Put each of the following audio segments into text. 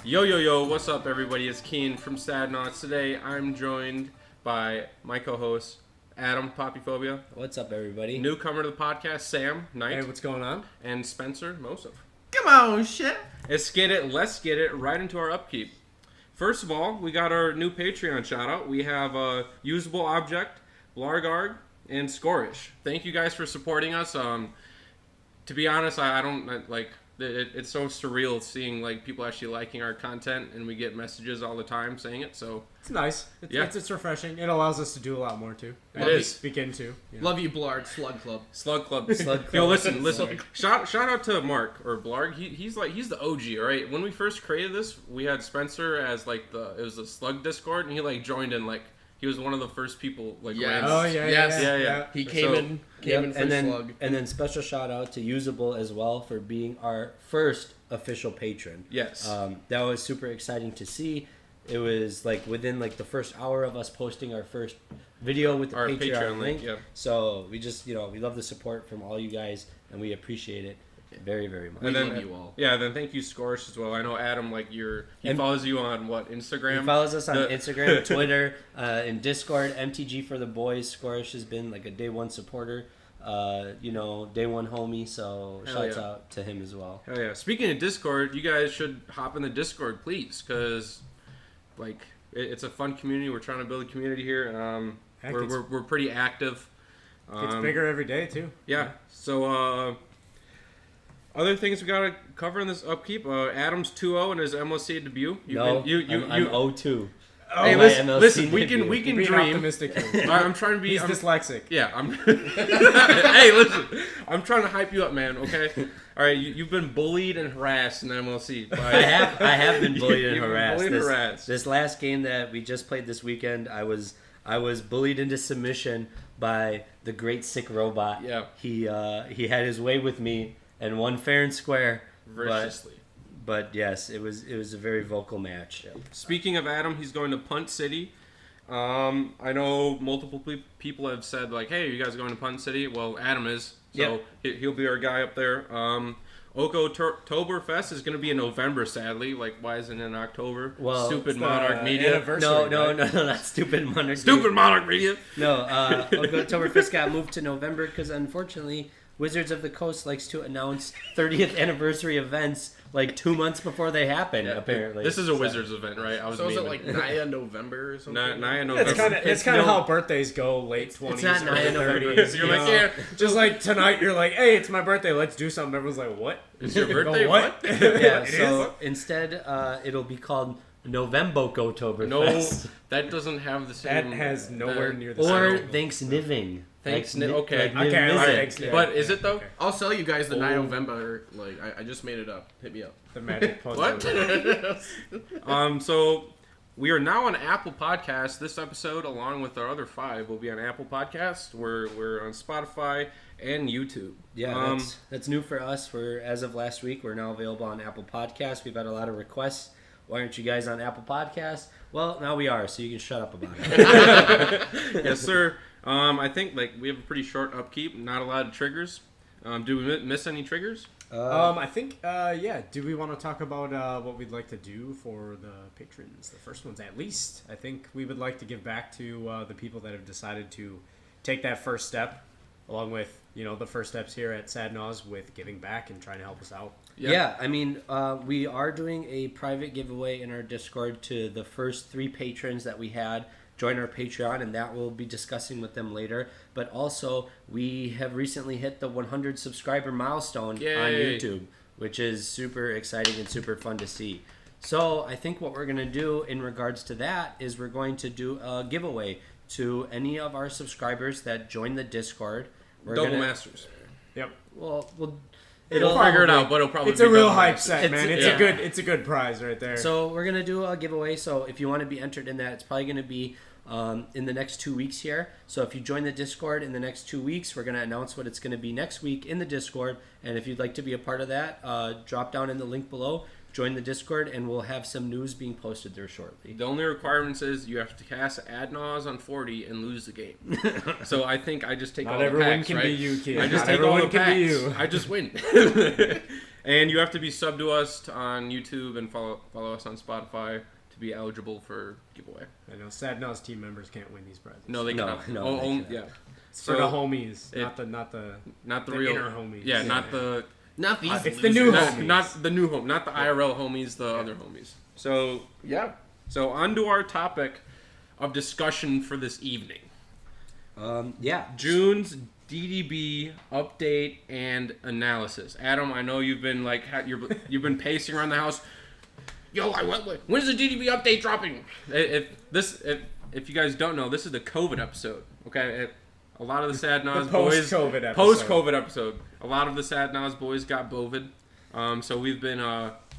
Yo, what's up everybody? It's Keen from Naus. Today I'm joined by my co-host, Adam, Poppyphobia. What's up everybody? Newcomer to the podcast, Sam, Knight. Hey, what's going on? And Spencer, Mosov. Come on, shit. Let's get it right into our upkeep. First of all, we got our new Patreon shout out. We have Usable Object, Blargarg, and Scorish. Thank you guys for supporting us. To be honest, I don't like... It's so surreal seeing like people actually liking our content, and we get messages all the time saying it. So it's nice. It's refreshing. It allows us to do a lot more too. It is. Begin to. Love you, Blarg. Slug Club. Slug Club. Yo, listen. Shout out to Mark or Blarg. He's the OG. All right. When we first created this, we had Spencer as like it was a Slug Discord, and he like joined in like. He was one of the first people. Like, yes. Oh yeah. He came in for Slug. And then special shout out to Usable as well for being our first official patron. Yes. That was super exciting to see. It was like within like the first hour of us posting our first video with the Patreon link. Yeah. So we just we love the support from all you guys, and we appreciate it very, very much. We love you all. Yeah, then thank you, Scorish, as well. I know Adam, like he follows you on what, Instagram? He follows us on Instagram, Twitter, and Discord. MTG for the boys. Scorish has been like a day one supporter, day one homie. So shouts out to him as well. Hell yeah! Speaking of Discord, you guys should hop in the Discord, please, because like it's a fun community. We're trying to build a community here. We're pretty active. It's bigger every day too. Yeah. So. Other things we gotta cover in this upkeep. Adam's 2-0 in his MLC debut. I'm 0-2. Hey, listen. We can dream. Optimistic. I'm trying to be. He's dyslexic. Yeah, I'm. Hey, listen. I'm trying to hype you up, man. Okay. All right. You've been bullied and harassed in MLC. I have been bullied and harassed. This last game that we just played this weekend, I was bullied into submission by the great sick robot. Yeah. He had his way with me. And won fair and square, viciously. But yes, it was a very vocal match. Yeah. Speaking of Adam, he's going to Punt City. I know multiple people have said like, "Hey, you guys going to Punt City?" Well, Adam is, so he'll be our guy up there. Oktoberfest is going to be in November, sadly. Like, why isn't it in October? Well, stupid Monarch Media. No, not stupid Monarch. Stupid Monarch Media. No, Oktoberfest got moved to November because unfortunately. Wizards of the Coast likes to announce 30th anniversary events like 2 months before they happen, apparently. This is a Wizards event, right? Is it like Naya November or something? Naya November. It's kind of how birthdays go, late 20s. It's not Naya November. You're like, yeah. Just like tonight, you're like, hey, it's my birthday, let's do something. Everyone's like, what? It's your birthday? What? Yeah, so instead it'll be called November-Oktoberfest. No, that doesn't have the same... That has nowhere near the same. Or same. Thanksgiving. Okay. But is it though? Okay. I'll sell you guys the 9 November. Like I just made it up. Hit me up. The magic puzzle. What? So we are now on Apple Podcasts. This episode, along with our other 5, will be on Apple Podcasts. We're on Spotify and YouTube. Yeah, that's new for us. As of last week, we're now available on Apple Podcasts. We've had a lot of requests. Why aren't you guys on Apple Podcasts? Well, now we are, so you can shut up about it. Yes, sir. I think like we have a pretty short upkeep, not a lot of triggers. Do we miss any triggers? I think do we want to talk about what we'd like to do for the patrons, the first ones at least? I think we would like to give back to the people that have decided to take that first step, along with the first steps here at Naus with giving back and trying to help us out. Yeah, I mean, we are doing a private giveaway in our Discord to the first 3 patrons that we had join our Patreon, and that we'll be discussing with them later. But also, we have recently hit the 100 subscriber milestone on YouTube, which is super exciting and super fun to see. So I think what we're going to do in regards to that is we're going to do a giveaway to any of our subscribers that join the Discord. Double Masters. Yep. Well, It'll figure it out, but it'll probably. It's a real hype set, man. It's a good prize right there. So we're gonna do a giveaway. So if you want to be entered in that, it's probably gonna be in the next 2 weeks here. So if you join the Discord in the next 2 weeks, we're gonna announce what it's gonna be next week in the Discord. And if you'd like to be a part of that, drop down in the link below. join the Discord, and we'll have some news being posted there shortly. The only requirements is you have to cast Ad Naus on 40 and lose the game. So I think I just take all the packs, everyone can right? be you, kid. I just Not take all the everyone can packs. be you. I just win. And you have to be sub to us on YouTube and follow us on Spotify to be eligible for giveaway. I know Sadnaw's team members can't win these prizes. No, they No, cannot. no, Oh, they only- cannot. yeah. It's for the homies, it- not the Not the the real inner homies. Yeah, not these. It's the new losers. homies. Not the new home. Not the IRL homies. The other homies. So yeah. So on to our topic of discussion for this evening. Yeah. June's DDB update and analysis. Adam, I know you've been you've been pacing around the house. Yo, when's the DDB update dropping? If you guys don't know, this is the COVID episode. Okay, a lot of the Sad Naus boys post-COVID episode. A lot of the Sad Naus boys got bovid. So we've been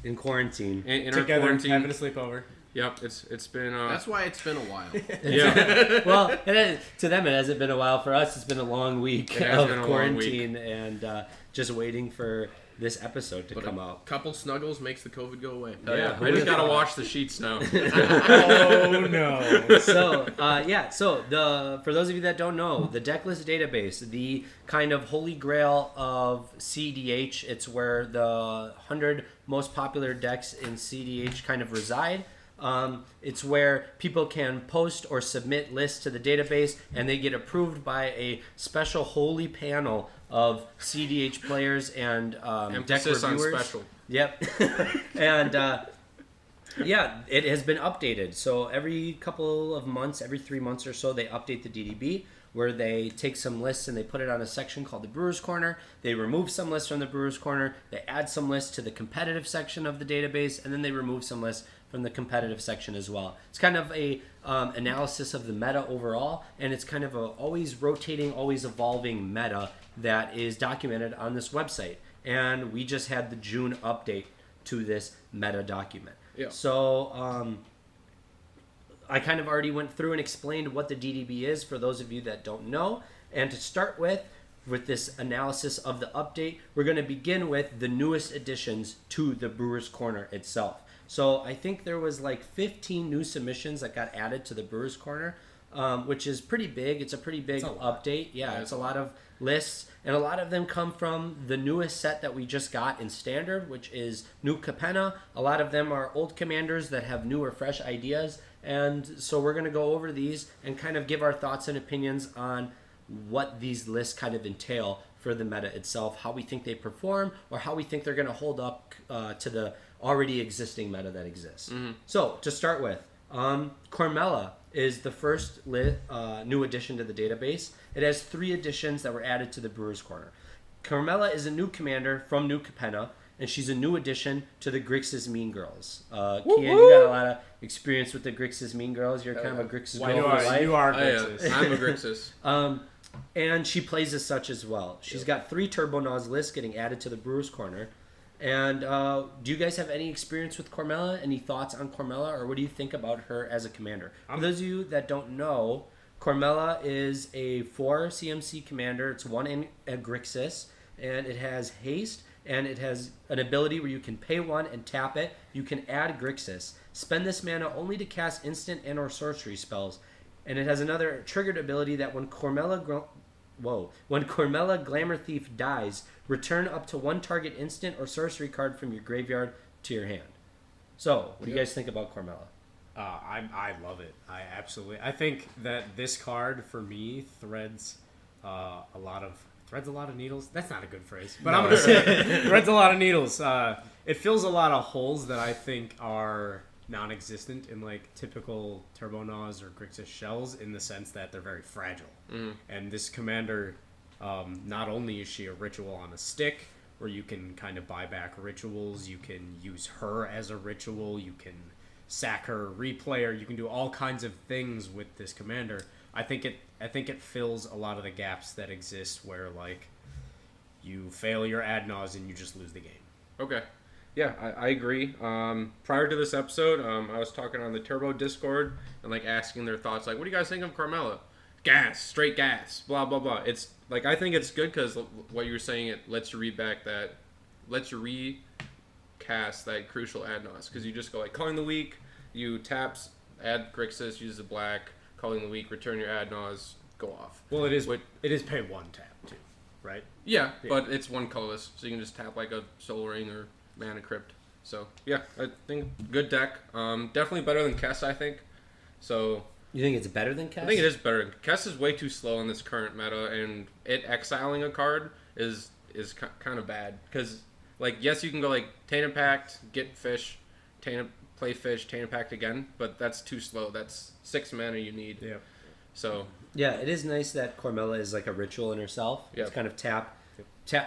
In quarantine. in our together quarantine. having a sleepover. Yep, it's been That's why it's been a while. yeah. Well, to them it hasn't been a while. For us, it's been a long week It has of been a long quarantine and just waiting for this episode to But come a out. couple snuggles makes the COVID go away. Yeah, I just gotta wash the sheets now. Oh no! So for those of you that don't know, the decklist database, the kind of holy grail of cEDH, it's where the 100 most popular decks in cEDH kind of reside. It's where people can post or submit lists to the database, and they get approved by a special holy panel of cEDH players and deck Emphasis on reviewers. special. Yep. And yeah, it has been updated. So every couple of months, every 3 months or so, they update the DDB, where they take some lists and they put it on a section called the Brewer's Corner. They remove some lists from the Brewer's Corner. They add some lists to the competitive section of the database, and then they remove some lists from the competitive section as well. It's kind of a analysis of the meta overall, and it's kind of a always rotating, always evolving meta that is documented on this website. And we just had the June update to this meta document. Yeah. So I kind of already went through and explained what the DDB is for those of you that don't know. And to start with this analysis of the update, we're going to begin with the newest additions to the Brewer's Corner itself. So I think there was like 15 new submissions that got added to the Brewer's Corner, which is pretty big. It's a pretty big update. Yeah, it's a lot of lists, and a lot of them come from the newest set that we just got in Standard, which is new Capenna. A lot of them are old commanders that have new or fresh ideas, and so we're going to go over these and kind of give our thoughts and opinions on what these lists kind of entail for the meta itself, how we think they perform, or how we think they're going to hold up to the already existing meta that exists. Mm-hmm. So to start with, Cormella is the first new addition to the database. It has 3 additions that were added to the Brewer's Corner. Cormella is a new commander from New Capenna, and she's a new addition to the Grixis Mean Girls. Kian, you got a lot of experience with the Grixis Mean Girls. You're kind of a Grixis girl for life. You are Oh, yeah. Grixis. I'm a Grixis. And she plays as such as well. She's got 3 Turbo Naus lists getting added to the Brewer's Corner. And do you guys have any experience with Cormella? Any thoughts on Cormella, or what do you think about her as a commander? For those of you that don't know, Cormella is a 4 CMC commander. It's 1 in a Grixis, and it has haste, and it has an ability where you can pay 1 and tap it. You can add Grixis. Spend this mana only to cast instant and or sorcery spells. And it has another triggered ability that when Cormella Glamour Thief dies, return up to 1 target instant or sorcery card from your graveyard to your hand. So, what do you guys think about Cormella? I love it. I think that this card for me threads a lot of needles. That's not a good phrase, but I'm gonna say threads a lot of needles. It fills a lot of holes that I think are non-existent in like typical Turbo Naus or Grixis shells, in the sense that they're very fragile. And this commander, not only is she a ritual on a stick, where you can kind of buy back rituals, you can use her as a ritual, you can sack her, replay her, you can do all kinds of things with this commander. I think it fills a lot of the gaps that exist where like you fail your ad naus and you just lose the game. Okay. Yeah, I agree. Prior to this episode, I was talking on the Turbo Discord and like asking their thoughts, like, what do you guys think of Carmella? Gas, straight gas, blah blah blah. It's like, I think it's good because what you were saying, it lets you read back that, lets you cast that crucial add Naus, because you just go like calling the week, you taps, add Grixis, use the black, calling the week, return your add Naus, go off. Well, it is pay 1 tap too, right? Yeah, but it's one colorless, so you can just tap like a Soul Ring or Mana Crypt. So yeah, I think good deck. Definitely better than Kess, I think. So You think it's better than Kess? I think it is better. Kess is way too slow in this current meta, and it exiling a card is kind of bad. Because, like, yes, you can go, like, Tainted Pact, get fish, play fish, Tainted Pact again, but that's too slow. That's 6 mana you need. Yeah. So... Yeah, it is nice that Cormella is like a ritual in herself. Yep. It's kind of tap,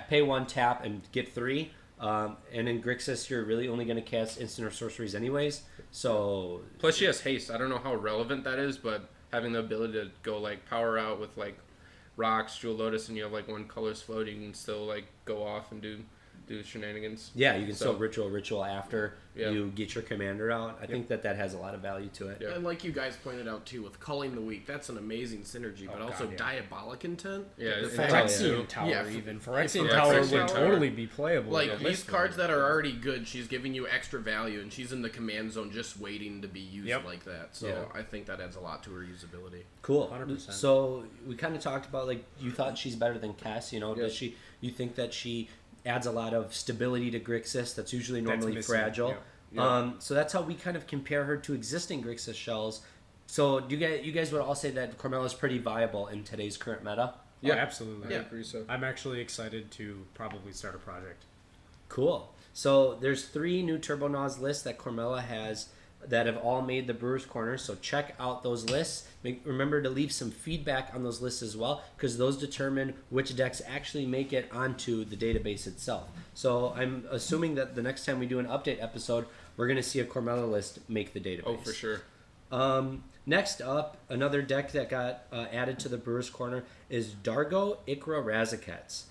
pay 1, tap, and get 3. And in Grixis, you're really only going to cast instant or sorceries anyways. So Plus, she has haste. I don't know how relevant that is, but having the ability to go, like, power out with, like, rocks, Jewel Lotus, and you have, like, 1 colorless float, you can still, like, go off and do shenanigans. yeah, you can still ritual after Yeah. you get your commander out. I think that has a lot of value to it. Yeah. And like you guys pointed out too, with Culling the Weak, that's an amazing synergy, but also Diabolic Intent. Yeah, The it's Phyrexian Tower, Yeah, even. for Phyrexian Yeah, Tower Phyrexian would Tower. totally be playable. Like, in a these list cards like that are already good, she's giving you extra value, and she's in the command zone just waiting to be used Yep. like that. So Yeah. I think that adds a lot to her usability. Cool. 100%. So we kind of talked about, like, you thought she's better than Cass. You know, Yeah. you think that she adds a lot of stability to Grixis that's usually normally missing, fragile. yeah. So that's how we kind of compare her to existing Grixis shells. So you guys would all say that Cormella is pretty viable in today's current meta. Yeah, absolutely. I agree so. I'm actually excited to probably start a project. Cool. So there's 3 new Turbo Naus lists that Cormella has that have all made the Brewer's Corner. So check out those lists. Remember to leave some feedback on those lists as well, because those determine which decks actually make it onto the database itself. So I'm assuming that the next time we do an update episode, we're going to see a Cormella list make the database. Oh, for sure. Next up, another deck that got added to the Brewer's Corner is Dargo Ikra Razakets.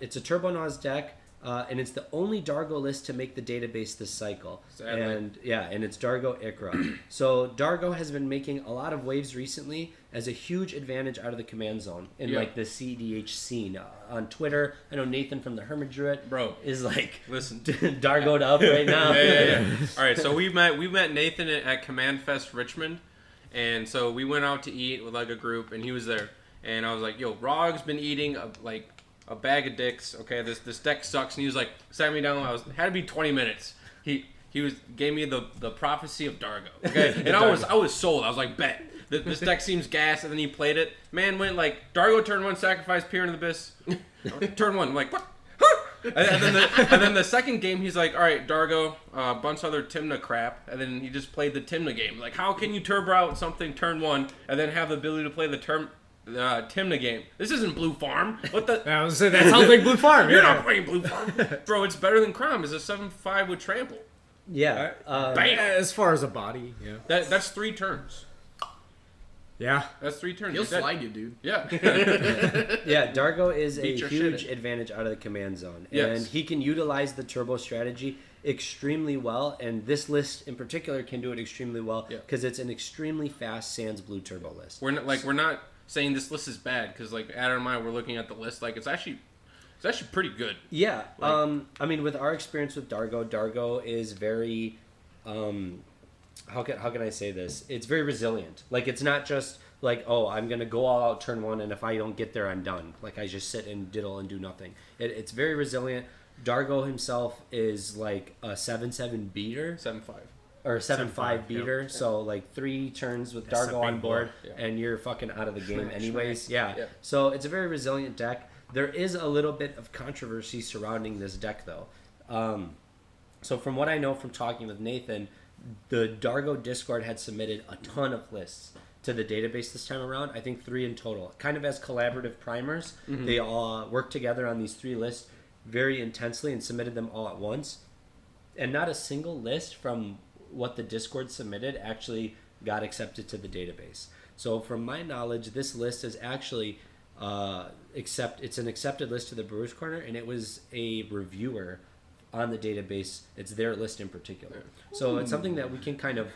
It's a Turbo Naus deck, and it's the only Dargo list to make the database this cycle. Sadly. And it's Dargo Ikra. So Dargo has been making a lot of waves recently as a huge advantage out of the command zone in like the cEDH scene. On Twitter, I know Nathan from the Hermit Druid is like Listen. Dargoed up right now. Yeah. All right, so we met Nathan at Command Fest Richmond, and so we went out to eat with like a group, and he was there, and I was like, "Yo, Rog's been eating a bag of dicks. Okay, this deck sucks." And he was like, sat me down. Had to be 20 minutes. He gave me the prophecy of Dargo. Okay, and I was sold. I was like, bet. This deck seems gas, and then he played it. Man went like Dargo turn 1, sacrifice Peer in the Abyss. Turn 1, I'm like what? And then the second game, he's like, all right, Dargo, a bunch of other Tymna crap, and then he just played the Tymna game. Like, how can you turbo out something turn 1 and then have the ability to play the Tymna game? This isn't Blue Farm. What the? I was saying, that sounds like Blue Farm. You're not playing Blue Farm, bro. It's better than Crom. It's a 7/5 with trample. Yeah. Bam. As far as a body, yeah. That's 3 turns. Yeah. That's 3 turns. He'll He's dead. slide you, dude. Yeah. Yeah, Dargo is a Beat your huge shit in. advantage out of the command zone. Yes. And he can utilize the turbo strategy extremely well, and this list in particular can do it extremely well Yeah. because it's an extremely fast Sans Blue turbo list. We're not saying this list is bad, because like Adam and I were looking at the list. Like it's actually pretty good. Yeah, Like- I mean, with our experience with Dargo is very, how can I say this? It's very resilient. Like, it's not just like, oh, I'm gonna go all out turn 1, and if I don't get there, I'm done. Like, I just sit and diddle and do nothing. It's very resilient. Dargo himself is like a 7/7 beater 7/5. or 7/5 7/5, beater. yeah. So like 3 turns with That's a Dargo big on board, boy. Yeah. and you're fucking out of the game anyways. Yeah. Yeah. So it's a very resilient deck. There is a little bit of controversy surrounding this deck, though. So from what I know from talking with Nathan, the Dargo Discord had submitted a ton of lists to the database this time around. I think 3 in total, kind of as collaborative primers. Mm-hmm. They all worked together on these 3 lists very intensely and submitted them all at once. And not a single list from what the Discord submitted actually got accepted to the database. So from my knowledge, this list is actually it's an accepted list to the Brewer's Corner, and it was a reviewer on the database. It's their list in particular. So it's something that we can kind of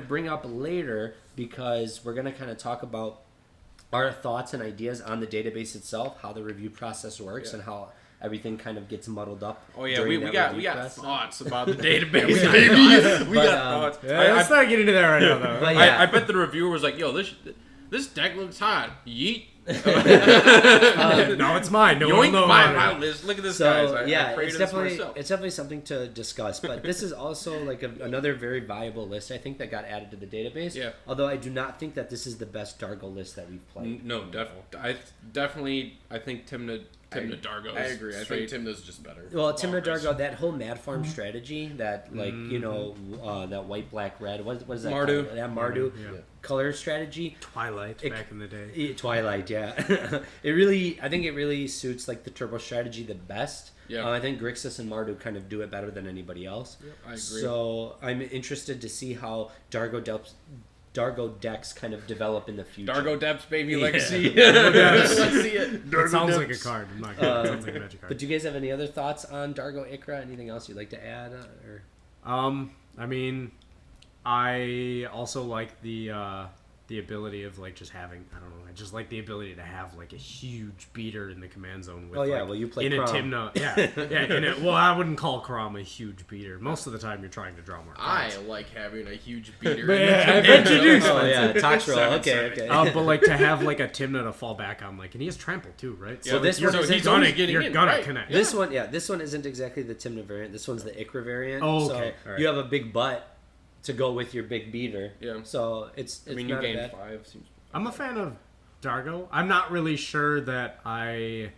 bring up later, because we're going to kind of talk about our thoughts and ideas on the database itself, how the review process works, Yeah. and how everything kind of gets muddled up. Oh yeah, during we that got review process. thoughts about the database, baby. We got thoughts. Yeah, let's not get into that right now, though. But yeah. I bet the reviewer was like, "Yo, this deck looks hot. Yeet." No, it's mine. No one will Yoink know my about it. list. Look at this, So guys. I yeah, created it's this myself. definitely something to discuss. But this is also like another very viable list, I think, that got added to the database. Yeah. Although I do not think that this is the best Dargo list that we've played. No, definitely. I think Timna Dargo. I agree. I think Timna's just better. Well, Timna Dargo, that whole Mad Farm strategy, that like that white, black, red. What is that? Mardu. Called? Yeah, Mardu Yeah. color strategy. Twilight back in the day. Twilight, yeah. I think it really suits like the turbo strategy the best. Yeah. I think Grixis and Mardu kind of do it better than anybody else. Yep, I agree. So I'm interested to see how Dargo decks kind of develop in the future. Dargo Depths, baby legacy. Let's see it. It sounds like a card. I'm not kidding. It sounds like a magic card. But do you guys have any other thoughts on Dargo Ikra? Anything else you'd like to add? Or I mean, I also like the ability of like just having, I don't know, I just like the ability to have like a huge beater in the command zone. With, Oh, yeah, like, well, you play in Crom. a Timna, yeah. Well, I wouldn't call Crom a huge beater. Most of the time, you're trying to draw more I cards. like having a huge beater. But in yeah, the I bet you do. oh yeah, Tox roll. Okay. But like to have like a Timna to fall back on, like, and he has trample too, right? So this you're, one so is you're gonna right. connect. This one isn't exactly the Timna variant. This one's the Ikra variant. Oh, So okay. All right. you have a big butt to go with your big beater. Yeah. So it's I mean, not you gained bad. 5. Seems. I'm a fan of Dargo. I'm not really sure that I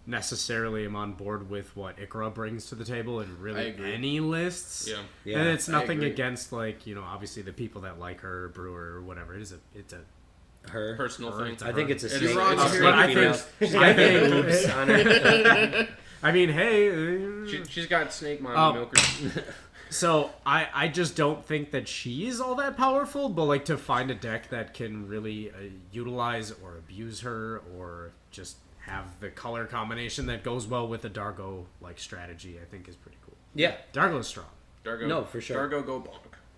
necessarily am on board with what Ikra brings to the table in I really agree. any lists. Yeah. Yeah, And it's I nothing agree. against, like, you know, obviously the people that like her, brewer or whatever. It's a Her. Personal thing. I think it's a It's snake. wrong It's a here. snake But I female. think- She's I got big think- boobs on her. I mean, hey. She's got snake mommy Oh. milkers. So I just don't think that she's all that powerful, but like to find a deck that can really utilize or abuse her or just have the color combination that goes well with the Dargo like strategy, I think is pretty cool. Yeah. Dargo's strong. Dargo. No, for sure. Dargo go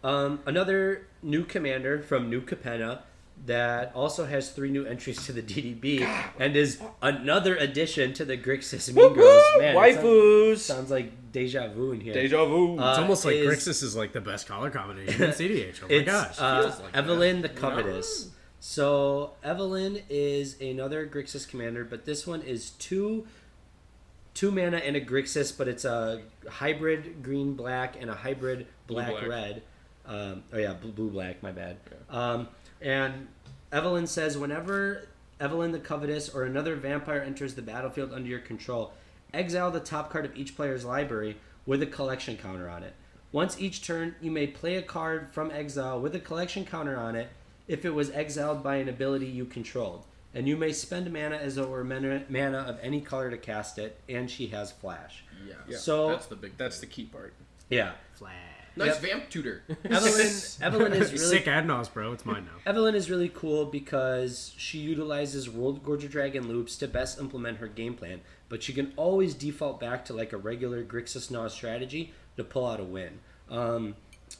bonk. Another new commander from New Capenna that also has 3 new entries to the DDB and is another addition to the Grixis Mean Girls. Man, it Waifus. sounds like deja vu in here. Deja vu. It's almost like is- Grixis is like the best color combination in CEDH. Oh my It's gosh. feels like Evelyn the Covetous. So Evelyn is another Grixis commander, but this one is two mana and a Grixis, but it's a hybrid green black and a hybrid black Blue-black. red. Blue black. My bad. And Evelyn says, whenever Evelyn the Covetous or another vampire enters the battlefield under your control, exile the top card of each player's library with a collection counter on it. Once each turn, you may play a card from exile with a collection counter on it if it was exiled by an ability you controlled. And you may spend mana as though it were mana of any color to cast it, and she has flash. Yeah. So- that's the key part. Yeah. Flash. Nice vamp tutor. Evelyn is really Sick Adnos, bro. It's mine now. Evelyn is really cool because she utilizes World Gorger Dragon loops to best implement her game plan, but she can always default back to like a regular Grixis Naus strategy to pull out a win.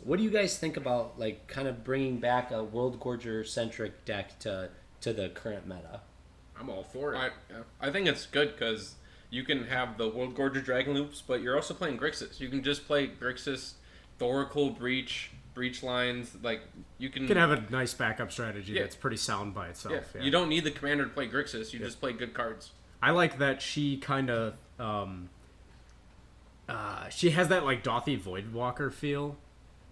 What do you guys think about like kind of bringing back a World Gorger centric deck to the current meta? I'm all for it. I think it's good because you can have the World Gorger Dragon loops, but you're also playing Grixis. You can just play Grixis, Thoracle, Breach lines. Like you can You can have a nice backup strategy Yeah. that's pretty sound by itself. Yeah. Yeah. You don't need the commander to play Grixis. You just play good cards. I like that she kind of she has that like Dothy Voidwalker feel,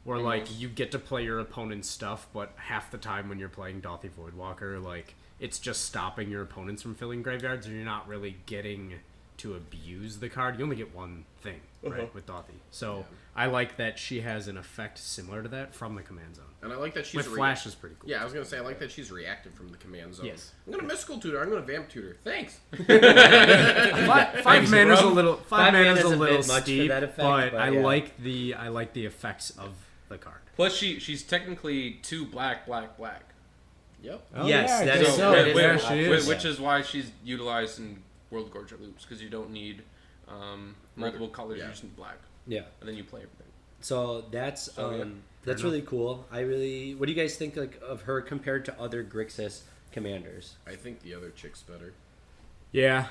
where like you get to play your opponent's stuff, but half the time when you're playing Dothy Voidwalker, like it's just stopping your opponents from filling graveyards, and you're not really getting to abuse the card. You only get one thing, right, with Dothy. So I like that she has an effect similar to that from the command zone. And I like that she's With Flash is pretty cool. Yeah, I was gonna say I like that she's reactive from the command zone. Yes. I'm gonna mystical tutor. I'm gonna vamp tutor. Thanks. Five mana's a little Five mana's a mana's a little bit much for steep, that effect, but but I yeah. like the effects of the card. Plus, she's technically 2 black. Yep. Oh, Yes, yeah, I that guess is- so. that is Yeah, an she option. is. Which is why she's utilized in World Gorger loops because you don't need multiple colors. Yeah. You just need black, Yeah. and then you play everything. So that's yeah. that's really cool. What do you guys think like of her compared to other Grixis commanders? I think the other chick's better. Yeah.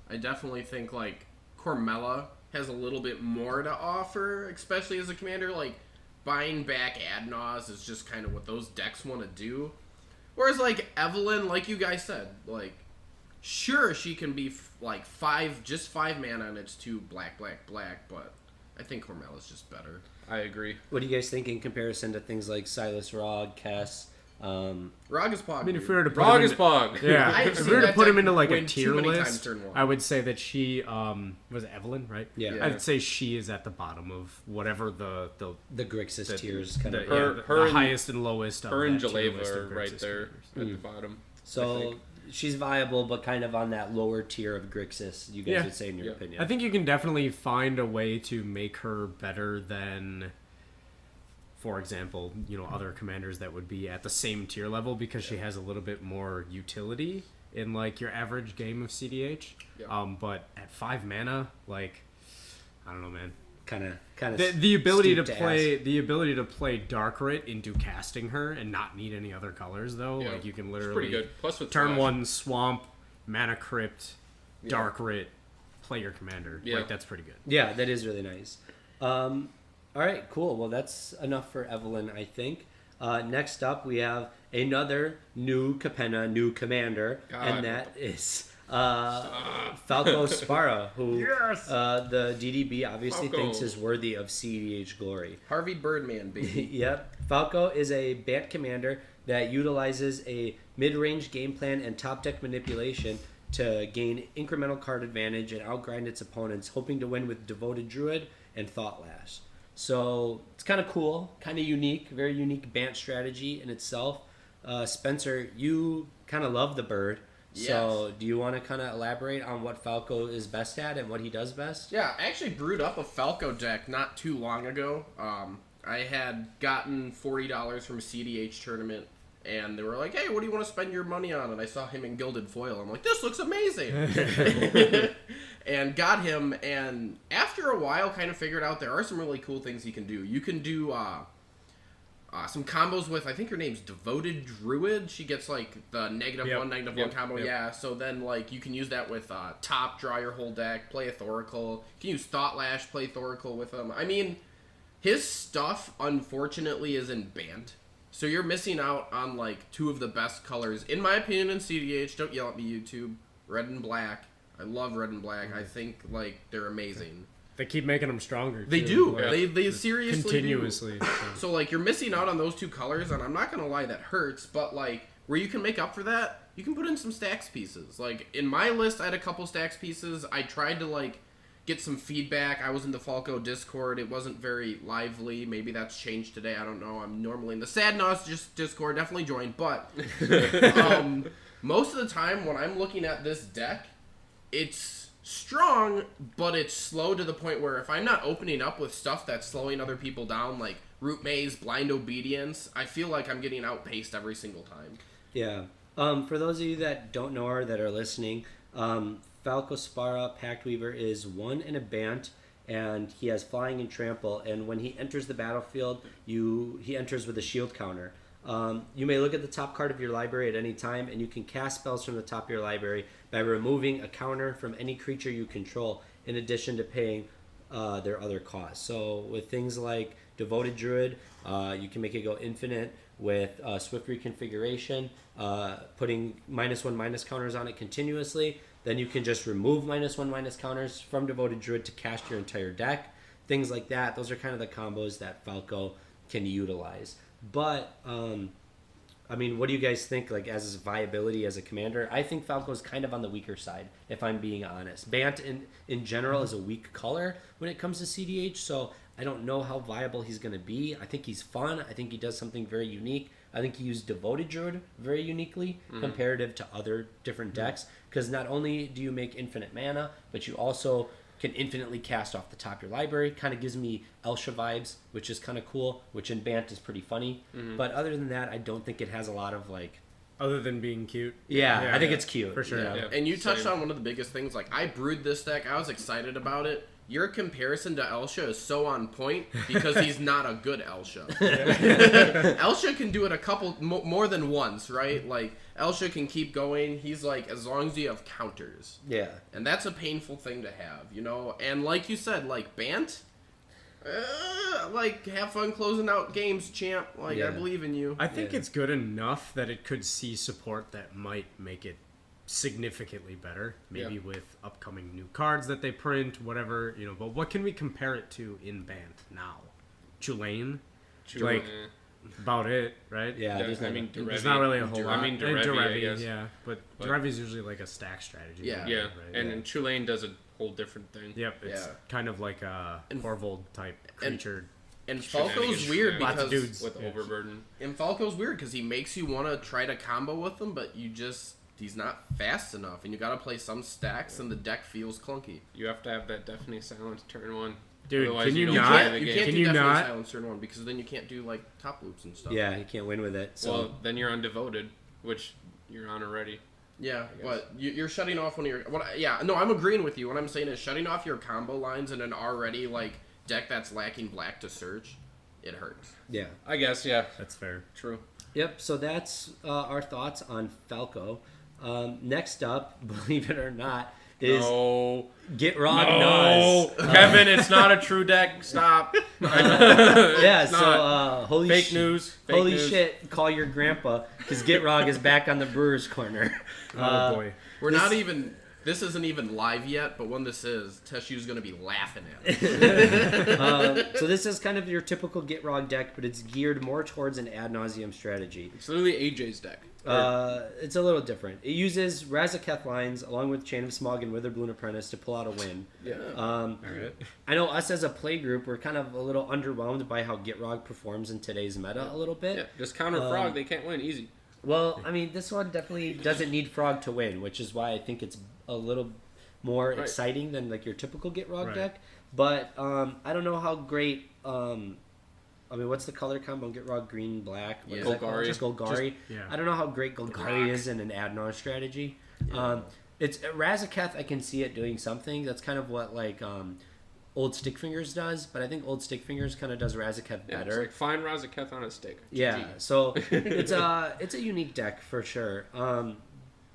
I definitely think like Cormella has a little bit more to offer, especially as a commander. Like buying back Naus is just kind of what those decks want to do. Whereas like Evelyn, like you guys said, like sure she can be like 5 mana and it's 2 black, but I think Cormella's just better. I agree. What do you guys think in comparison to things like Silas Rog, Kess? Rog is Pog. I mean, if we were to put Rog him is in, Pog. yeah, I've if seen we were to that put him deck into like a win tier too many times list, turn 1. I would say that she was it Evelyn, right? Yeah. I'd say she is at the bottom of whatever the Grixis tiers kind of. Her the highest and lowest. Her of and that tier Jaleva list of are right Grixis there commanders. at the bottom. So she's viable, but kind of on that lower tier of Grixis, you guys would say, in your opinion. I think you can definitely find a way to make her better than, for example, other commanders that would be at the same tier level because she has a little bit more utility in like your average game of cEDH. Yeah. But at 5 mana, like, I don't know, man. Kind of The ability to steep play Darkrit into casting her and not need any other colors though. Yeah. Like you can It's literally pretty good. Plus with turn Flash. 1 Swamp, Mana Crypt, Darkrit, play your commander. Yeah. Like that's pretty good. Yeah, that is really nice. All right, cool. Well, that's enough for Evelyn, I think. Next up, we have another new capenna, new commander, and that is Falco Spara, who the DDB obviously Falco. thinks is worthy of cEDH glory. Harvey Birdman, baby. Yep. Falco is a Bant commander that utilizes a mid-range game plan and top deck manipulation to gain incremental card advantage and outgrind its opponents, hoping to win with Devoted Druid and Thought Lash. So it's kind of cool, kind of unique, very unique Bant strategy in itself. Spencer, you kind of love the bird. So do you want to kind of elaborate on what Falco is best at and what he does best? Yeah, I actually brewed up a Falco deck not too long ago. I had gotten $40 from a cEDH tournament, and they were like, hey, what do you want to spend your money on? And I saw him in Gilded Foil. I'm like, this looks amazing. And got him, and after a while kind of figured out there are some really cool things you can do. You can do some combos with, I think her name's Devoted Druid. She gets like the -1/-1 combo. Yep. Yeah, so then like you can use that with top, draw your whole deck, play a Thoracle. You can use Thought Lash, play Thoracle with him. I mean, his stuff unfortunately is in Bant. So you're missing out on like 2 of the best colors, in my opinion, in cEDH. Don't yell at me, YouTube. Red and black. I love red and black. I think like they're amazing. They keep making them stronger. They too. do. Like, They seriously continuously. do. So like you're missing out on those 2 colors, and I'm not gonna lie, that hurts. But like where you can make up for that, you can put in some stacks pieces. Like in my list, I had a couple stacks pieces. I tried to like get some feedback. I was in the Falco Discord. It wasn't very lively. Maybe that's changed today. I don't know. I'm normally in the Sad Naus Discord. Definitely join. But most of the time when I'm looking at this deck, it's strong, but it's slow to the point where if I'm not opening up with stuff that's slowing other people down, like Root Maze, Blind Obedience, I feel like I'm getting outpaced every single time. Yeah. For those of you that don't know or that are listening, Falco Spara Pact Weaver is 1 in a Bant, and he has Flying and Trample, and when he enters the battlefield, he enters with a shield counter. You may look at the top card of your library at any time, and you can cast spells from the top of your library by removing a counter from any creature you control, in addition to paying their other costs. So with things like Devoted Druid, you can make it go infinite with Swift Reconfiguration, putting -1/- counters on it continuously. Then you can just remove -1/- counters from Devoted Druid to cast your entire deck. Things like that. Those are kind of the combos that Falco can utilize. But, I mean, what do you guys think, like, as his viability as a commander? I think Falco's kind of on the weaker side, if I'm being honest. Bant, in general, is a weak color when it comes to cEDH, so I don't know how viable he's going to be. I think he's fun. I think he does something very unique. I think he used Devoted Druid very uniquely comparative to other different decks, because not only do you make infinite mana, but you also can infinitely cast off the top of your library. Kind of gives me Elsha vibes, which is kind of cool, which in Bant is pretty funny. But other than that, I don't think it has a lot of, like... Other than being cute. I think it's cute. For sure. You know? Yeah. And you touched on one of the biggest things. Like, I brewed this deck. I was excited about it. your comparison to Elsha is so on point because he's not a good Elsha. Elsha can do it a couple more than once, right? Like Elsha can keep going. He's like, as long as you have counters. Yeah. And that's a painful thing to have, you know? And like you said, like Bant, like have fun closing out games, champ. Like I believe in you. I think it's good enough that it could see support that might make it significantly better, maybe with upcoming new cards that they print, whatever, you know. But what can we compare it to in Bant now? Tulane, like about it, right? Yeah, there's not really a whole lot. I mean, Derevi, I guess. Yeah, but Derevi's usually like a stack strategy. Yeah. Right? And Tulane does a whole different thing. Yep, it's kind of like a Corvold type creature. And Falco's weird lots of because dudes with overburden. And Falco's weird because he makes you want to try to combo with him, but he's not fast enough, and you got to play some stacks, and the deck feels clunky. You have to have that deafening silence turn one. Dude, Otherwise, can you don't not? play the You game. can't Can do you definitely not? silence turn one because then you can't do like top loops and stuff. Yeah, you can't win with it. So Well, then you're undevoted, which you're on already. Yeah, but you're shutting off one of your. No, I'm agreeing with you. What I'm saying is shutting off your combo lines in an already like deck that's lacking black to search. It hurts. yeah. I guess, yeah. That's fair. True. Yep, so that's our thoughts on Falco. Next up, believe it or not, is No. Get Rog No. Naus. Kevin, it's not a true deck. Stop. Yeah, It's so not. holy Fake news. Fake holy news. shit, call your grandpa, because Get Rog is back on the Brewers corner. Oh boy. We're not even. This isn't even live yet, but when this is, Teshu's going to be laughing at it. So this is kind of your typical Get Rog deck, but it's geared more towards an ad nauseum strategy. It's literally AJ's deck. It's a little different. It uses Razaketh lines along with Chain of Smog and Witherbloom Apprentice to pull out a win. Yeah. All right. I know us as a play group, we're kind of a little underwhelmed by how Get Rog performs in today's meta a little bit. Yeah. Just counter Frog. They can't win. Easy. Well, I mean, this one definitely doesn't need Frog to win, which is why I think it's a little more exciting than like your typical Get Rog deck. But I don't know how great. I mean, what's the color combo? Get Rog green, black. What is that called? Golgari. Just Golgari. Yeah. I don't know how great Golgari is in an Adnar strategy. It's Razaketh. I can see it doing something. That's kind of what like Old Stick Fingers does, but I think Old Stick Fingers kind of does Razaketh Yeah, better. it's like fine Razaketh on a stick. Yeah, GG. so it's a unique deck for sure.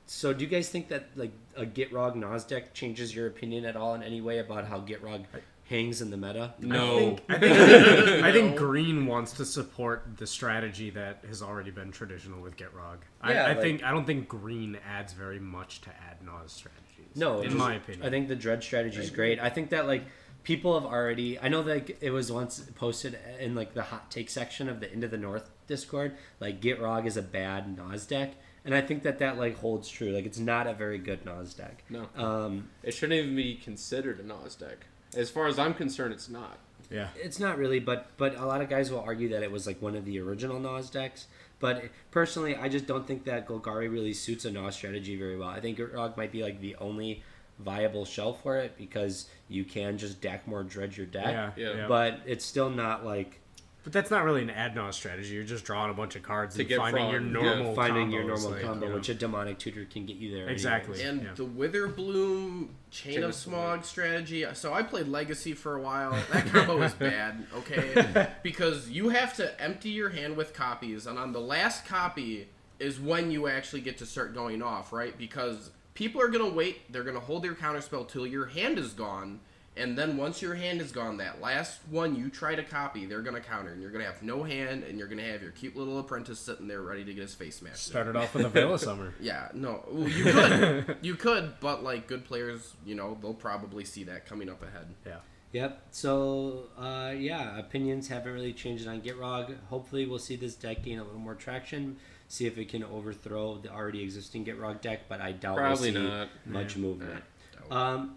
So do you guys think that like a Get Rog Naus deck changes your opinion at all in any way about how Get Rog hangs in the meta? No. I think Green wants to support the strategy that has already been traditional with Get Rog. Yeah, I don't think Green adds very much to ad Naus strategies. No, in my opinion. I think the Dread strategy is great. I think that like people have already. I know that it was once posted in like the hot take section of the Into the North Discord. Like Get Rog is a bad Naus deck, and I think that like holds true. Like it's not a very good Naus deck. No. It shouldn't even be considered a Naus deck. As far as I'm concerned, it's not. Yeah. It's not really, but a lot of guys will argue that it was like one of the original Naus decks. But personally, I just don't think that Golgari really suits a Naus strategy very well. I think Rog might be like the only viable shell for it because you can just deck more dredge your deck. Yeah. But it's still not like But that's not really an ad Naus strategy. You're just drawing a bunch of cards To and get finding Frog. your normal finding your combos, normal like, combo, you know. which a demonic tutor can get you there. Exactly. anyways. And the Witherbloom Chain of Smog strategy. So I played Legacy for a while. That combo is bad, okay? Because you have to empty your hand with copies, and on the last copy is when you actually get to start going off, right? Because people are going to wait. They're going to hold their counterspell till your hand is gone. And then once your hand is gone, that last one you try to copy, they're going to counter. And you're going to have no hand, and you're going to have your cute little apprentice sitting there ready to get his face smashed. Started off with a Veil of Summer. Yeah, no. Ooh, you could. You could, but, like, good players, you know, they'll probably see that coming up ahead. Yeah. Yep. So, opinions haven't really changed on Get Rog. Hopefully, we'll see this deck gain a little more traction. See if it can overthrow the already existing Get Rog deck, but I doubt Probably we'll see not. much movement.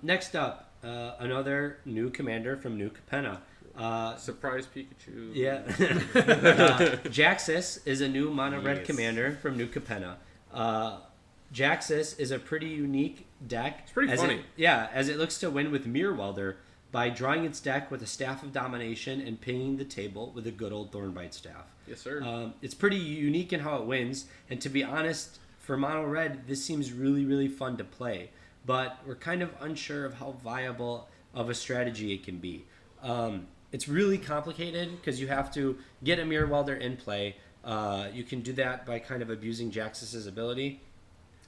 Next up, another new commander from New Capenna. Surprise Pikachu. Yeah. Jaxus is a new mono red Yes. commander from New Capenna. Jaxus is a pretty unique deck. It's pretty funny. As it looks to win with Mirror Welder by drawing its deck with a Staff of Domination and pinging the table with a good old Thornbite Staff. Yes, sir. It's pretty unique in how it wins, and to be honest, for mono red, this seems really, really fun to play. But we're kind of unsure of how viable of a strategy it can be. It's really complicated because you have to get a mirror welder in play. You can do that by kind of abusing Jaxus's ability.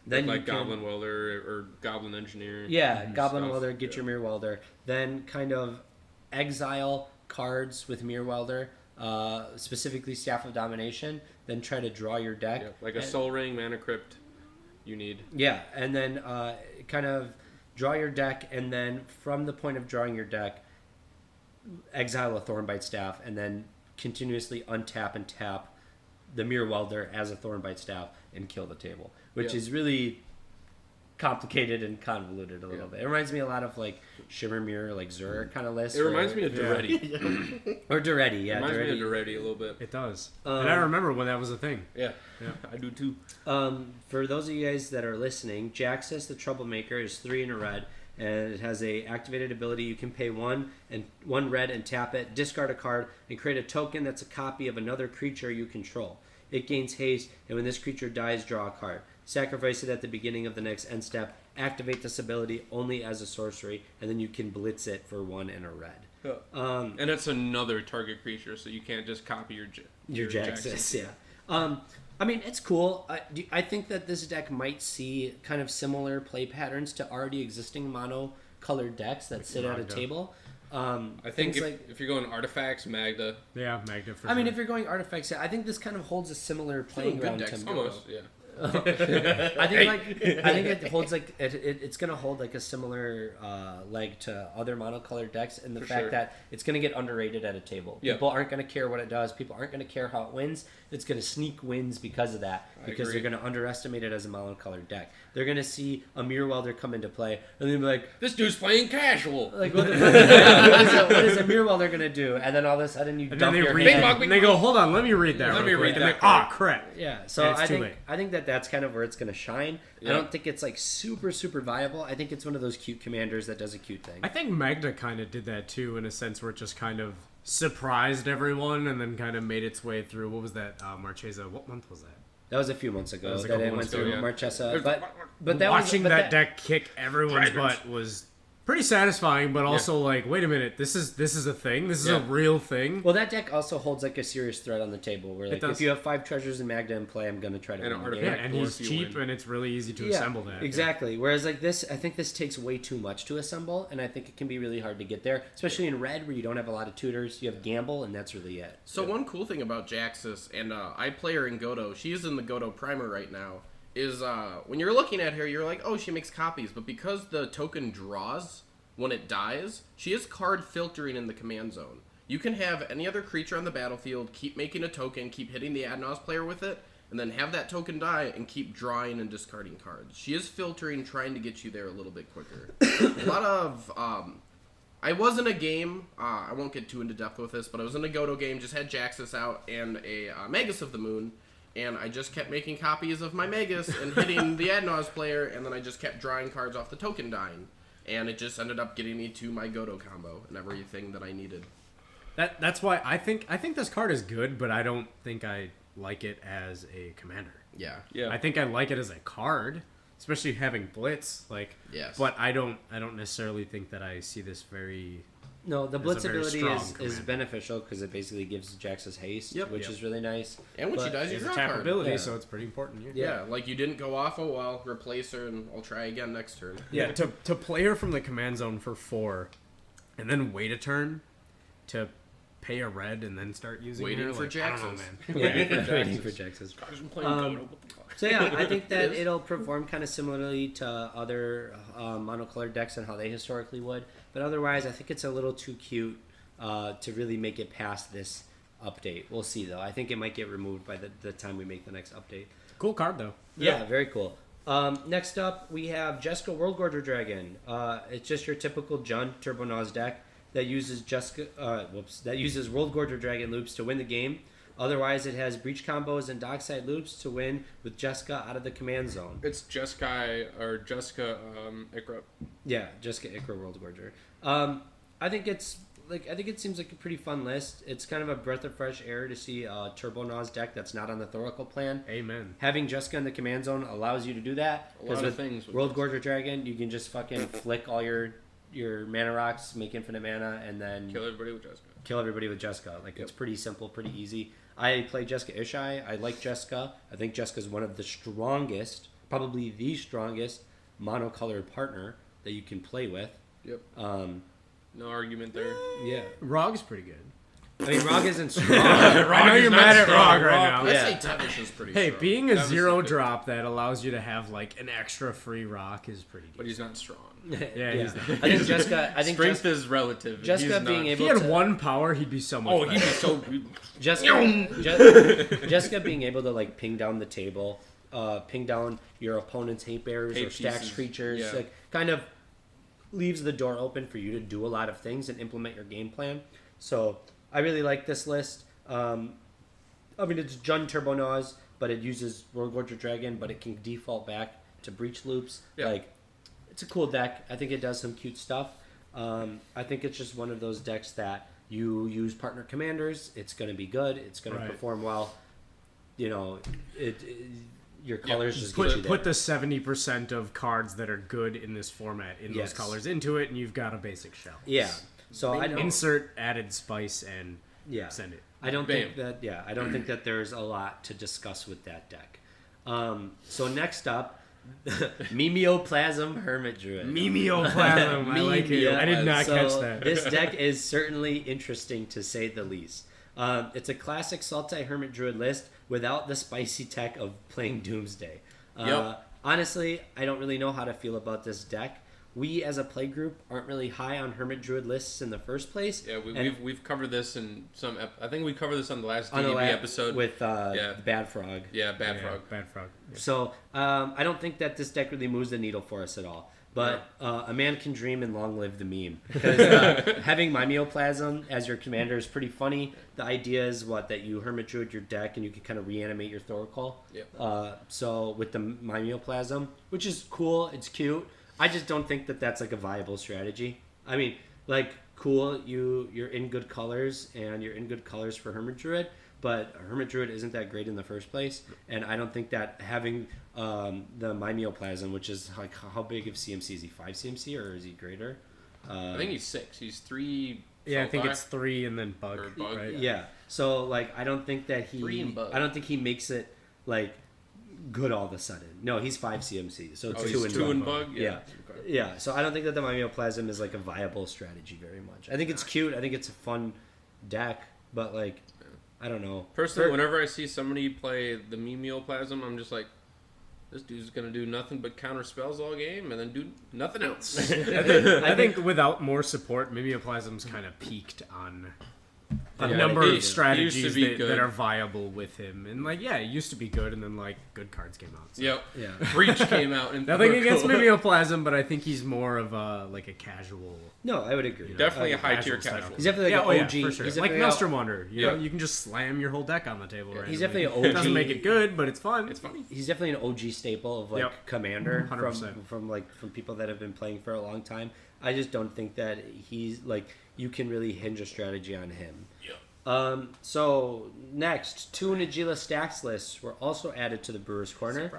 Then like Goblin Welder or Goblin Engineer. Yeah, Goblin stuff. Welder, get your Mirror Welder. Then kind of exile cards with Mirror Welder, specifically Staff of Domination. Then try to draw your deck. Yeah, like a Soul Ring, Mana Crypt you need. Yeah, and then kind of draw your deck, and then from the point of drawing your deck, exile a Thornbite Staff, and then continuously untap and tap the Mirror Welder as a Thornbite Staff and kill the table, which is really complicated and convoluted a little bit. It reminds me a lot of like Shimmer Mirror, like Zur kind of list. It reminds me of Duretti. Or Duretti, yeah. It reminds me of Duretti a little bit. It does. And I remember when that was a thing. Yeah, I do too. For those of you guys that are listening, Jaxus the Troublemaker is 3 in a red, and it has a activated ability. You can pay 1 red and tap it, discard a card, and create a token that's a copy of another creature you control. It gains haste, and when this creature dies, draw a card. Sacrifice it at the beginning of the next end step. Activate this ability only as a sorcery, and then you can blitz it for 1 and a red. Yeah. And it's another target creature, so you can't just copy your Jaxus. Yeah. I mean, it's cool. I think that this deck might see kind of similar play patterns to already existing mono-colored decks that sit at a table. I think if you're going artifacts, Magda. Yeah, Magda for sure. I mean, if you're going artifacts, I think this kind of holds a similar playing ground to me. Almost, yeah. I think it holds like it's gonna hold like a similar leg to other monocolored decks in the fact that it's gonna get underrated at a table. People aren't gonna care what it does. People aren't gonna care how it wins. It's gonna sneak wins because of that, because they're gonna underestimate it as a monocolored deck. They're gonna see a Mirror Welder come into play and they'll be like, "This dude's playing casual." Like, what is a Mirror Welder gonna do? And then all of a sudden you dump your hand. And they go, "Hold on, let me read that." Let me read that. Ah, crap. Yeah. So I think that's kind of where it's going to shine. I don't think it's like super viable. I think it's one of those cute commanders that does a cute thing. I think Magda kind of did that too, in a sense where it just kind of surprised everyone and then kind of made its way through. What was that, Marchesa? What month was that? That was a few months ago that it went through Marchesa. But watching that deck kick everyone's butt was pretty satisfying, but also like, wait a minute, this is a thing. This is a real thing. Well, that deck also holds like a serious threat on the table. Where like, if you have 5 treasures and Magda in play, I'm gonna try to win the game. And he's cheap, and it's really easy to assemble that. Exactly. Whereas like this, I think this takes way too much to assemble, and I think it can be really hard to get there, especially in red where you don't have a lot of tutors. You have Gamble, and that's really it. So one cool thing about Jaxus, and I play her in Godo. She's in the Godo Primer right now. Is when you're looking at her, you're like, oh, she makes copies, but because the token draws when it dies, she is card filtering in the command zone. You can have any other creature on the battlefield, keep making a token, keep hitting the Naus player with it, and then have that token die and keep drawing and discarding cards. She is filtering, trying to get you there a little bit quicker. A lot of... I was in a game, I won't get too into depth with this, but I was in a Godo game, just had Jaxus out and a Magus of the Moon, and I just kept making copies of my Magus and hitting the Naus player, and then I just kept drawing cards off the token dying. And it just ended up getting me to my Godo combo and everything that I needed. That's why I think this card is good, but I don't think I like it as a commander. Yeah. I think I like it as a card, especially having Blitz. But I don't necessarily think that I see this very. No, the Blitz ability is beneficial because it basically gives Jaxus haste, which is really nice. And when she dies, you draw a card. Ability, so it's pretty important. Yeah, like you didn't go off, oh well, replace her and I'll try again next turn. Yeah, to play her from the command zone for 4, and then wait a turn to pay a red and then start using waiting her. For Jaxus. Waiting for Jaxus. So yeah, I think that it'll perform kind of similarly to other monocolored decks and how they historically would. But otherwise, I think it's a little too cute to really make it past this update. We'll see, though. I think it might get removed by the time we make the next update. Cool card, though. Yeah, very cool. Next up, we have Jessica Worldgorger Dragon. It's just your typical Jund Turbo Naus deck that uses Worldgorger Dragon loops to win the game. Otherwise, it has breach combos and dockside loops to win with Jessica out of the command zone. It's Jessica Ikra. Yeah, Jessica Ikra Worldgorger. I think it seems like a pretty fun list. It's kind of a breath of fresh air to see a Turbo Naus deck that's not on the Thoracle plan. Amen. Having Jessica in the command zone allows you to do that. A lot of things. Worldgorger Dragon, you can just fucking flick all your your mana rocks, make infinite mana, and then Kill everybody with Jessica. kill everybody with Jessica. Like, it's pretty simple, pretty easy. I play Jessica Ishai. I like Jessica. I think Jessica's one of the strongest, probably the strongest monocolored partner that you can play with. Yep. No argument there. Yeah. Rog's pretty good. I mean, Rog isn't strong. I know you're mad at Rog right Rog- now. I Yeah. say Tevish is pretty Hey, strong. being a That was zero good. drop that allows you to have like an extra free rock is pretty But good. he's not strong. Yeah, he's not. I think Jessica. I think Strength is relative. Jessica He's being not- If able he had to. one power, he'd be so much Oh, better. he'd be so. Jessica being able to like ping down the table, ping down your opponent's hate bearers Hate or stacks pieces, creatures, yeah. like kind of leaves the door open for you to do a lot of things and implement your game plan. So I really like this list. I mean, it's Jund Turbo Naus, but it uses Worldgorger Dragon, but it can default back to Breach Loops. Yeah. Like, it's a cool deck. I think it does some cute stuff. I think it's just one of those decks that you use partner commanders. It's going to be good. It's going Right. to perform well. You know, your colors just get you Put there. put the 70% of cards that are good in this format in Yes. those colors into it, and you've got a basic shell. Yeah. So I don't. Insert added spice and Yeah. send it. I don't Bam. think that. Yeah, I don't think that there's a lot to discuss with that deck. So next up, Mimeoplasm Hermit Druid. Memeoplasm, I like it. I did not So catch that. This deck is certainly interesting to say the least. It's a classic Sultai Hermit Druid list without the spicy tech of playing Doomsday. Yep. Honestly, I don't really know how to feel about this deck. We as a play group aren't really high on Hermit Druid lists in the first place. Yeah, And we've covered this in some. I think we covered this on the last on the DDB lab episode with Yeah. Bad Frog. Yeah, Bad Frog. Bad frog. Yeah. So I don't think that this deck really moves the needle for us at all. But a man can dream and long live the meme. Because having Mimeoplasm as your commander is pretty funny. The idea is that you Hermit Druid your deck and you can kind of reanimate your Thoracle. Yep. So with the Mimeoplasm, which is cool, it's cute. I just don't think that that's like a viable strategy. I mean, like, cool, you're in good colors and you're in good colors for Hermit Druid, but Hermit Druid isn't that great in the first place, and I don't think that having the Mimeoplasm, which is like, how big of CMC is he? 5 CMC or is he greater? I think he's 6. He's 3. Yeah, I think Sultai. it's 3 and then bug. Or bug. Right? Yeah. So like, I don't think that 3 and bug. I don't think he makes it like good all of a sudden. No, he's 5 CMC, so it's Oh, 2 he's and 2 bug. and bug. Yeah. Okay. Yeah, so I don't think that the Mimeoplasm is like a viable strategy very much. I think it's cute. I think it's a fun deck, but like, I don't know. Personally, whenever I see somebody play the Mimeoplasm, I'm just like, this dude's gonna do nothing but counter spells all game and then do nothing else. I think without more support, Mimeoplasm's kind of peaked on a Yeah, number he of used to strategies be good. that are viable with him. And like, yeah, it used to be good, and then like good cards came out. So. Yep. Yeah. Breach came out and Nothing against Mimeoplasm, but I think he's more of a like a casual. No, I would agree. Definitely a like high tier style. casual. He's definitely Yeah, like oh an OG. yeah, for sure. He's Like definitely Maelstrom Wonder, you know, Yeah. you can just slam your whole deck on the table. Yeah. Right? He's Like, definitely an it doesn't OG. make it good, but it's fun. It's funny. He's definitely an OG staple of like Yep. Commander 100%. from people that have been playing for a long time. I just don't think that he's like, you can really hinge a strategy on him. Yeah. So next, 2 Najila stacks lists were also added to the Brewers Corner.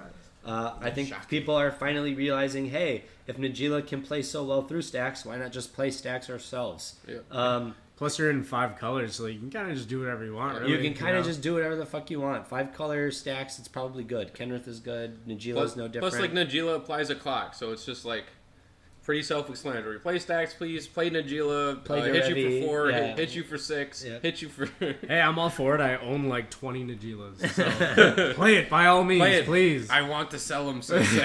I think Shocking. people are finally realizing, hey, if Najila can play so well through stacks, why not just play stacks ourselves? Yeah. Plus, you're in 5 colors, so you can kind of just do whatever you want. Really, You can kind of know? just do whatever the fuck you want. 5 color stacks, it's probably good. Kenrith is good. Najila's no different. Plus, like, Najila applies a clock, so it's just like pretty self-explanatory. Play stacks, please. Play Najila. Play hit you Derevi, for 4. yeah. Hit you for 6. Yeah. Hit you for. Hey, I'm all for it. I own like 20 Najilas. So play it by all means, Play it. please. I want to sell them, so Sam.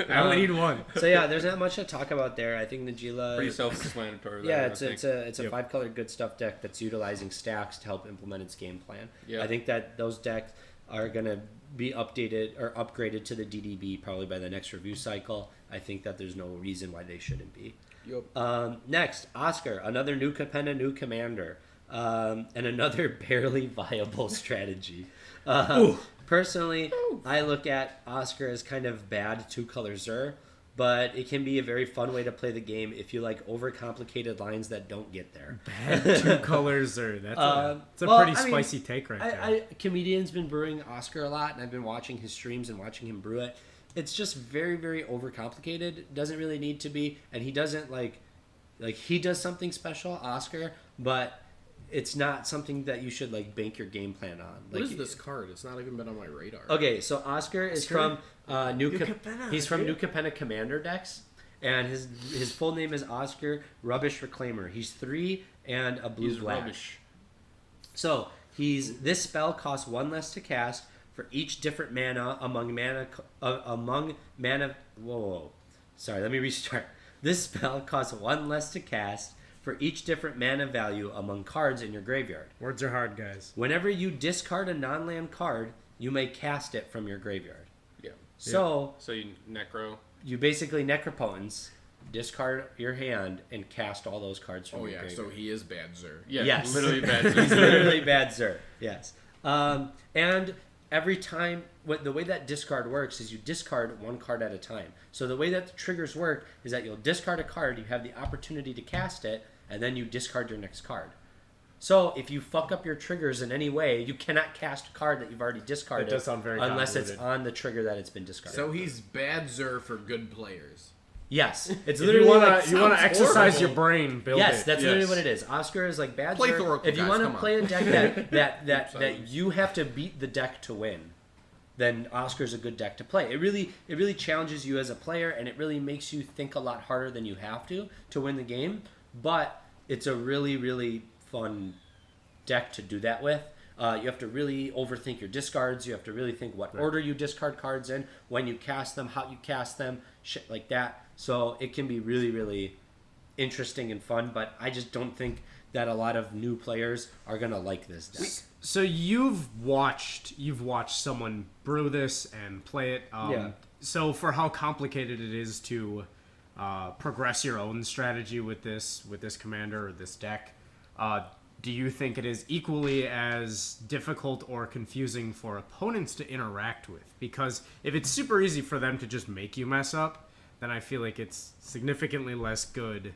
I only need one. So yeah, there's not much to talk about there. I think Najila. Pretty self-explanatory. Yeah, there, it's I think. a Yep. 5 color good stuff deck that's utilizing stacks to help implement its game plan. Yeah. I think that those decks are gonna be updated or upgraded to the DDB probably by the next review cycle. I think that there's no reason why they shouldn't be. Yep. Next, Oscar, another new capenna, new commander, and another barely viable strategy. Personally, I look at Oscar as kind of bad 2 color Zur, but it can be a very fun way to play the game if you like overcomplicated lines that don't get there. Bad 2 colors are that's it's a well, pretty I mean, spicy take right there. Comedian's been brewing Oscar a lot, and I've been watching his streams and watching him brew it. It's just very, very overcomplicated. Doesn't really need to be, and he doesn't like like he does something special, Oscar, but it's not something that you should like bank your game plan on. What Like, is this card? It's not even been on my radar. Okay, so Oscar is from Capenna, he's from yeah. New Capenna Commander decks, and his full name is Oscar Rubbish Reclaimer. He's 3 and a blue He's black. rubbish. So this spell costs 1 less to cast for each different mana among mana. Whoa. Sorry, let me restart. This spell costs 1 less to cast for each different mana value among cards in your graveyard. Words are hard, guys. Whenever you discard a non-land card, you may cast it from your graveyard. Yeah. So So you necro. you basically necropotence, discard your hand, and cast all those cards from Oh your yeah, graveyard. so he is bad, Zer. Yeah. Yes. Literally bad. He's literally bad, sir. Yes. And every time, the way that discard works is you discard 1 card at a time. So the way that the triggers work is that you'll discard a card, you have the opportunity to cast it, and then you discard your next card. So if you fuck up your triggers in any way, you cannot cast a card that you've already discarded. It does sound very unless it's convoluted. on the trigger that it's been discarded. So he's bad, Zer, for good players. Yes, it's If literally you wanna like, you wanna sounds exercise horrible. your brain, build yes, it. that's literally Yes. what it is. Oscar is like bad. Play Zerg. Thoracle, If you guys, want to come on. play a deck that Sorry. you have to beat the deck to win, then Oscar's a good deck to play. It really challenges you as a player, and it really makes you think a lot harder than you have to win the game. But it's a really fun deck to do that with. You have to really overthink your discards. You have to really think what order you discard cards in, when you cast them, how you cast them, shit like that. So it can be really interesting and fun, but I just don't think that a lot of new players are going to like this deck. So you've watched someone brew this and play it. Yeah. So for how complicated it is to progress your own strategy with this commander or this deck, do you think it is equally as difficult or confusing for opponents to interact with? Because if it's super easy for them to just make you mess up, then I feel like it's significantly less good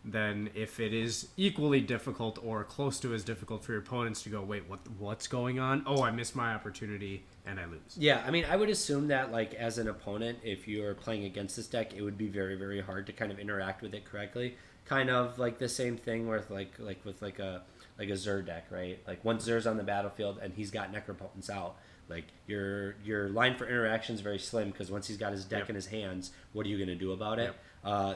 than if it is equally difficult or close to as difficult for your opponents to go, wait, what's going on? Oh, I missed my opportunity and I lose. Yeah, I mean, I would assume that, like, as an opponent, if you're playing against this deck, it would be very hard to kind of interact with it correctly. Kind of like the same thing with with a Zer deck, right? Like, once Zer's on the battlefield and he's got Necropotence out, like, your line for interaction is very slim, because once he's got his deck in his hands, what are you going to do about it?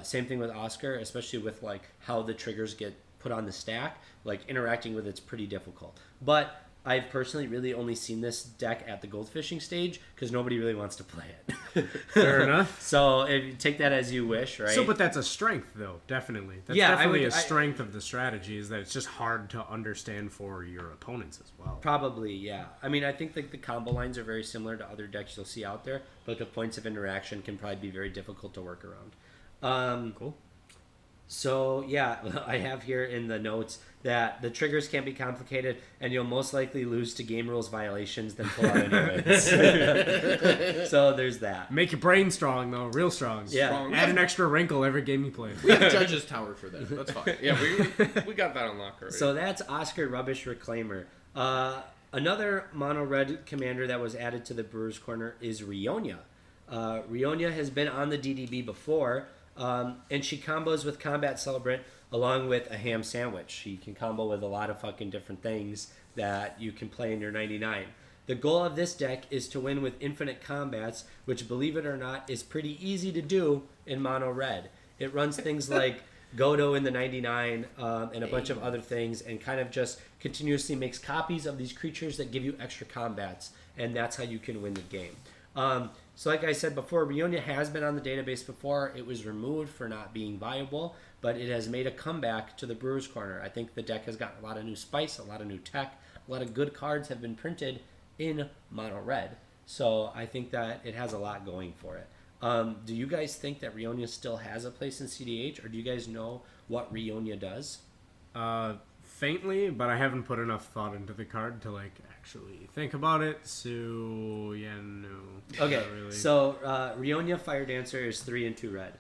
Same thing with Oscar, especially with, like, how the triggers get put on the stack. Like, interacting with it's pretty difficult. But I've personally really only seen this deck at the goldfishing stage, because nobody really wants to play it. Fair enough. So if you take that as you wish, right? So, but that's a strength, though, definitely. That's Yeah, definitely a strength of the strategy, is that it's just hard to understand for your opponents as well. Probably, yeah. I mean, I think like the combo lines are very similar to other decks you'll see out there, but the points of interaction can probably be very difficult to work around. Cool. So, yeah, I have here in the notes that the triggers can be complicated, and you'll most likely lose to game rules violations than pull out any wins. So there's that. Make your brain strong, though, real strong. Yeah. Strong. Add an extra wrinkle every game you play. We have Judge's Tower for that. That's fine. Yeah, we got that unlocked already. So that's Oscar Rubbish Reclaimer. Another mono red commander that was added to the Brewer's Corner is Rionia. Rionia has been on the DDB before, and she combos with Combat Celebrant along with a ham sandwich. She can combo with a lot of fucking different things that you can play in your 99. The goal of this deck is to win with infinite combats, which, believe it or not, is pretty easy to do in mono red. It runs things like Godo in the 99 and a bunch of other things, and kind of just continuously makes copies of these creatures that give you extra combats, and that's how you can win the game. So like I said before, Rionia has been on the database before. It was removed for not being viable, but it has made a comeback to the Brewer's Corner. I think the deck has gotten a lot of new spice, a lot of new tech, a lot of good cards have been printed in mono red. So I think that it has a lot going for it. Do you guys think that Rionia still has a place in cEDH, or do you guys know what Rionia does? Faintly, but I haven't put enough thought into the card to actually think about it. So yeah, no. Okay, not really. so Rionia Fire Dancer is 3 and 2 red.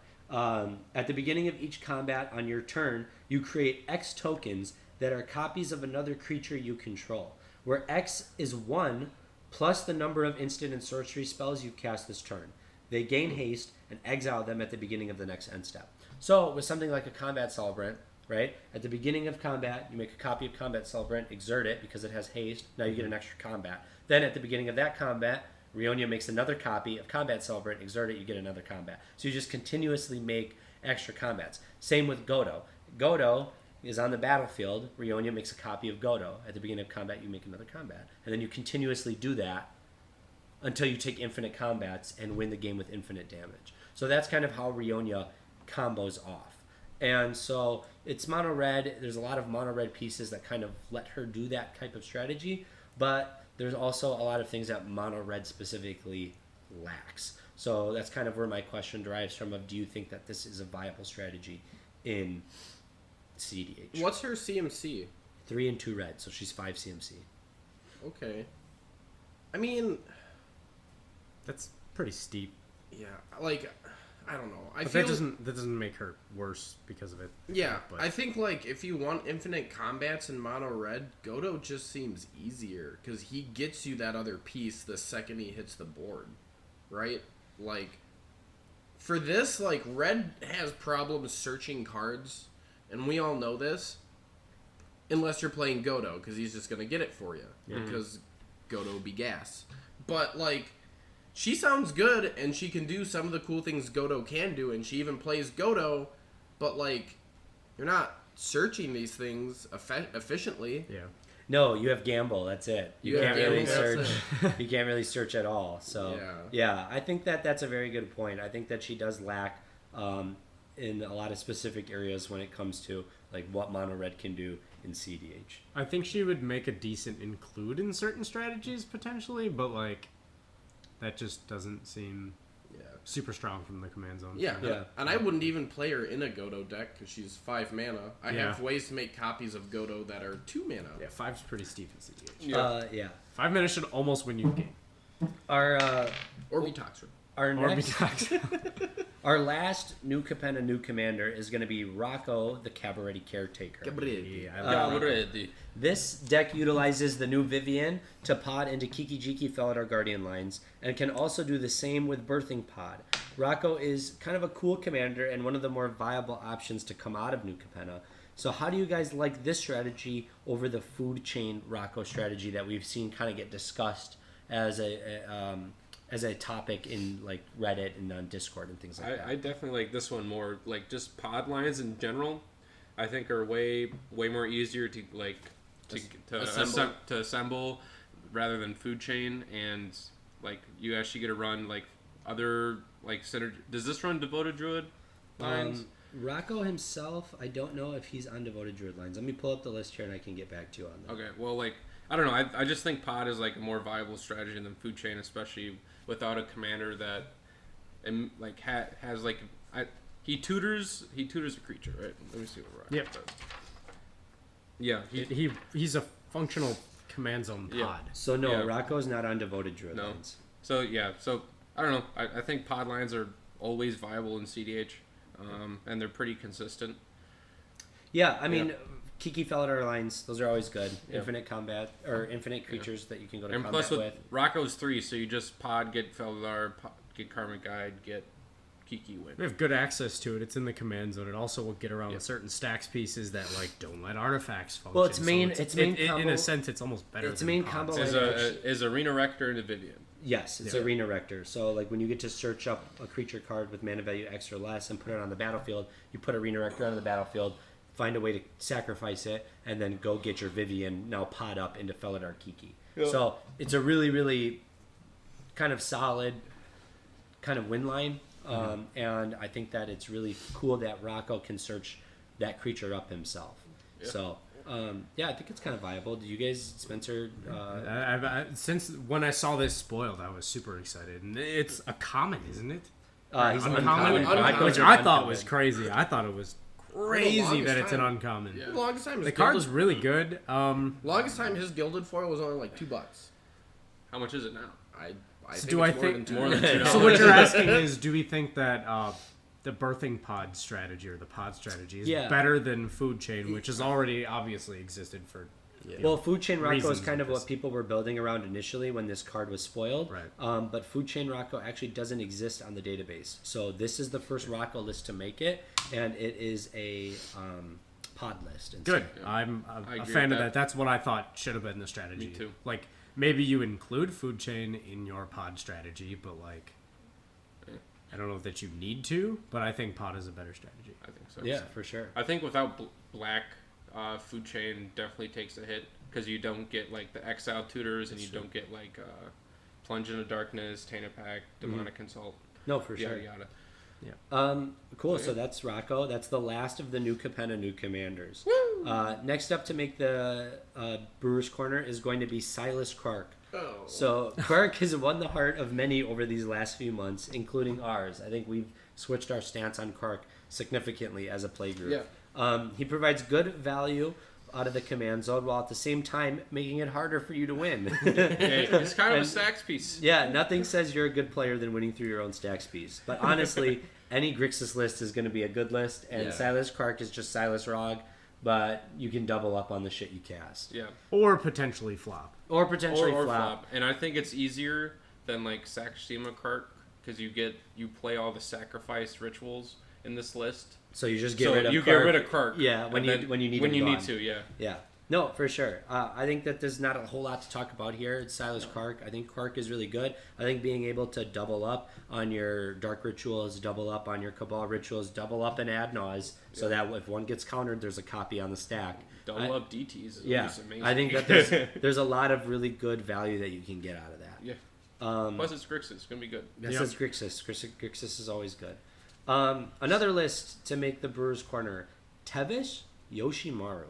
At the beginning of each combat on your turn, you create X tokens that are copies of another creature you control, where X is 1 plus the number of instant and sorcery spells you've cast this turn. They gain haste and exile them at the beginning of the next end step. So with something like a combat celebrant, right? At the beginning of combat, you make a copy of combat celebrant, exert it because it has haste. Now you get an extra combat. Then at the beginning of that combat, Rionia makes another copy of combat celebrant, exert it, you get another combat. So you just continuously make extra combats. Same with Godo. Godo is on the battlefield. Rionia makes a copy of Godo. At the beginning of combat, you make another combat. And then you continuously do that until you take infinite combats and win the game with infinite damage. So that's kind of how Rionia combos off. And so it's mono red. There's a lot of mono red pieces that kind of let her do that type of strategy, but there's also a lot of things that mono red specifically lacks. So that's kind of where my question derives from of, do you think that this is a viable strategy in cEDH? What's her CMC? 3 and 2 red, so she's 5 CMC. Okay. I mean, That's pretty steep. yeah, like, I don't know. I But feel that doesn't make her worse because of it. yeah. But I think like if you want infinite combats in mono red, Godo just seems easier because he gets you that other piece the second he hits the board, right? Like, for this, like, red has problems searching cards, and we all know this. Unless you're playing Godo, because he's just gonna get it for you, because Godo be gas. But like, she sounds good, and she can do some of the cool things Godo can do, and she even plays Godo, but like, you're not searching these things efficiently. yeah. No, you have gamble. That's it. You You have can't really gamble, search. that's You can't really search at all. So yeah, I think that that's a very good point. I think that she does lack in a lot of specific areas when it comes to like what mono red can do in cEDH. I think she would make a decent include in certain strategies potentially, but like that just doesn't seem super strong from the command zone. Yeah, Yeah. and I wouldn't even play her in a Godo deck because she's 5 mana. I Yeah. have ways to make copies of Godo that are 2 mana. Yeah, 5's pretty steep in cEDH. Yeah. 5 mana should almost win you a game. Our Or be Toxic. our Or be next toxic. our last new capenna new commander is going to be Rocco, the Cabaret Caretaker. Yeah, I like Already. This deck utilizes the new Vivian to pod into Kiki Jiki Felidar Guardian lines, and can also do the same with Birthing Pod. Rocco is kind of a cool commander and one of the more viable options to come out of New Capenna. So how do you guys like this strategy over the food chain Rocco strategy that we've seen kind of get discussed as a topic in like Reddit and on Discord and things like that? I definitely like this one more. Like just pod lines in general, I think are way more easier to like to assemble rather than food chain, and like you actually get to run like other like synergy. Does this run devoted druid lines? Rocco himself, I don't know if he's on devoted druid lines. Let me pull up the list here and I can get back to you on that. Okay, well, like I don't know. I just think pod is like a more viable strategy than food chain, especially without a commander that like has like he tutors a creature, right? Let me see what Rocco Yep. does. Yeah, he's a functional command zone pod. Yeah. So no, Yeah. Rocco's not on devoted druid No. lines. So yeah, so I don't know. I think pod lines are always viable in cEDH, and they're pretty consistent. Yeah, I mean, Kiki Felidar lines, those are always good. Yeah. Infinite combat, or infinite creatures that you can go to And combat plus with with. Rocco's 3, so you just pod, get Feldar, get Karmic Guide, get Kiki, win. We have good access to it. It's in the command zone. It also will get around Yep. certain stacks pieces that like don't let artifacts function. Well, its So main in combo- a sense, it's almost better. its than main pods. combo Is Arena Rector and a Vivian. Yes, it's Yeah. Arena Rector. So, like, when you get to search up a creature card with mana value X or less and put it on the battlefield, you put Arena Rector on the battlefield, find a way to sacrifice it, and then go get your Vivian, now pod up into Felidar Kiki. Yeah. So, it's a really, really kind of solid kind of win line. And I think that it's really cool that Rocco can search that creature up himself. Yeah. So, I think it's kind of viable. Do you guys, Spencer? Since when I saw this spoiled, I was super excited. And it's a common, isn't it? He's Uncommon, uncommon. which I thought was crazy. I thought it was crazy longest that it's an time. uncommon. The longest time, The card's really good. longest time his gilded foil was only like $2. How much is it now? I So think do it's I more think than more than $2. $2? So what you're asking is, do we think that the birthing pod strategy or the pod strategy is Yeah. better than food chain, which has already obviously existed for Well, Food Chain Rocco is reasons kind of of this. what people were building around initially when this card was spoiled. Right. But Food Chain Rocco actually doesn't exist on the database. So this is the first Rocco list to make it, and it is a pod list. Good. Yeah. I'm I a agree fan with of that. that. That's what I thought should have been the strategy. Me too. Like, maybe you include Food Chain in your pod strategy, but, like, I don't know that you need to, but I think pod is a better strategy. I think so. Yeah, for sure. I think without black, Food Chain definitely takes a hit because you don't get like the exile tutors and you don't get like Plunge into Darkness, Tainted Pack, Demonic Consult, No, for sure. yada yada. Cool. So, So yeah. that's Rocco. That's the last of the new Capenna new commanders. Woo! Next up to make the Brewer's Corner is going to be Silas Quark. Oh. So Quark has won the heart of many over these last few months, including ours. I think we've switched our stance on Quark significantly as a play group. Yeah. He provides good value out of the command zone while at the same time making it harder for you to win. Hey, it's kind of a And- stacks piece. Yeah, nothing says you're a good player than winning through your own stacks piece. But honestly, any Grixis list is going to be a good list, and Yeah. Silas Quark is just Silas Rog, but you can double up on the shit you cast. Yeah. Or potentially flop. Or potentially Or flop. And I think it's easier than like Sakushima Cart because you play all the sacrifice rituals in this list. So you just get So rid of you Quark. get rid of Kark. Yeah, when and you then- when you need when him you need gone. to, yeah. Yeah. No, for sure. I think that there's not a whole lot to talk about here. It's Silas Quark. I think Quark is really good. I think being able to double up on your Dark Rituals, double up on your Cabal Rituals, double up in Ad Naus, so that if one gets countered, there's a copy on the stack. Double up DTs is Yeah, always amazing. I think that there's a lot of really good value that you can get out of that. Yeah. Um, Plus it's Grixis. It's going to be good. This Yep. is Grixis. Grixis is always good. Another list to make the Brewer's Corner: Tevish Yoshimaru.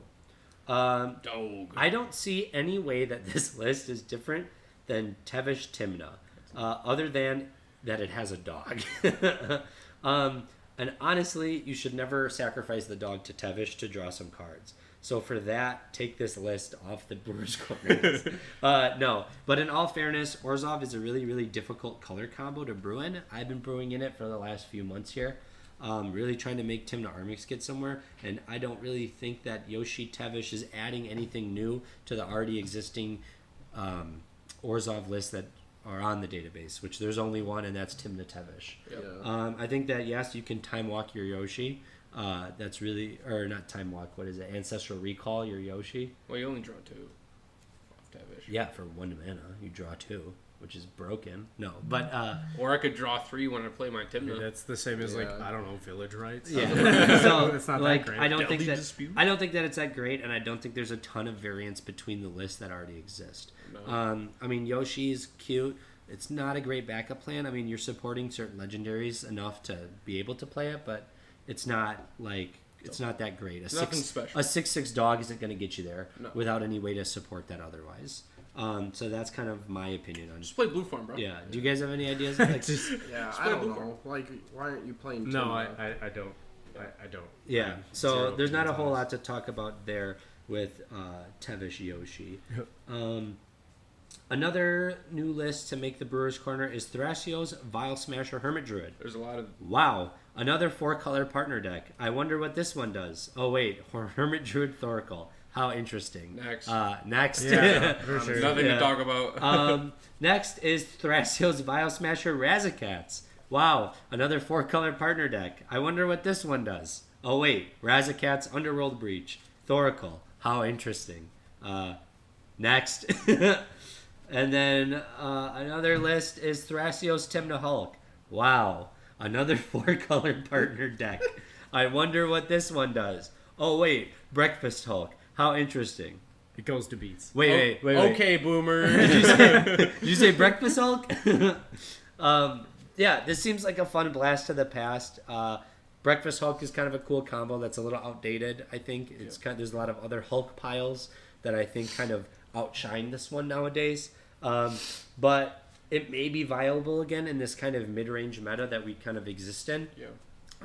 Dog. I don't see any way that this list is different than Tevish Timna, other than that it has a dog. And honestly, you should never sacrifice the dog to Tevish to draw some cards. So for that, take this list off the Brewer's Corner. No, but in all fairness, Orzhov is a really, really difficult color combo to brew in. I've been brewing in it for the last few months here. Really trying to make Timna Armix get somewhere, and I don't really think that Yoshi Tevish is adding anything new to the already existing Orzhov lists that are on the database, which there's only one, and that's Timna Tevish. Yeah. I think that, yes, you can time walk your Yoshi. That's really, or not time walk, what is it? Ancestral Recall your Yoshi. Well, you only draw 2 off Tavish. Yeah, for 1 mana, you draw 2, which is broken. No, but Or I could draw 3 when I play my I mean, Timna. that's the same as, like, Yeah. I don't know, village rights. yeah. So It's not that like, great. I don't think Delhi that dispute? I don't think that it's that great, and I don't think there's a ton of variance between the lists that already exist. No. I mean, Yoshi's cute. It's not a great backup plan. I mean, you're supporting certain legendaries enough to be able to play it, but it's not like it's not that great. Nothing special. A 6/6 dog isn't going to get you there No. without any way to support that otherwise. So that's kind of my opinion on. Just play Blue Farm, bro. Yeah. Do you guys have any ideas? Like, Yeah, Just I play don't Blue know. Like, why aren't you playing? No, Timna? I don't. I don't. yeah. I'm So zero there's not a opinions whole on lot to talk about there with Tevish Yoshi. Another new list to make the Brewer's Corner is Thrasios Vile Smasher Hermit Druid. There's a lot of Wow, another 4-color partner deck. I wonder what this one does. Oh wait, Hermit Druid Thoracle. How interesting. Next. Next. Yeah, for sure. nothing Yeah. to talk about. Next is Thrasios Vile Smasher Razakats. Wow, another 4-color partner deck. I wonder what this one does. Oh wait, Razakats Underworld Breach. Thoracle. How interesting. Next. And then another list is Thrasios Timna Hulk. Wow, another 4-color partner deck. I wonder what this one does. Oh wait, Breakfast Hulk. How interesting. It goes to beats. Wait. Okay, boomer. Did you say Breakfast Hulk? Yeah, this seems like a fun blast to the past. Breakfast Hulk is kind of a cool combo that's a little outdated, I think. It's kind of, there's a lot of other Hulk piles that I think kind of outshine this one nowadays. But it may be viable again in this kind of mid-range meta that we kind of exist in. Yeah.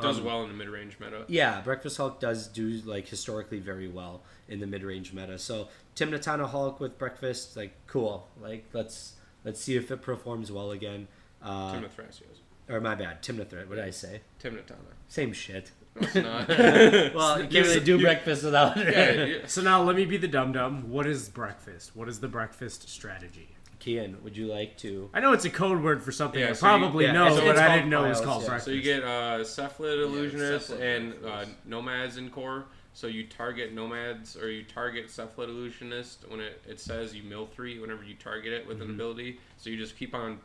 Does well in the mid-range meta. Yeah, Breakfast Hulk does do like historically very well in the mid-range meta. So Timnatana Hulk with Breakfast, like cool. Like let's see if it performs well again. Timna Thrasios. Or my bad, Timnathreat. What did I say? Timnatana. Same shit. No, it's not. Well, you can't really do breakfast without it. Yeah. So now let me be the dum-dum. What is breakfast? What is the breakfast strategy? Kian, would you like to? I know it's a code word for something Yeah, I so you- probably yeah, know, it's but I called didn't know it was files, called yeah. breakfast. So you get Cephalid Illusionist Cephalid and Illusionist. Nomads in core. So you target Nomads or you target Cephalid Illusionist when it says you mill 3 whenever you target it with an ability. So you just keep on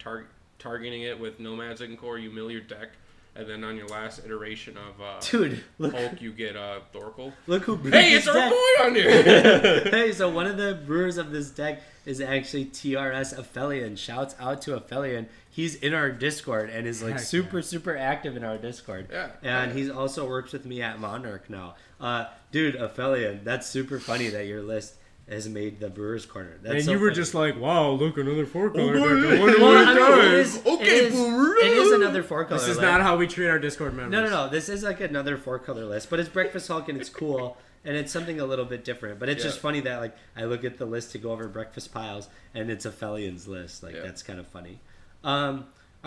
targeting it with Nomads in core. You mill your deck, and then on your last iteration of Dude, look, Hulk, you get Thorkel. look who beat Hey, this it's our deck. boy on here. Hey, so one of the brewers of this deck is actually TRS Aphelion. Shouts out to Aphelion. He's in our Discord and is like Heck super active in our Discord. Yeah. And he's also works with me at Monarch now. Dude, Aphelion, that's super funny that your list has made the Brewers Corner. That's And so you were funny. just like, wow, look, another 4-color boy. deck. I wonder Well, what I it mean, it does. is, Okay, it is another 4-color. This is like- not how we treat our Discord members. No. This is like another 4-color list, but it's Breakfast Hulk and it's cool, and it's something a little bit different. But it's just Yeah. funny that like I look at the list to go over Breakfast Piles, and it's a Fellion's list. Like Yeah. that's kind of funny. So All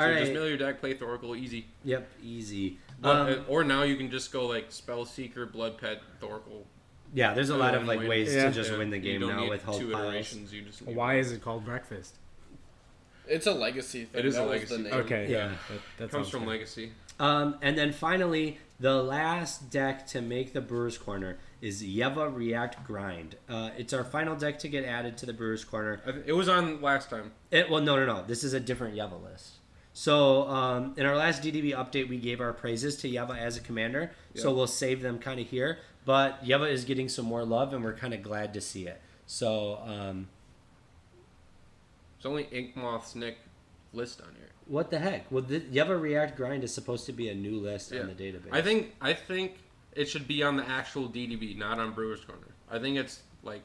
right. just mill your deck, play Thorkel, easy. Yep, easy. Or now you can just go like Spell Seeker, Blood Pet, Thorkel. Yeah, there's a lot of like Win. ways Yeah. to just Yeah, win the you game don't now need with Hulk 2 piles. iterations. You just need Why is it called breakfast? It's a legacy thing. It is That a was legacy the name. thing. Okay, Yeah. That It comes sounds from good. Legacy. And then finally, the last deck to make the Brewers Corner is Yeva React Grind. It's our final deck to get added to the Brewers Corner. It was on last time. Well, no. This is a different Yeva list. So in our last DDB update, we gave our praises to Yeva as a commander. So Yep. we'll save them kind of here. But Yeva is getting some more love, and we're kind of glad to see it. So It's only Inkmoth's Nick list on here. what the heck? Well, Yeva React Grind is supposed to be a new list Yeah. on the database. I think it should be on the actual DDB, not on Brewer's Corner. I think it's like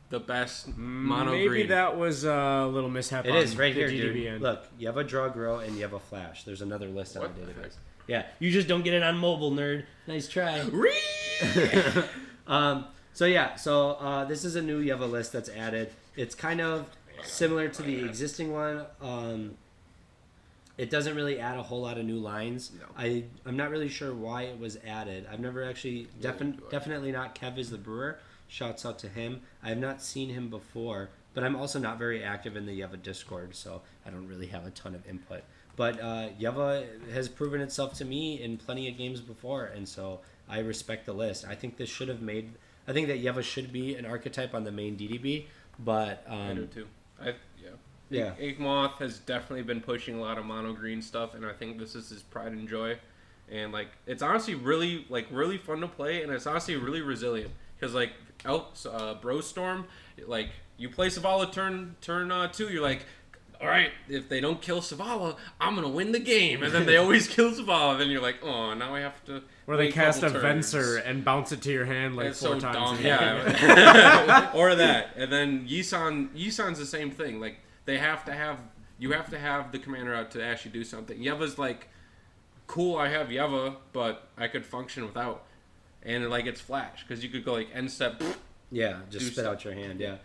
the best mono Maybe green. that was a little mishap. It on is right the here, GDB dude. end. Look, Yeva Draw Grow and Yeva Flash. There's another list on What the the database. heck? Yeah, you just don't get it on mobile, nerd. Nice try. So this is a new Yeva list that's added. It's kind of similar to the existing one. It doesn't really add a whole lot of new lines. No. I'm not really sure why it was added. I've never actually definitely not Kev is the brewer. Shouts out to him. I have not seen him before, but I'm also not very active in the Yeva Discord, so I don't really have a ton of input. But Yeva has proven itself to me in plenty of games before, and so I respect the list. I think this should have made. I think that Yeva should be an archetype on the main DDB, but I do too. Yeah. Inkmoth has definitely been pushing a lot of mono green stuff, and I think this is his pride and joy. And like, it's honestly really fun to play, and it's honestly really resilient because like Brostorm, like you play Savala turn 2, you're like, all right, if they don't kill Savala, I'm gonna win the game, and then they always kill Savala. Then you're like, oh, now I have to. Where they wait cast a couple turns. Venser and bounce it to your hand like It's 4 so times. dumb, a game. yeah. Or that, and then Yisan's the same thing. Like you have to have the commander out to actually do something. Yeva's like, cool, I have Yeva, but I could function without, and like it's flash because you could go like end step. yeah, just do spit out stuff. your hand. Yeah.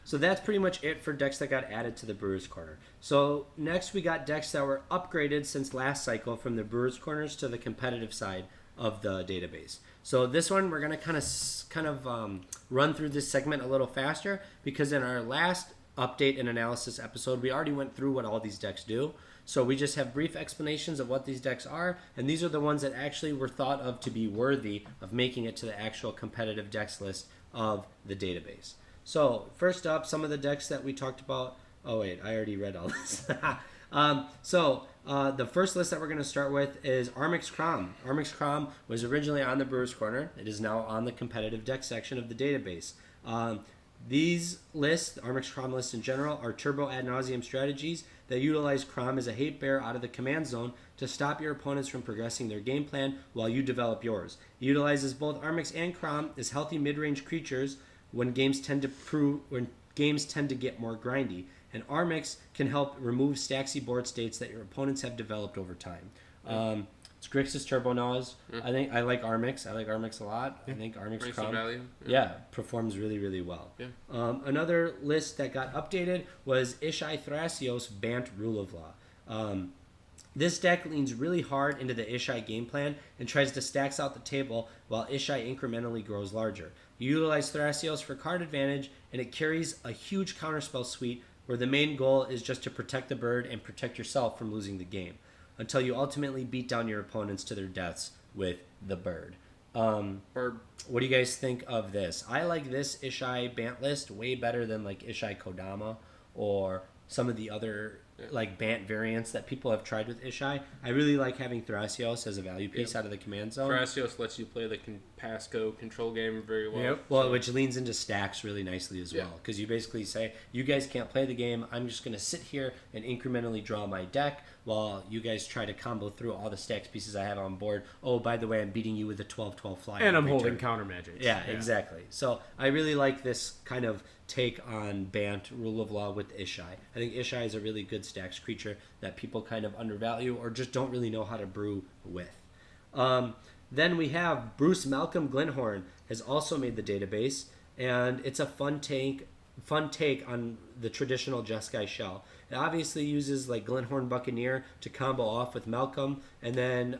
So that's pretty much it for decks that got added to the Brewers Corner. So next we got decks that were upgraded since last cycle from the Brewers Corners to the competitive side of the database. So this one we're gonna kind of run through this segment a little faster because in our last update and analysis episode we already went through what all these decks do. So we just have brief explanations of what these decks are, and these are the ones that actually were thought of to be worthy of making it to the actual competitive decks list of the database. So first up, some of the decks that we talked about. Oh wait, I already read all this. The first list that we're going to start with is Armix Crom. Armix Crom was originally on the Brewers Corner. It is now on the competitive deck section of the database. These lists, Armix Crom lists in general, are turbo ad nauseum strategies that utilize Crom as a hate bear out of the command zone to stop your opponents from progressing their game plan while you develop yours. It utilizes both Armix and Crom as healthy mid-range creatures when games tend to get more grindy, and Armix can help remove stacksy board states that your opponents have developed over time. It's Grixis Turbo Naus. I think I like Armix. I like Armix a lot. I think Armix Brings some Crom, value. performs really, really well. Yeah. Another list that got updated was Ishai Thrasios Bant Rule of Law. This deck leans really hard into the Ishai game plan and tries to stacks out the table while Ishai incrementally grows larger. You utilize Thrasios for card advantage, and it carries a huge counterspell suite where the main goal is just to protect the bird and protect yourself from losing the game, until you ultimately beat down your opponents to their deaths with the bird. Bird. What do you guys think of this? I like this Ishai Bant list way better than like Ishai Kodama or some of the other like Bant variants that people have tried with Ishai. I really like having Thrasios as a value piece out of the command zone. Thrasios lets you play the Pasco control game very well. Well, which leans into stacks really nicely as well, because you basically say, you guys can't play the game, I'm just going to sit here and incrementally draw my deck while you guys try to combo through all the stacks pieces I have on board. Oh, by the way, I'm beating you with a 12-12 flyer. And I'm holding counter magic. Yeah, exactly. So I really like this kind of take on Bant rule of law with Ishai. I think Ishai is a really good stacks creature that people kind of undervalue or just don't really know how to brew with. Then we have Bruce Malcolm Glenhorn has also made the database, and it's a fun take on the traditional Jeskai shell. It obviously uses like Glenhorn Buccaneer to combo off with Malcolm, and then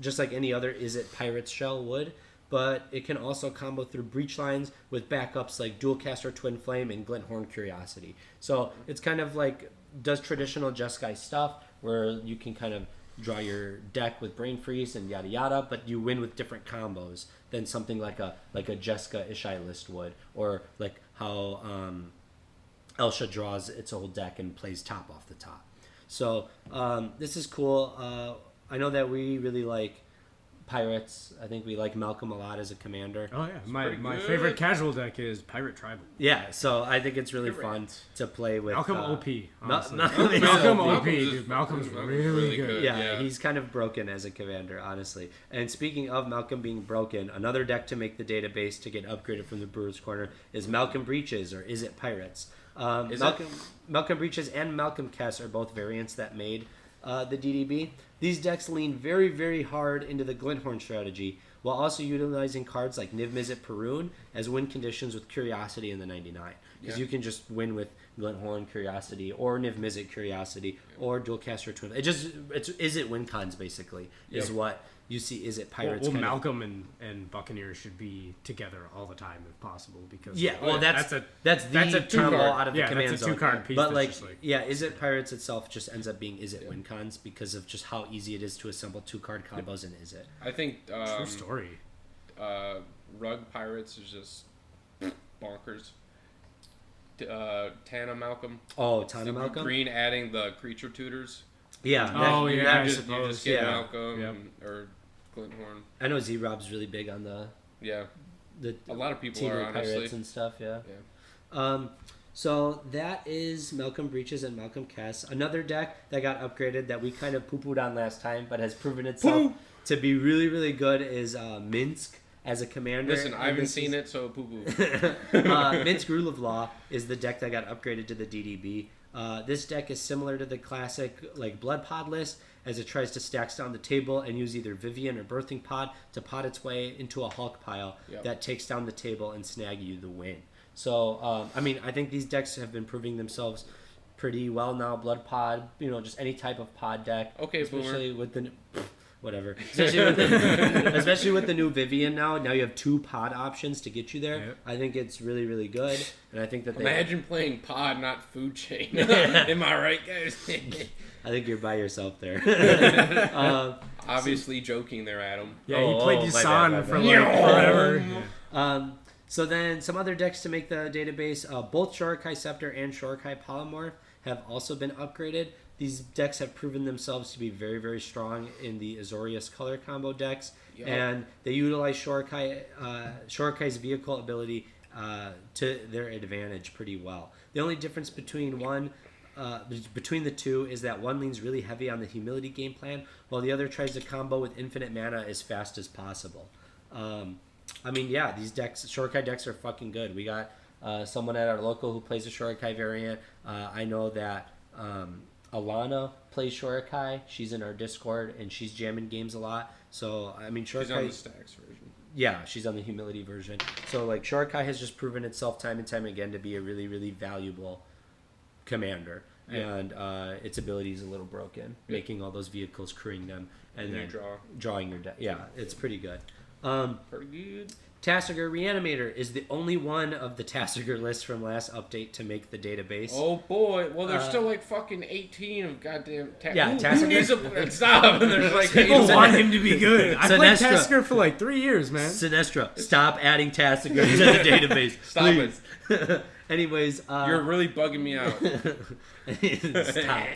just like any other Is It Pirates shell would, but it can also combo through breach lines with backups like Dualcaster Twin Flame and Glenhorn Curiosity. So it's kind of like does traditional Jeskai stuff where you can kind of draw your deck with Brain Freeze and yada yada, but you win with different combos than something like a Jeska Ishai list would, or like how Elsha draws its whole deck and plays top off the top. So this is cool. I know that we really like Pirates. I think we like Malcolm a lot as a commander. Oh yeah, my favorite casual deck is Pirate Tribal. Yeah, so I think it's really fun to play with. Malcolm OP. Malcolm OP, dude. Malcolm's really good. Yeah, he's kind of broken as a commander, honestly. And speaking of Malcolm being broken, another deck to make the database to get upgraded from the Brewer's Corner is Malcolm Breaches, or Is It Pirates? Malcolm Breaches and Malcolm Kess are both variants that made the DDB. These decks lean very, very hard into the Glenhorn strategy, while also utilizing cards like Niv Mizzet Perun as win conditions with Curiosity in the 99. Because you can just win with Glenhorn Curiosity, or Niv Mizzet Curiosity, or Dualcaster Twin. It's Is It win cons, basically, is what you see. Is It Pirates? Well, Malcolm and Buccaneer should be together all the time if possible, because that's the combo out of the command that's a zone. two-card piece. But Is It Pirates itself just ends up being Is It win cons because of just how easy it is to assemble 2-card combos in Is It. I think true story. Rug Pirates is just bonkers. Tana Malcolm. Oh, Tana Malcolm. Green adding the creature tutors. Yeah. You just get Malcolm or Glenhorn. I know Z-Rob's really big on the a lot of people team are, of honestly. Pirates and stuff. So that is Malcolm Breaches and Malcolm Kess. Another deck that got upgraded that we kind of poo-pooed on last time, but has proven itself to be really, really good is Minsk as a commander. Listen, I haven't seen it, so poo-poo. Minsk Rule of Law is the deck that got upgraded to the DDB. This deck is similar to the classic Blood Pod list, as it tries to stack down the table and use either Vivian or Birthing Pod to pod its way into a Hulk pile that takes down the table and snag you the win. So, I think these decks have been proving themselves pretty well now. Blood Pod, just any type of pod deck. Okay, especially with the... Whatever. Especially with the new Vivian now. Now you have 2 pod options to get you there. Yep. I think it's really, really good. And I think that Imagine playing pod, not food chain. Am I right, guys? I think you're by yourself there. Obviously joking there, Adam. Yeah, he played Yusan for forever. So then some other decks to make the database. Both Shorikai Scepter and Shorikai Polymorph have also been upgraded. These decks have proven themselves to be very, very strong in the Azorius color combo decks, and they utilize Shorikai's vehicle ability to their advantage pretty well. The only difference between the two is that one leans really heavy on the humility game plan, while the other tries to combo with infinite mana as fast as possible. These decks, Shorikai decks, are fucking good. We got someone at our local who plays a Shorikai variant. I know that Alana plays Shorikai. She's in our Discord, and she's jamming games a lot. So, Shorikai... She's on the stacks version. Yeah, she's on the humility version. So, Shorikai has just proven itself time and time again to be a really, really valuable commander. and its ability is a little broken, making all those vehicles, crewing them, and then drawing your deck. Yeah, it's pretty good. Pretty good. Tassiger Reanimator is the only one of the Tassiger list from last update to make the database. Oh boy! Well, there's still like fucking 18 of goddamn. Tassiger. Who needs a stop? And there's like People 8 want him to be good. I played Sinestra. Tasker for like 3 years, man. Sinestra, stop adding Tassiger to the database. Stop please. It. Anyways, You're really bugging me out. Stop.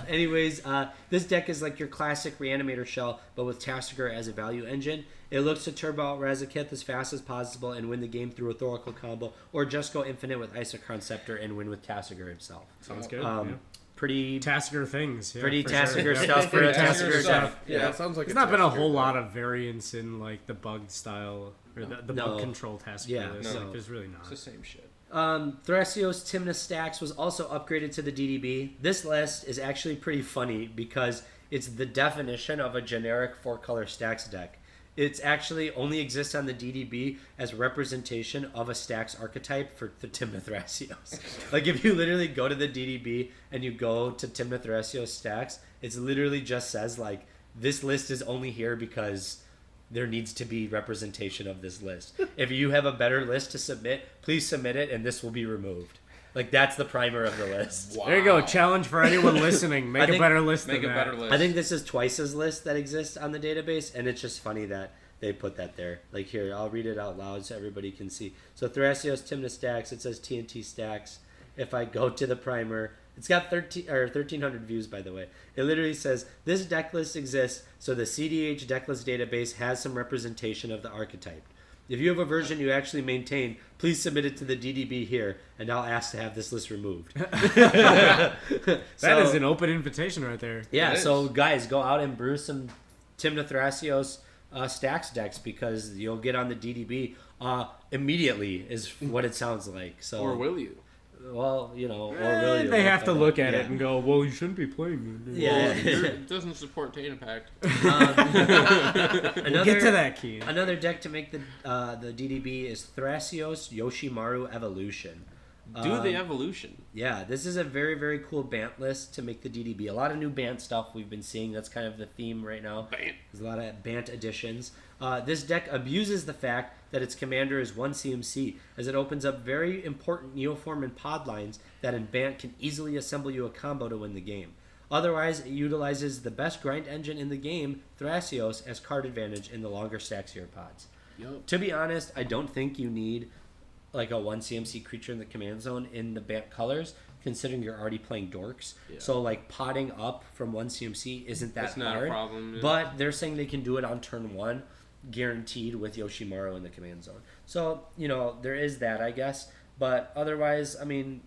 Anyways, this deck is like your classic Reanimator shell, but with Tassiger as a value engine. It looks to turbo out Razaketh as fast as possible and win the game through a Thoracle combo, or just go infinite with Isochron Scepter and win with Tassiger himself. Sounds good. Pretty Tasker things. Yeah, pretty for Tassiger sure. stuff for a Tassiger deck. Yeah, it sounds like There's not been a whole lot of variance in like the bug style or the bug control Tasker list. no. Like, there's really not. It's the same shit. Thrasios Timna Stacks was also upgraded to the DDB. This list is actually pretty funny because it's the definition of a generic 4-color Stacks deck. It's actually only exists on the DDB as representation of a Stacks archetype for the Timna Thrasios. Like if you literally go to the DDB and you go to Timna Thrasios Stacks, it's literally just says like this list is only here because there needs to be representation of this list. If you have a better list to submit, please submit it and this will be removed. Like that's the primer of the list. Wow. There you go. Challenge for anyone listening. Make a better list. Make than a that. better list. I think this is Twice's list that exists on the database, and it's just funny that they put that there. Like here, I'll read it out loud so everybody can see. So Thrasios Timna Stacks, it says TNT Stacks. If I go to the primer, it's got 1,300 views, by the way. It literally says, this deck list exists, so the cEDH deck list database has some representation of the archetype. If you have a version you actually maintain, please submit it to the DDB here, and I'll ask to have this list removed. That is an open invitation right there. Yeah, so guys, go out and brew some Timna Thrasios Stacks decks because you'll get on the DDB immediately is what it sounds like. So Or will you? Well, you know, or will you? They have to look at it and go, well, you shouldn't be playing it. Yeah. It doesn't support Data Pact. We'll get to that, Key. Another deck to make the DDB is Thrasios Yoshimaru Evolution. Do the evolution. Yeah, this is a very, very cool Bant list to make the DDB. A lot of new Bant stuff we've been seeing. That's kind of the theme right now. Bant. There's a lot of Bant additions. This deck abuses the fact that its commander is 1 CMC, as it opens up very important Neoform and Pod lines that in Bant can easily assemble you a combo to win the game. Otherwise, it utilizes the best grind engine in the game, Thrasios, as card advantage in the longer stacks of your pods. Yep. To be honest, I don't think you need like a 1 CMC creature in the command zone in the Bant colors, considering you're already playing dorks. Yeah. So like potting up from 1 CMC isn't that That's not hard. a problem. Yeah. But they're saying they can do it on turn 1, guaranteed with Yoshimaru in the command zone. So, you know, there is that, I guess. But otherwise, I mean,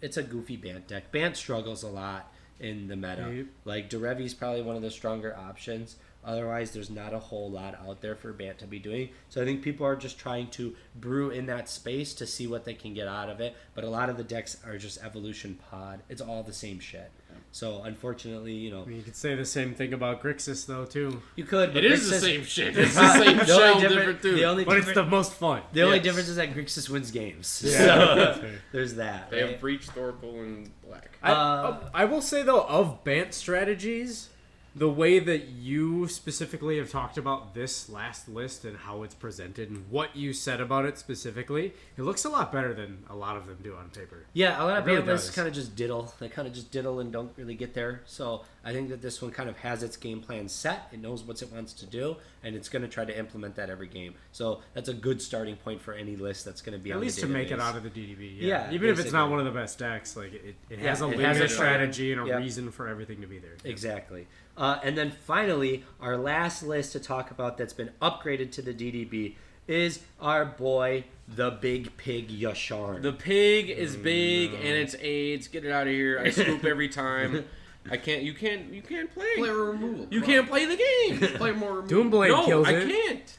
it's a goofy Bant deck. Bant struggles a lot in the meta. Yep. Like, Derevi's probably one of the stronger options. Otherwise, there's not a whole lot out there for Bant to be doing. So I think people are just trying to brew in that space to see what they can get out of it. But a lot of the decks are just evolution pod. It's all the same shit. So unfortunately, you know, I mean, you could say the same thing about Grixis, though, too. you could. But It is the Grixis- same shit. It's the same The shell, only different dude. the only But it's different- the most fun. the only Yes. difference is that Grixis wins games. Yeah, So that's fair. there's that. They right? have Breach, Thorkel, and Black. I will say, though, of Bant strategies, the way that you specifically have talked about this last list and how it's presented and what you said about it specifically, it looks a lot better than a lot of them do on paper. Yeah, a lot of It really Bant lists does. kind of just diddle. They kind of just diddle and don't really get there. So I think that this one kind of has its game plan set. It knows what it wants to do, and it's going to try to implement that every game. So that's a good starting point for any list that's going to be At on least the to make it database. out of the DDB. Yeah, Even if it's not basically. one of the best decks, like it Yeah, has a it limit has a strategy and a Yep. reason for everything to be there. Exactly. And then finally, our last list to talk about that's been upgraded to the DDB is our boy, the Big Pig Yasharn. The pig is big and it's AIDS. Get it out of here. I scoop every time. I can't. You can't play. Player removal. You can't play the game. Play more removal. Doomblade No, kills I it.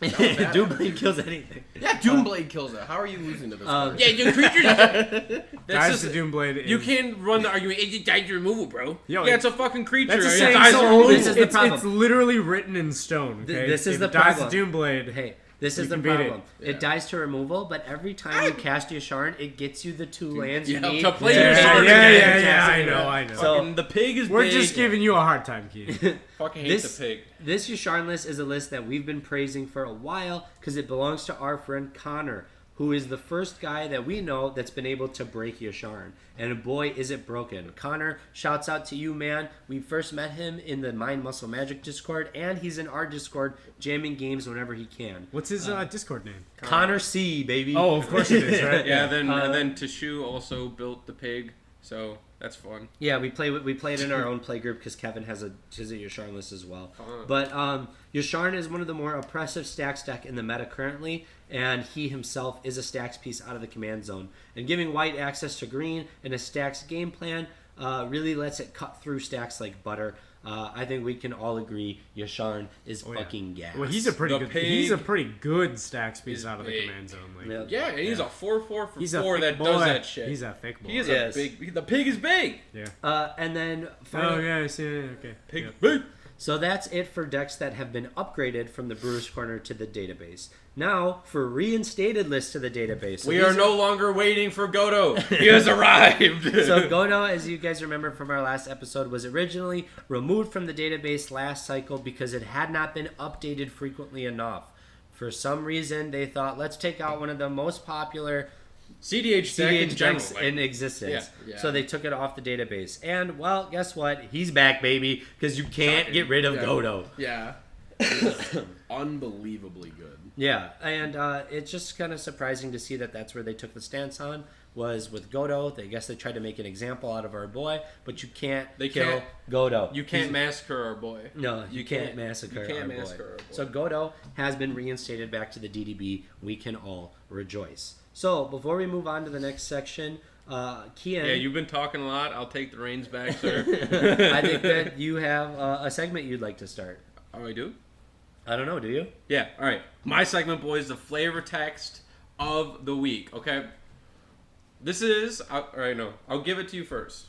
can't. Doomblade kills anything. Yeah, Doomblade kills it. How are you losing to this? card? Yeah, your creatures. Dies That's to just. Doomblade. You is- can't run the argument. It died to removal, bro. Yo, Yeah, it's a fucking creature. That's the It same. dies to So removal. This is the it's problem. literally written in stone. Okay? This is If the it dies problem. to Doomblade. Hey, This is the can beat it. problem. Yeah. It dies to removal, but every time you cast Yasharn, it gets you the 2 lands you Yeah, need. to play Yeah, Yasharn yeah, again. yeah, I know. So- Fucking the pig is We're big. just giving you a hard time, Keith. Fucking hate This- the pig. This Yasharn list is a list that we've been praising for a while because it belongs to our friend Connor, who is the first guy that we know that's been able to break Yasharn. And boy, is it broken. Connor, shouts out to you, man. We first met him in the Mind Muscle Magic Discord, and he's in our Discord jamming games whenever he can. What's his Discord name? Connor C, baby. Oh, of course it is, right? Yeah, and then Tashu also built the pig, so that's fun. Yeah, we played in our own play group because Kevin has a Yasharn list as well. Fun. But Yasharn is one of the more oppressive stacks deck in the meta currently, and he himself is a stacks piece out of the command zone. And giving white access to green in a stacks game plan really lets it cut through stacks like butter. I think we can all agree Yasharn is fucking gas. Well, he's a pretty The good. pig He's a pretty good stacks piece is out of the big. command zone. Like, Yeah. Yeah, and he's a 4/4 for he's a 4 thick that boy. does that shit. He's a thick boy. He is Yes. a big. The pig is big. Yeah. And then Oh finally, yeah, I see. Okay. Pig Yeah. big. so that's it for decks that have been upgraded from the Brewer's Corner to the database. Now for reinstated lists to the database. So We these are no longer waiting for Godo. He has arrived. So Godo, as you guys remember from our last episode, was originally removed from the database last cycle because it had not been updated frequently enough. For some reason, they thought, let's take out one of the most popular cEDH deck in cEDH general. decks like- in existence. Yeah. So they took it off the database. And, well, guess what? He's back, baby, because you can't get rid of Yeah. Godo. Yeah. It's unbelievably good. Yeah, and it's just kind of surprising to see that that's where they took the stance on, was with Godo. I guess they tried to make an example out of our boy, but you can't They kill can't- Godo. You can't massacre our boy. No, you can't can't- massacre you can't our boy. massacre our boy. So Godo has been reinstated back to the DDB. We can all rejoice. So before we move on to the next section, Kian, Yeah, you've been talking a lot. I'll take the reins back, sir. I think that you have a segment you'd like to start. Oh, I do? I don't know, do you? Yeah, all right. My segment, boys, the flavor text of the week, okay? This is, all right, no, I'll give it to you first.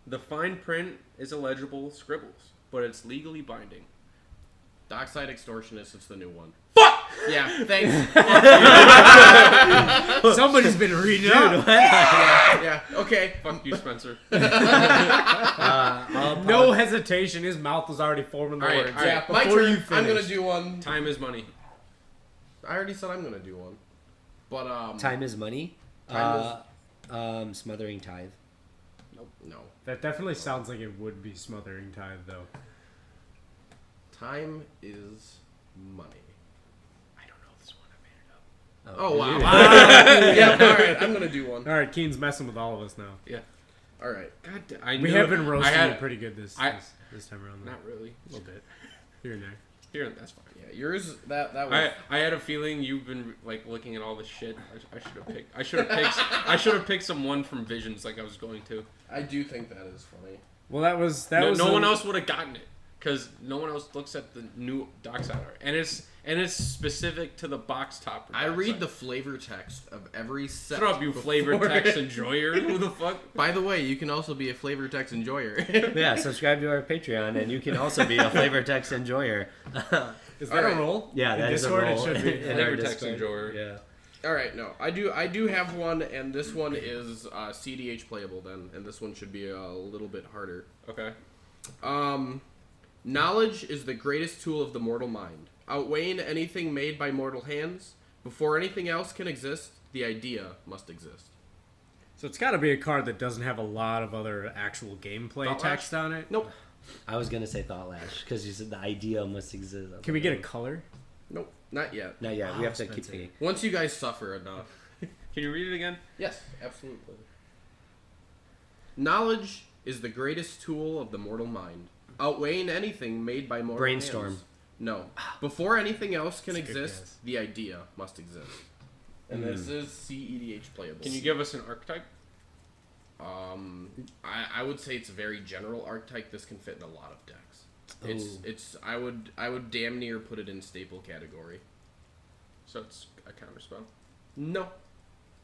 The fine print is illegible scribbles, but it's legally binding. Dockside Extortionist, it's the new one. Fuck! Yeah, thanks. Somebody's been reading up. Yeah, okay. Fuck you, Spencer. No hesitation. His mouth was already forming the All right, words. all right. Yeah, my Before you turn. I'm finish. gonna do one. Time is money. I already said I'm gonna do one. But Time is money. Smothering Tithe. no. That definitely sounds like it would be smothering tithe, though. Time is money. I don't know this one. I made it up. Oh wow. Yeah, alright, I'm gonna do one. All right, Keen's messing with all of us now. Yeah. Alright. God, I We knew have it. been roasting I had, you pretty good this time around. Though. Not really. A little bit. Here and there. Here, that's fine. Yeah, yours that was I had a feeling you've been like looking at all this shit. I should have picked. I should have picked some one from Visions like I was going to. I do think that is funny. Well, that was No one else would have gotten it because no one else looks at the new Dockside art, and it's specific to the box top. I read the flavor text of every set. Shut up, you flavor text enjoyer. Who the fuck? By the way, you can also be a flavor text enjoyer. Yeah, subscribe to our Patreon, and you can also be a flavor text enjoyer. Is that Alright. a roll? Yeah, In that is a Discord, roll. it should be. In our Flavor text Discord. enjoyer. Yeah. All right, no, I do have one, and this one is cEDH playable then, and this one should be a little bit harder. Okay. Knowledge is the greatest tool of the mortal mind, outweighing anything made by mortal hands. Before anything else can exist, the idea must exist. So it's got to be a card that doesn't have a lot of other actual gameplay Thought text on it. Nope, I was gonna say Thought Lash because you said the idea must exist. Can we get a color? nope, not yet. No, yeah, we Wow, have to keep Spencer. thinking. Once you guys suffer enough. Can you read it again? Yes, absolutely. Knowledge is the greatest tool of the mortal mind, outweighing anything made by mortal Brainstorm. hands. No. Before anything else can That's a good exist, guess. the idea must exist. And this is cEDH playable. Can you give us an archetype? I would say it's a very general archetype. This can fit in a lot of decks. It's I would damn near put it in staple category. So it's a counterspell. No.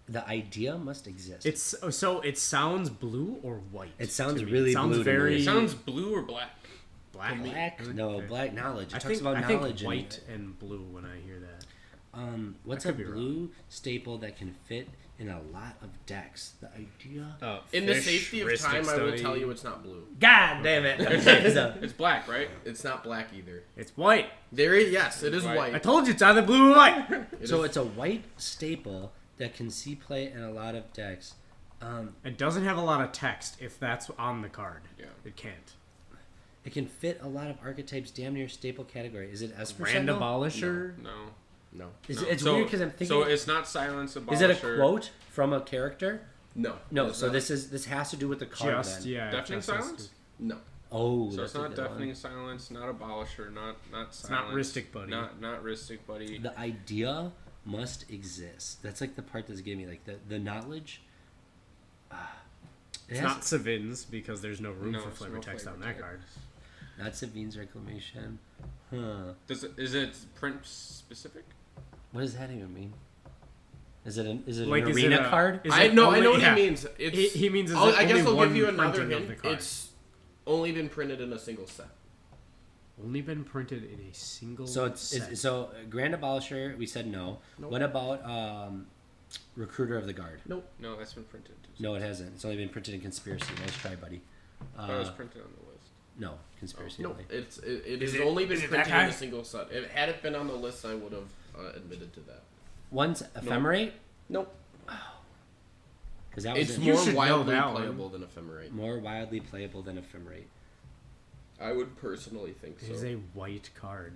The idea must exist. It's so it sounds blue or white. It sounds to me. really it sounds blue to me. very It sounds blue or black. black. black. No, Okay. black knowledge. It I talks think about I knowledge. think in white it. and blue when I hear that. What's I a could be blue staple that can fit in a lot of decks? The idea. In the safety of time, I will tell you it's not blue. God damn it! Okay, so It's black, right? It's not black either. It's white. Yes, it is White. white. I told you it's either blue or white. it's a white staple that can see play in a lot of decks. It doesn't have a lot of text if that's on the card. Yeah. It can't. It can fit a lot of archetypes. Damn near staple category. Is it Esper Rand Sentinel? Abolisher. No. No. It's So- weird because I'm thinking. So it's not Silence Abolisher. Is it a quote from a character? No. No. It's So not. this has to do with the card Just then. yeah. Deafening just has Silence? to- No. Oh, So that's it's a not good Deafening one. Silence, not Abolisher, not Silence. It's not Rhystic Buddy. Not Rhystic Buddy. The idea must exist. That's like the part that's giving me like the knowledge. It's not Savins because there's no room No, for there's flavor no text flavor on that text. card. Not Sabine's Reclamation. Huh. Is it print specific? What does that even mean? Is it an Like, an is arena it a- card? is I it know only- what yeah. he means. It's, He means is I it guess only I'll give you one another printing of hint. the card? It's only been printed in a single set. Only been printed in a single. So it's set. so Grand Abolisher. We said no. Nope. What about Recruiter of the Guard? Nope. No, that's been printed. No, it hasn't. It's only been printed in Conspiracy. Nice try, buddy. That was printed on the list. No, Conspiracy. No, only. it Is has it- only been is it printed that in guy? a single set. Had it been on the list, I would have admitted to that. One's Ephemerate. Nope. Because that was It's in- You more should know wildly that one. playable than Ephemerate. more widely playable than Ephemerate. I would personally think It is so. a white card.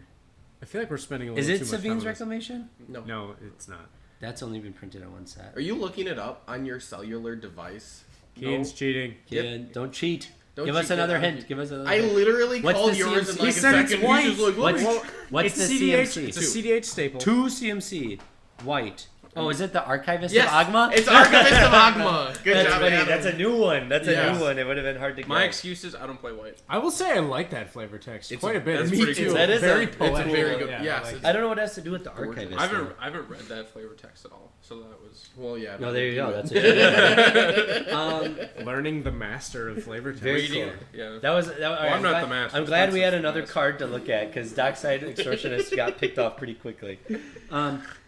I feel like we're spending a Is little it too much time Sabine's on this. Reclamation? No. No, it's not. That's only been printed on one set. Are you looking it up on your cellular device? Keen's cheating. Kid, don't cheat. Don't Give us cheat, another kid. hint. Give us another I hint. literally What's called the yours CMC? in like He a said it's second. white. He's just like, What's It's the CDH. CMC? It's a CDH staple. 2 CMC. White. Oh, is it the Archivist Yes, of Agma? it's Archivist of Agma. Good That's job, funny. Adam. That's a new one. That's a Yes. new one. It would have been hard to get. My excuse is I don't play white. I will say I like that flavor text quite a bit. that's It's pretty cool. That is very a- It's a poetic. very good. Yeah, yes. I like it's- I don't know what it has to do with the Gorgeous. Archivist. I though. haven't read that flavor text at all, so that was. well, yeah. No, there you go. That's it. Learning the master of flavor text. Very Reading cool. it, yeah. That was. That, I'm not the master. I'm glad we had Spencer's the another master. card to look at because Dockside Extortionist got picked off pretty quickly.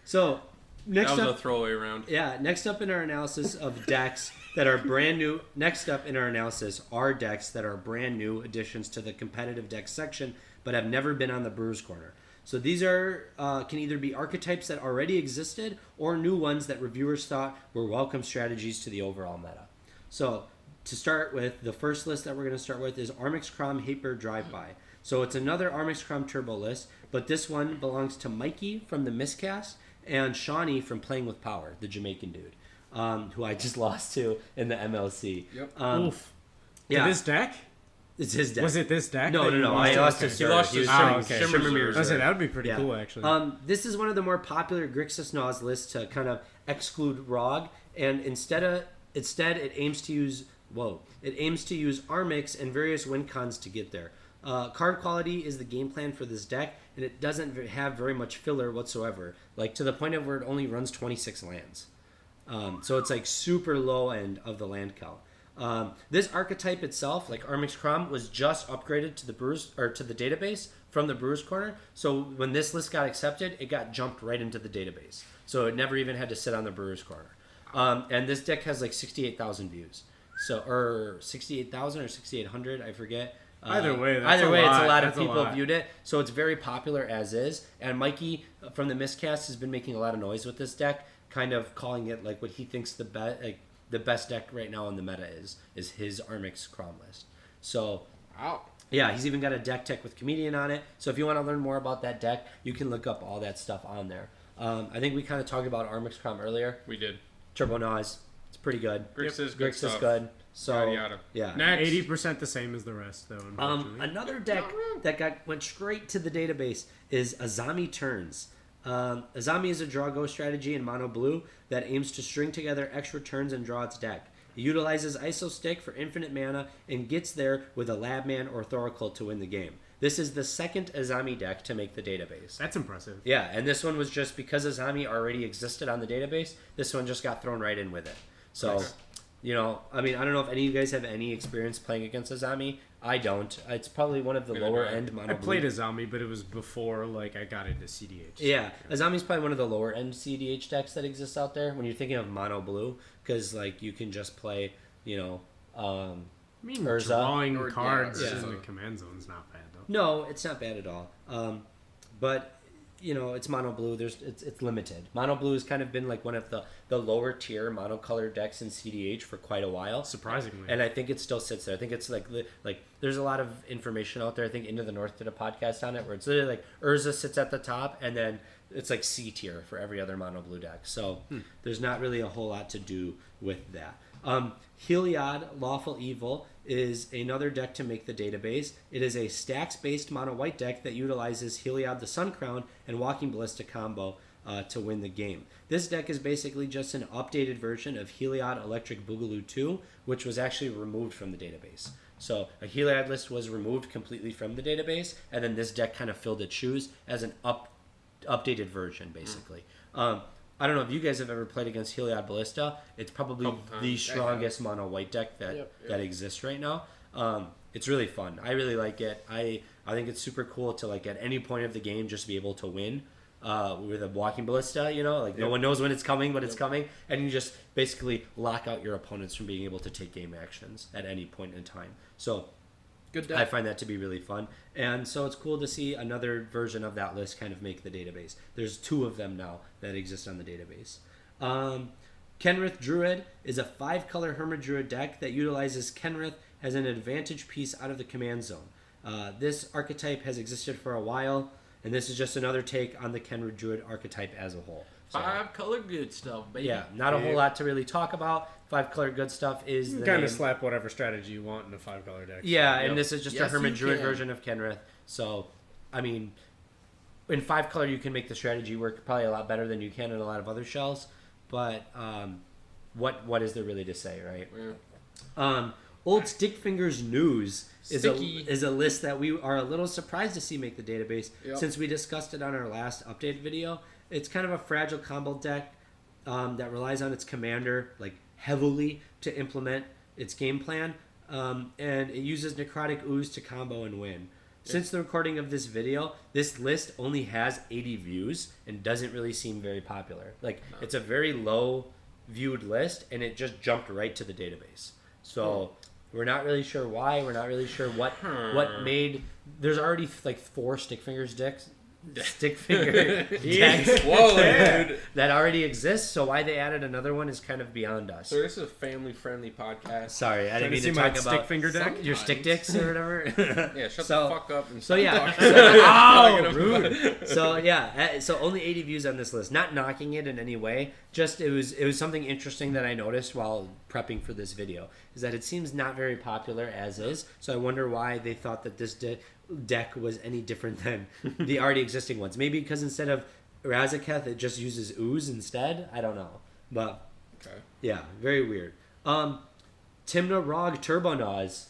So next That was up, a throwaway round. yeah. Next up in our analysis of decks that are brand new. Next up in our analysis are decks that are brand new additions to the competitive deck section, but have never been on the Brewers Corner. So these are can either be archetypes that already existed or new ones that reviewers thought were welcome strategies to the overall meta. So to start with, the first list that we're going to start with is Armix Crom Hyper Drive-By. So it's another Armix Crom Turbo list, but this one belongs to Mikey from the Miscast and Shawnee from Playing with Power, the Jamaican dude, who I just lost to in the MLC. Yep. Oof. Yeah, This deck? it's his deck. Was it this deck? No, that no, you no. lost I to? lost to Okay. Sir. lost He to was Shimmer- Shimmer, okay. Shimmer Shimmer Mirrors. I said Reserve. that would be pretty Yeah. cool, actually. This is one of the more popular Grixis Naus lists to kind of exclude ROG, and instead it aims to use Armix and various win cons to get there. Card quality is the game plan for this deck, and it doesn't have very much filler whatsoever, like to the point of where it only runs 26 lands. So it's like super low end of the land count. This archetype itself, like Armix Crom, was just upgraded to the Brewers or to the database from the Brewers Corner. So when this list got accepted, it got jumped right into the database. So it never even had to sit on the Brewers Corner. And this deck has like 68,000 views. So or 68,000 or 6,800, I forget. Either way, that's either a way, it's a lot. lot of That's a people lot. viewed it. So it's very popular as is. And Mikey from the Miscast has been making a lot of noise with this deck, kind of calling it like what he thinks the best deck right now in the meta is his Armix Crom list. So Wow. yeah, he's even got a deck tech with Comedian on it. So if you want to learn more about that deck, you can look up all that stuff on there. I think we kind of talked about Armix Crom earlier. We did. Turbo Naus, it's pretty good. Grix is good Grix stuff. is good. So Yada, yada. yeah. Next. 80% the same as the rest, though. Unfortunately. Another deck that went straight to the database is Azami Turns. Azami is a draw-go strategy in mono blue that aims to string together extra turns and draw its deck. It utilizes Iso Stick for infinite mana and gets there with a Labman or Thoracle to win the game. This is the second Azami deck to make the database. That's impressive. Yeah, and this one was just because Azami already existed on the database, this one just got thrown right in with it. So, Nice. I mean, I don't know if any of you guys have any experience playing against Azami. I don't. It's probably one of the lower end mono I blue. played Azami, but it was before like I got into cEDH. Yeah, Azami's probably one of the lower end cEDH decks that exists out there when you're thinking of mono blue, because like you can just play, I mean, Urza. drawing Or- cards yeah, in Urza. the command zone's not bad though. No, it's not bad at all. But it's mono blue. It's limited. Mono blue has kind of been like one of the lower tier monocolored decks in cEDH for quite a while. Surprisingly. And I think it still sits there. I think it's like there's a lot of information out there. I think Into the North did a podcast on it where it's literally like Urza sits at the top and then it's like C tier for every other mono blue deck. So there's not really a whole lot to do with that. Heliod Lawful Evil is another deck to make the database. It is a stacks-based mono-white deck that utilizes Heliod the Sun Crown and Walking Ballista combo to win the game. This deck is basically just an updated version of Heliod Electric Boogaloo 2, which was actually removed from the database. So a Heliod list was removed completely from the database, and then this deck kind of filled its shoes as an updated version, basically. I don't know if you guys have ever played against Heliod Ballista. It's probably the strongest mono white deck that exists right now. It's really fun. I really like it. I think it's super cool to like at any point of the game just be able to win with a walking ballista. No one knows when it's coming, but it's coming, and you just basically lock out your opponents from being able to take game actions at any point in time. So Good deck. I find that to be really fun. And so it's cool to see another version of that list kind of make the database. There's 2 of them now that exist on the database. Kenrith Druid is a 5-color Hermit Druid deck that utilizes Kenrith as an advantage piece out of the command zone. This archetype has existed for a while, and this is just another take on the Kenrith Druid archetype as a whole. So, 5-color good stuff, baby. yeah, not a whole lot to really talk about. 5-color good stuff is You the kind name. of slap whatever strategy you want in a 5-color deck. Yeah, Yep. and this is just a Yes, Hermit you Druid can. version of Kenrith. So, I mean, in 5-color you can make the strategy work probably a lot better than you can in a lot of other shells. But what is there really to say, right? Yeah. Old Stickfingers News is Sticky. a list that we are a little surprised to see make the database Yep. since we discussed it on our last update video. It's kind of a fragile combo deck that relies on its commander like heavily to implement its game plan, and it uses Necrotic Ooze to combo and win. Since the recording of this video, this list only has 80 views and doesn't really seem very popular. It's a very low viewed list, and it just jumped right to the database. So we're not really sure why. We're not really sure what made. There's already like 4 Stickfingers decks. Stickfinger decks Whoa, dude. that already exists. So why they added another one is kind of beyond us. So this is a family-friendly podcast. Sorry, I didn't mean to my talk about Stickfinger deck? your stick dicks or whatever. Yeah, shut So- the fuck up and So stop yeah, talking. oh, rude. So yeah, so only 80 views on this list. Not knocking it in any way. Just it was something interesting that I noticed while prepping for this video. Is that it seems not very popular as is. So I wonder why they thought that this deck was any different than the already existing ones. Maybe because instead of Razaketh, it just uses Ooze instead. I don't know, but Okay. yeah, very weird. Timna Rog Turbonaws.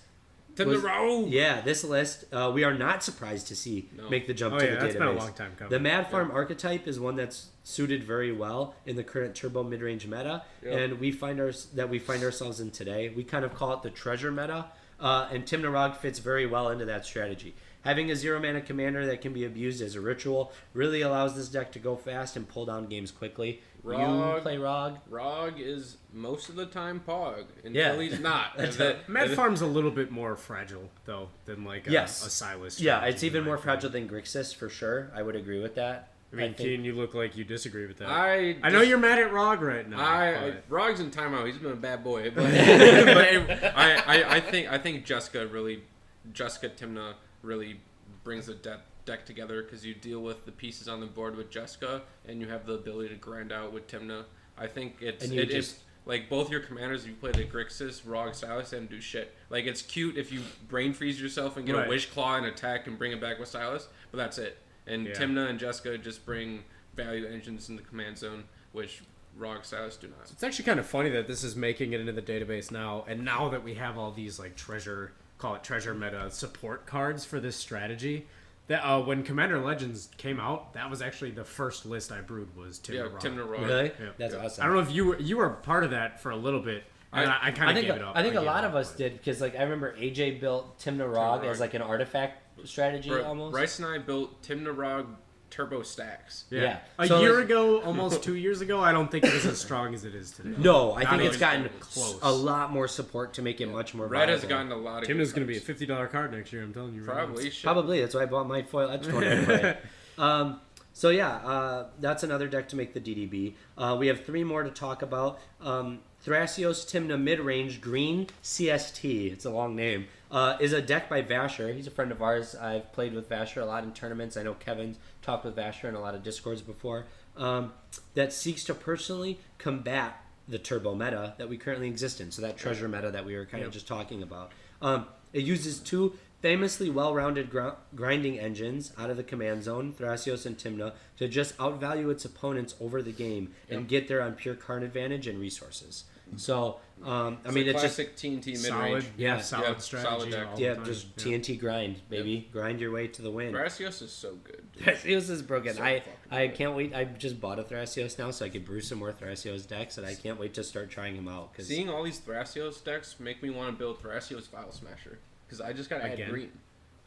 To the road. Yeah, this list we are not surprised to see No. make the jump Oh, to yeah, the that's database. been a long time coming. The Mad Farm archetype is one that's suited very well in the current turbo mid-range meta, Yep. and we find ourselves in today. We kind of call it the treasure meta, and Timna Rog fits very well into that strategy. Having a 0-mana commander that can be abused as a ritual really allows this deck to go fast and pull down games quickly. You Rog. play Rog. Rog is most of the time Pog until Yeah. he's not. Mad Farm's a little bit more fragile though than like a Yes. Silas. Yeah, strategy, it's even in my more opinion. fragile than Grixis for sure. I would agree with that. I mean, think- Keen, you look like you disagree with that. I know you're mad at Rog right now. but- Rog's in timeout. He's been a bad boy, but, I think Jessica Timna really brings the deck together because you deal with the pieces on the board with Jessica, and you have the ability to grind out with Timna. I think it's like both your commanders. If you play the Grixis, Rog, Silas, they don't do shit. Like it's cute if you brain freeze yourself and get Right. a Wish Claw and attack and bring it back with Silas, but that's it. And Yeah. Timna and Jessica just bring value engines in the command zone, which Rog, Silas do not. It's actually kind of funny that this is making it into the database now, and now that we have all these like treasure meta support cards for this strategy. That when Commander Legends came out, that was actually the first list I brewed was Timna Rog. Timna Rog. Really? Yeah. That's Yeah. awesome. I don't know if you were part of that for a little bit. I kind of think gave it up. I think I a gave lot it of up, us but- did because like I remember AJ built Timna Rog as like an artifact strategy almost. Bryce and I built Timnarog turbo stacks. Yeah. A So, year like- ago, almost 2 years ago, I don't think it was as strong as it is today. No, I think Not it's even gotten close. a lot more support to make it much more Red has viable. gotten a lot of. Tim good is going to be a cards. $50 card next year. I'm telling you. Right Probably. now. Shit. Probably. That's why I bought my foil edge toner to play. So yeah, that's another deck to make the DDB. We have 3 more to talk about. Thrasios Timna Midrange Green CST. It's a long name. Is a deck by Vasher. He's a friend of ours. I've played with Vasher a lot in tournaments. I know Kevin's talked with Vasher in a lot of Discords before. That seeks to personally combat the turbo meta that we currently exist in. So that treasure meta that we were kind of just talking about. It uses 2 famously well-rounded grinding engines out of the command zone, Thrasios and Timna, to just outvalue its opponents over the game and get there on pure card advantage and resources. So, I mean, it's just classic TNT mid Solid, range. Yeah. solid strategy. solid deck. all the yeah, time. just Yeah. TNT grind, baby, grind your way to the win. Thrasios is so good. Dude. Thrasios is broken. So I fucking good. can't wait. I just bought a Thrasios now, so I could brew some more Thrasios decks, and I can't wait to start trying them out. Cause Seeing all these Thrasios decks make me want to build Thrasios File Smasher because I just got to add Again? green.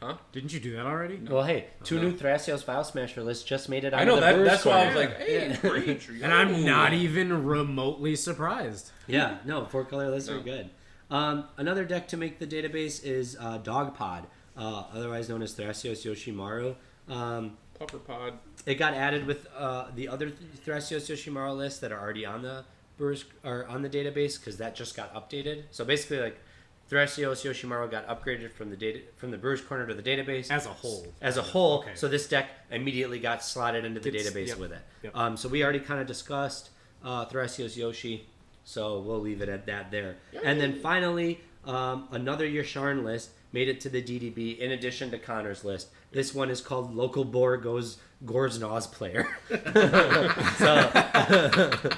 Huh? Didn't you do that already? well, hey, 2 No. new Thrasios File Smasher lists just made it out I know of the that. Brewers That's why I was Corner. like, hey, green. And I'm not even remotely surprised. Yeah, no, 4 color lists No. are good. Another deck to make the database is Dogpod, otherwise known as Thrasios Yoshimaru. Puffer Pod. It got added with the other Thrasios Yoshimaru lists that are already on the Brewers or on the database because that just got updated. So basically, like Thrasios Yoshimaru got upgraded from the Brewers Corner to the database As a whole. Okay. So this deck immediately got slotted into the database Yep. with it. Yep. So we already kind of discussed Thrasios Yoshi, so we'll leave it at that there. And then finally, another Yasharn list made it to the DDB in addition to Connor's list. This one is called Local Boar Goes Gore's Naus Player. So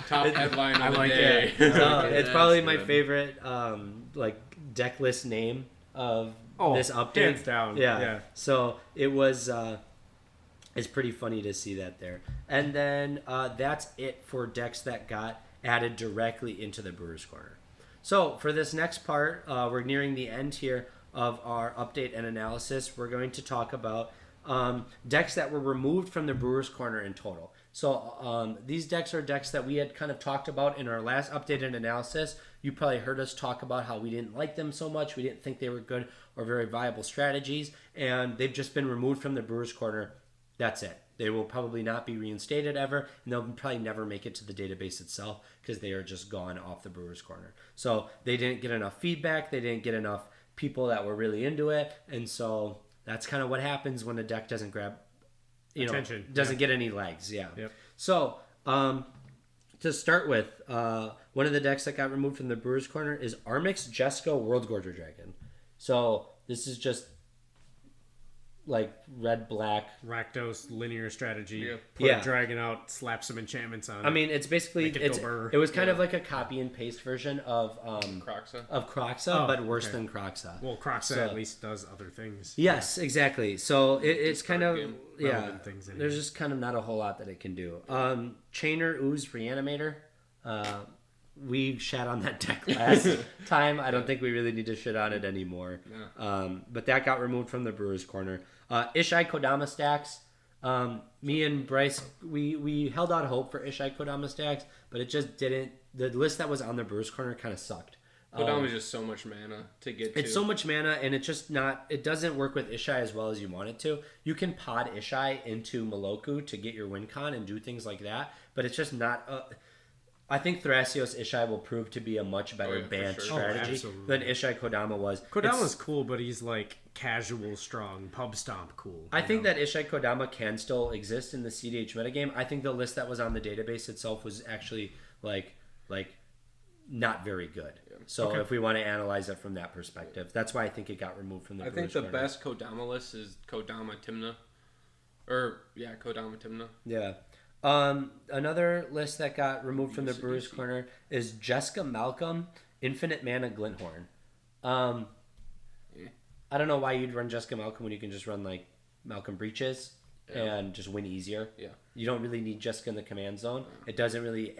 Top headline of I the like day. it. so it's probably my good. favorite like deck list name of Oh, this update. hands down. Yeah. So it was it's pretty funny to see that there. And then that's it for decks that got added directly into the Brewers Corner. So for this next part, we're nearing the end here of our update and analysis. We're going to talk about decks that were removed from the Brewers Corner in total. So these decks are decks that we had kind of talked about in our last update and analysis. You probably heard us talk about how we didn't like them so much. We didn't think they were good or very viable strategies. And they've just been removed from the Brewers Corner. That's it. They will probably not be reinstated ever, and they'll probably never make it to the database itself because they are just gone off the Brewers Corner. So they didn't get enough feedback. They didn't get enough people that were really into it. And so that's kind of what happens when a deck doesn't grab, Attention. doesn't get any legs. Yeah. Yep. So to start with, one of the decks that got removed from the Brewers Corner is Armix Jesco World Gorger Dragon. So this is just like red-black. Rakdos linear strategy. Yeah. Put Yeah. a dragon out, slap some enchantments on. I mean, it's basically Make it go burr. it was kind of like a copy and paste version of Croxa. Croxa, Oh, but worse okay. than Croxa. well, Croxa so- at least does other things. Yes, exactly. So it's kind of game. yeah. Relevant things anyway. There's just kind of not a whole lot that it can do. Chainer Ooze Reanimator. We shat on that deck last time. I don't think we really need to shit on it anymore. But that got removed from the Brewers Corner. Ishai Kodama stacks. Me and Bryce, we held out hope for Ishai Kodama stacks, but it just didn't. The list that was on the Brewers Corner kind of sucked. Kodama's just so much mana to get to. It's so much mana, and it's just not. It doesn't work with Ishai as well as you want it to. You can pod Ishai into Maloku to get your win con and do things like that, but it's just not. I think Thrasios Ishai will prove to be a much better yeah, for banned sure. strategy absolutely. than Ishai Kodama was. Kodama's cool, but he's like casual, strong, pub stomp cool. I you think know? that Ishai Kodama can still exist in the cEDH metagame. I think the list that was on the database itself was actually like not very good. So Okay. if we want to analyze it from that perspective, that's why I think it got removed from the. I think Brewers the Corner. best Kodama list is Kodama Timna. Kodama Timna. Yeah. Another list that got removed from the Brewers Corner is Jessica Malcolm, Infinite Mana Glinthorn. I don't know why you'd run Jessica Malcolm when you can just run like Malcolm Breaches and just win easier. Yeah. You don't really need Jessica in the command zone. It doesn't really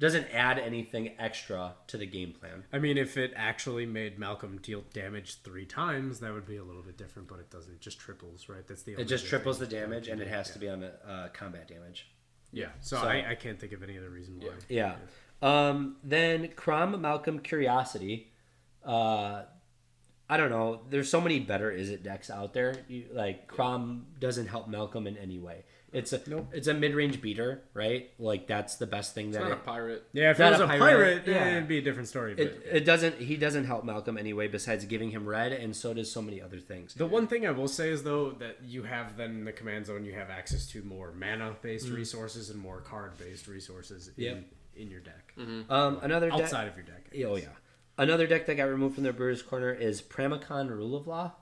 doesn't add anything extra to the game plan. I mean, if it actually made Malcolm deal damage 3 times, that would be a little bit different, but it doesn't. It just triples, right? That's the It just triples the damage, and it has to be on the combat damage. Yeah, so I can't think of any other reason why. Yeah. Then Crom, Malcolm, Curiosity. I don't know. There's so many better Izzet decks out there. Crom doesn't help Malcolm in any way. It's a mid-range beater, right? Like that's the best thing. It's not a pirate. Yeah, if it was a pirate, it'd be a different story. But He doesn't help Malcolm anyway. Besides giving him red, and so does so many other things. The one thing I will say is though that you have then in the command zone, you have access to more mana-based resources and more card-based resources in your deck. Another outside of your deck. Oh yeah. Another deck that got removed from the Brewer's Corner is Pramicon Rule of Law.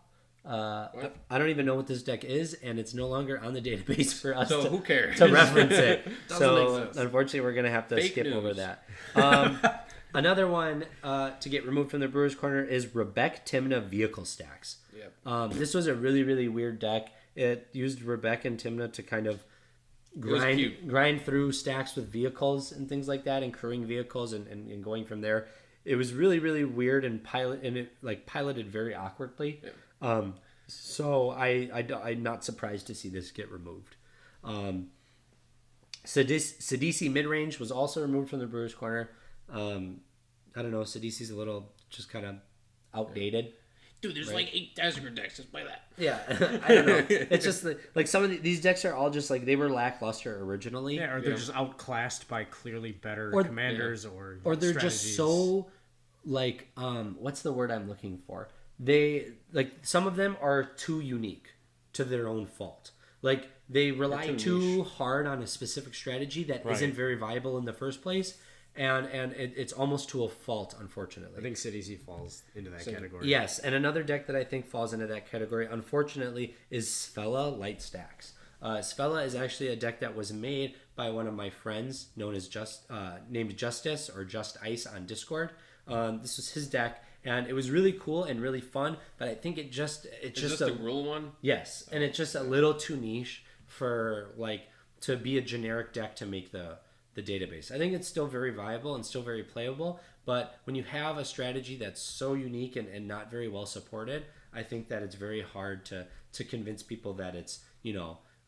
I don't even know what this deck is, and it's no longer on the database for us who cares? to reference it. So unfortunately, we're going to have to skip over that. Another one to get removed from the Brewer's Corner is Rebek Timna Vehicle Stacks. Yep. This was a really, really weird deck. It used Rebek and Timna to kind of grind through stacks with vehicles and things like that, and crewing vehicles and going from there. It was really, really weird and piloted very awkwardly. Yeah. So I'm not surprised to see this get removed. Sidisi Midrange was also removed from the Brewer's Corner. I don't know. Sidisi's a little just kind of outdated. Dude, there's like 8 Dazzler decks. Just play that. Yeah, I don't know. It's just like some of these decks are all just like they were lackluster originally. Yeah, or they're just outclassed by clearly better commanders or they're strategies. Just so like what's the word I'm looking for? They like some of them are too unique to their own fault. Like they rely too hard on a specific strategy that isn't very viable in the first place. And it's almost to a fault, unfortunately. I think Sidisi falls into that category. Yes, and another deck that I think falls into that category, unfortunately, is Sfella Light Stacks. Sfella is actually a deck that was made by one of my friends, named Justice or Just Ice on Discord. This was his deck, and it was really cool and really fun. But I think it's just a rule one. Yes, and it's just a little too niche for to be a generic deck to make the database. I think it's still very viable and still very playable, but when you have a strategy that's so unique and not very well supported, I think that it's very hard to convince people that it's,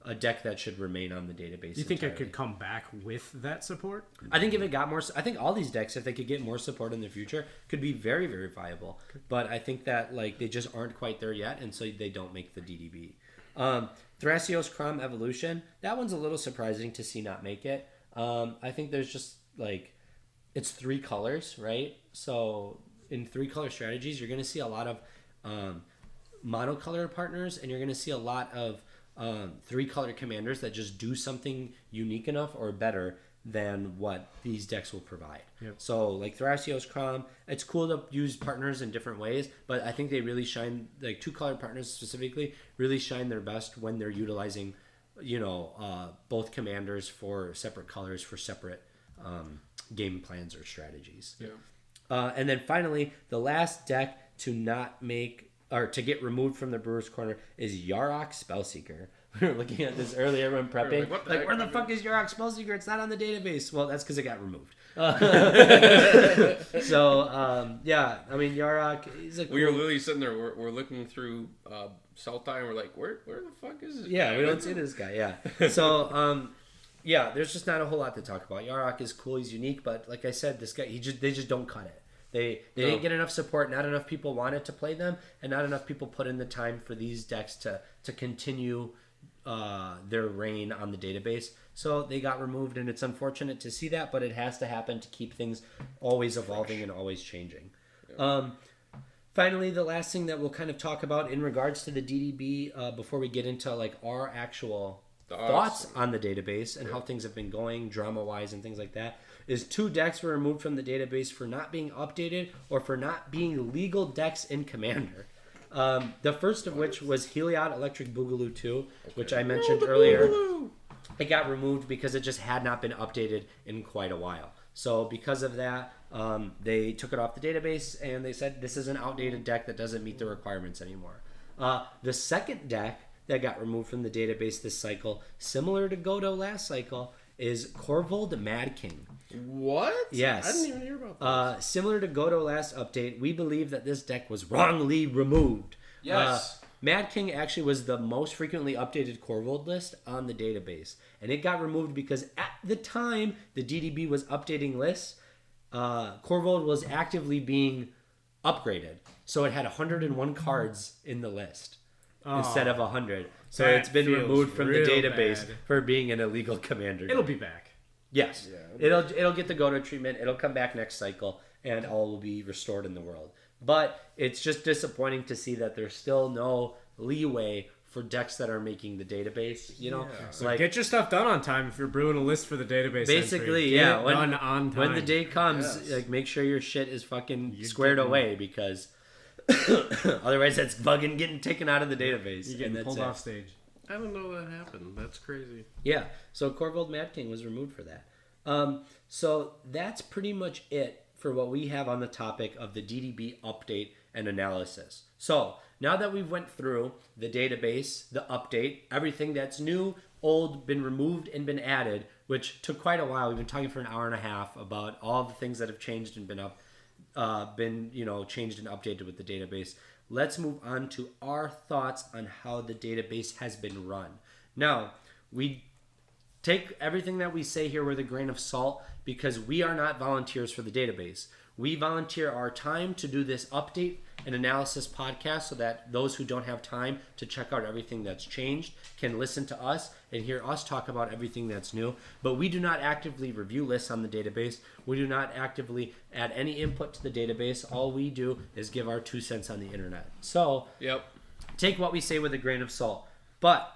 a deck that should remain on the database. Do you think it could come back with that support? I think if it got more, I think all these decks, if they could get more support in the future, could be very, very viable. But I think that they just aren't quite there yet, and so they don't make the DDB. Thrasios Crom Evolution, that one's a little surprising to see not make it. I think there's just it's 3 colors, right? So in 3 color strategies, you're going to see a lot of monocolor partners, and you're going to see a lot of 3 color commanders that just do something unique enough or better than what these decks will provide. Yep. So Thrasios Crom, it's cool to use partners in different ways, but I think they really shine, 2 color partners specifically, really shine their best when they're utilizing both commanders for separate colors for separate game plans or strategies. Yeah. And then finally, the last deck to not make or to get removed from the Brewer's Corner is Yarok Spellseeker. We were looking at this earlier when prepping. Where the fuck is Yarok Spellseeker? It's not on the database. Well, that's because it got removed. Yeah, I mean Yarok. We were literally sitting there. We're looking through Celtai, and we're like, where the fuck is this? Yeah, we don't see this guy. Yeah. So yeah, there's just not a whole lot to talk about. Yarok is cool. He's unique, but like I said, this guy they just don't cut it. They didn't get enough support. Not enough people wanted to play them, and not enough people put in the time for these decks to continue their reign on the database. So they got removed, and it's unfortunate to see that, but it has to happen to keep things always evolving and always changing. Yeah. Finally, the last thing that we'll kind of talk about in regards to the DDB before we get into our actual thoughts on the database and how things have been going drama-wise and things like that, is 2 decks were removed from the database for not being updated or for not being legal decks in Commander. The first of which was Heliod Electric Boogaloo 2, which I mentioned earlier. Boogaloo! It got removed because it just had not been updated in quite a while. So because of that, they took it off the database and they said this is an outdated deck that doesn't meet the requirements anymore. The second deck that got removed from the database this cycle, similar to Godo last cycle, is Corvold Mad King. What? Yes. I didn't even hear about this. Similar to Godo last update, we believe that this deck was wrongly removed. Yes. Mad King actually was the most frequently updated Corvold list on the database. And it got removed because at the time the DDB was updating lists, Corvold was actively being upgraded. So it had 101 cards in the list instead of 100. So that it's been feels removed from the real database bad. for being an illegal commander. It'll be back. Yes. Yeah. It'll get the Godo treatment. It'll come back next cycle, and all will be restored in the world. But it's just disappointing to see that there's still no leeway for decks that are making the database. You know, So get your stuff done on time if you're brewing a list for the database. entry. Get it done on time. When the day comes, like make sure your shit is fucking squared away because otherwise that's fucking getting taken out of the database. You're getting and pulled that's off stage. I didn't know that happened. That's crazy. Yeah, so Corvold Mad King was removed for that. So that's pretty much it for what we have on the topic of the DDB update and analysis. So now that we've went through the database, the update, everything that's new, old, been removed, and been added, which took quite a while. We've been talking for an hour and a half about all the things that have changed and been changed and updated with the database. Let's move on to our thoughts on how the database has been run. Now, we take everything that we say here with a grain of salt because we are not volunteers for the database. We volunteer our time to do this update and analysis podcast so that those who don't have time to check out everything that's changed can listen to us and hear us talk about everything that's new. But we do not actively review lists on the database. We do not actively add any input to the database. All we do is give our 2 cents on the internet. So take what we say with a grain of salt. But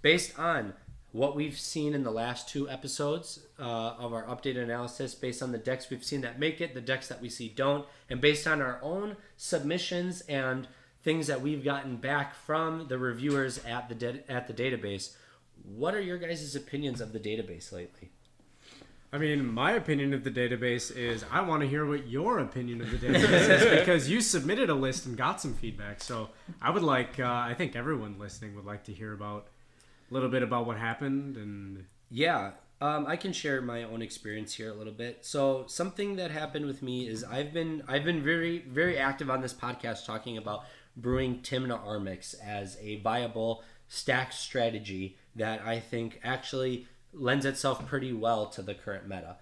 based on what we've seen in the last 2 episodes of our updated analysis, based on the decks we've seen that make it, the decks that we see don't, and based on our own submissions and things that we've gotten back from the reviewers at the database, what are your guys' opinions of the database lately? I mean, my opinion of the database is I want to hear what your opinion of the database is because you submitted a list and got some feedback. So I would like, I think everyone listening would like to hear about a little bit about what happened. And yeah, I can share my own experience here a little bit. So something that happened with me is I've been very, very active on this podcast talking about brewing Timna Armix as a viable stack strategy that I think actually lends itself pretty well to the current meta.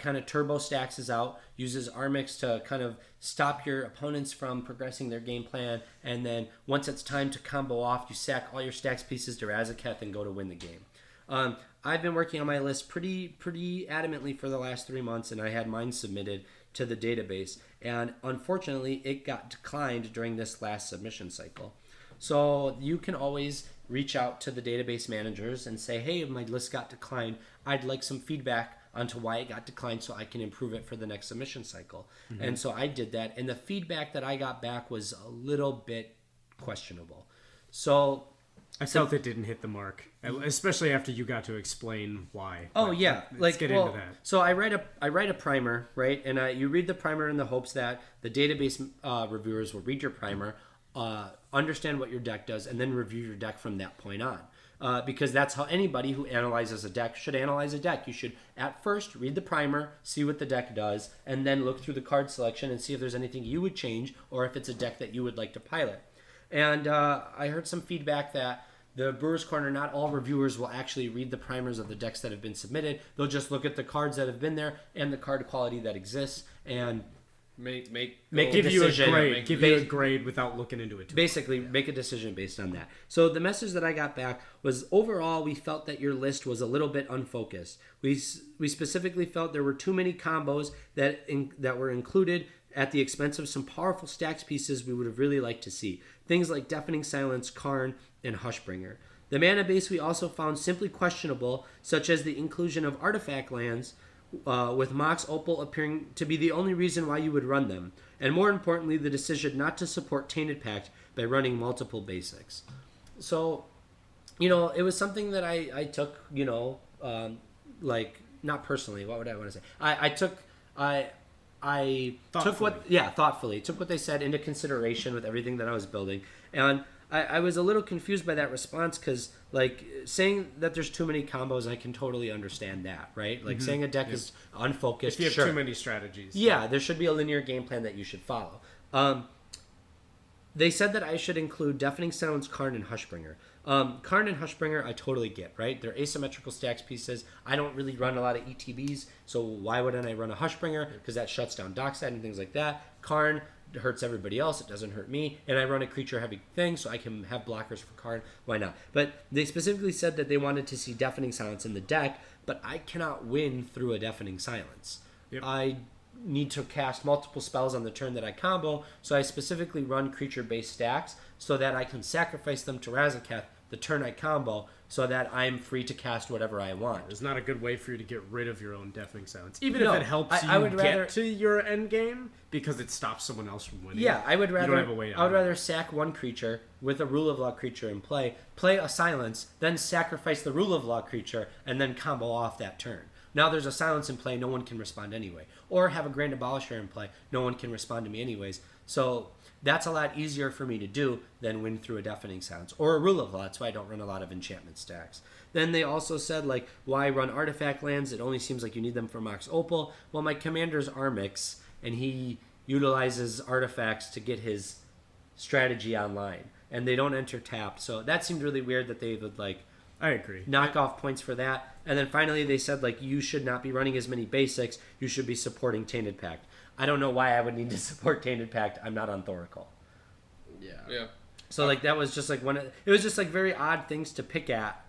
Kind of turbo stacks is out, uses Armix to kind of stop your opponents from progressing their game plan, and then once it's time to combo off, you sack all your stacks pieces to Razaketh and go to win the game. I've been working on my list pretty adamantly for the last 3 months, and I had mine submitted to the database, and unfortunately it got declined during this last submission cycle. So you can always reach out to the database managers and say, hey, my list got declined. I'd like some feedback onto why it got declined so I can improve it for the next submission cycle. Mm-hmm. And so I did that. And the feedback that I got back was a little bit questionable. So I felt it didn't hit the mark, especially after you got to explain why. Oh, yeah. Let's get into that. So I write a primer, right? And you read the primer in the hopes that the database reviewers will read your primer, understand what your deck does, and then review your deck from that point on. Because that's how anybody who analyzes a deck should analyze a deck. You should at first read the primer, see what the deck does, and then look through the card selection and see if there's anything you would change or if it's a deck that you would like to pilot. And I heard some feedback that the Brewers Corner, not all reviewers will actually read the primers of the decks that have been submitted. They'll just look at the cards that have been there and the card quality that exists and give you a grade without looking into it. Basically, make a decision based on that. So the message that I got back was overall, we felt that your list was a little bit unfocused. We specifically felt there were too many combos that were included at the expense of some powerful stacks pieces we would have really liked to see. Things like Deafening Silence, Karn, and Hushbringer. The mana base we also found simply questionable, such as the inclusion of artifact lands, with Mox Opal appearing to be the only reason why you would run them. And more importantly, the decision not to support Tainted Pact by running multiple basics. So, it was something that I took, not personally, what would I want to say? I took thoughtfully took what they said into consideration with everything that I was building. And I was a little confused by that response because, like, saying that there's too many combos, I can totally understand that, right? Like, saying a deck is unfocused, If you have sure. too many strategies. Yeah, there should be a linear game plan that you should follow. They said that I should include Deafening Silence, Karn, and Hushbringer. Karn and Hushbringer, I totally get, right? They're asymmetrical stacks pieces. I don't really run a lot of ETBs, so why wouldn't I run a Hushbringer? Because that shuts down Dockside and things like that. Karn hurts everybody else. It doesn't hurt me. And I run a creature-heavy thing, so I can have blockers for Karn. Why not? But they specifically said that they wanted to see Deafening Silence in the deck, but I cannot win through a Deafening Silence. Yep. I need to cast multiple spells on the turn that I combo, so I specifically run creature-based stacks so that I can sacrifice them to Razaketh the turn I combo so that I'm free to cast whatever I want. It's not a good way for you to get rid of your own Deafening Silence. Even No, if it helps I you would get rather- to your end game, because it stops someone else from winning. Yeah, I would You rather don't have a way out I would of it. rather sack one creature with a Rule of Law creature in play a silence, then sacrifice the Rule of Law creature, and then combo off that turn. Now there's a silence in play, no one can respond anyway. Or have a Grand Abolisher in play, no one can respond to me anyways. So that's a lot easier for me to do than win through a Deafening Silence. Or a Rule of Law, that's why I don't run a lot of enchantment stacks. Then they also said, like, why run artifact lands? It only seems like you need them for Mox Opal. Well, my commander's Armix, and he utilizes artifacts to get his strategy online. And they don't enter tap. So that seemed really weird that they would, like, I agree. knock off points for that. And then finally they said, like, you should not be running as many basics. You should be supporting Tainted Pact. I don't know why I would need to support Tainted Pact. I'm not on Thoracle. Yeah. So, like, that was just, like, it was just, like, very odd things to pick at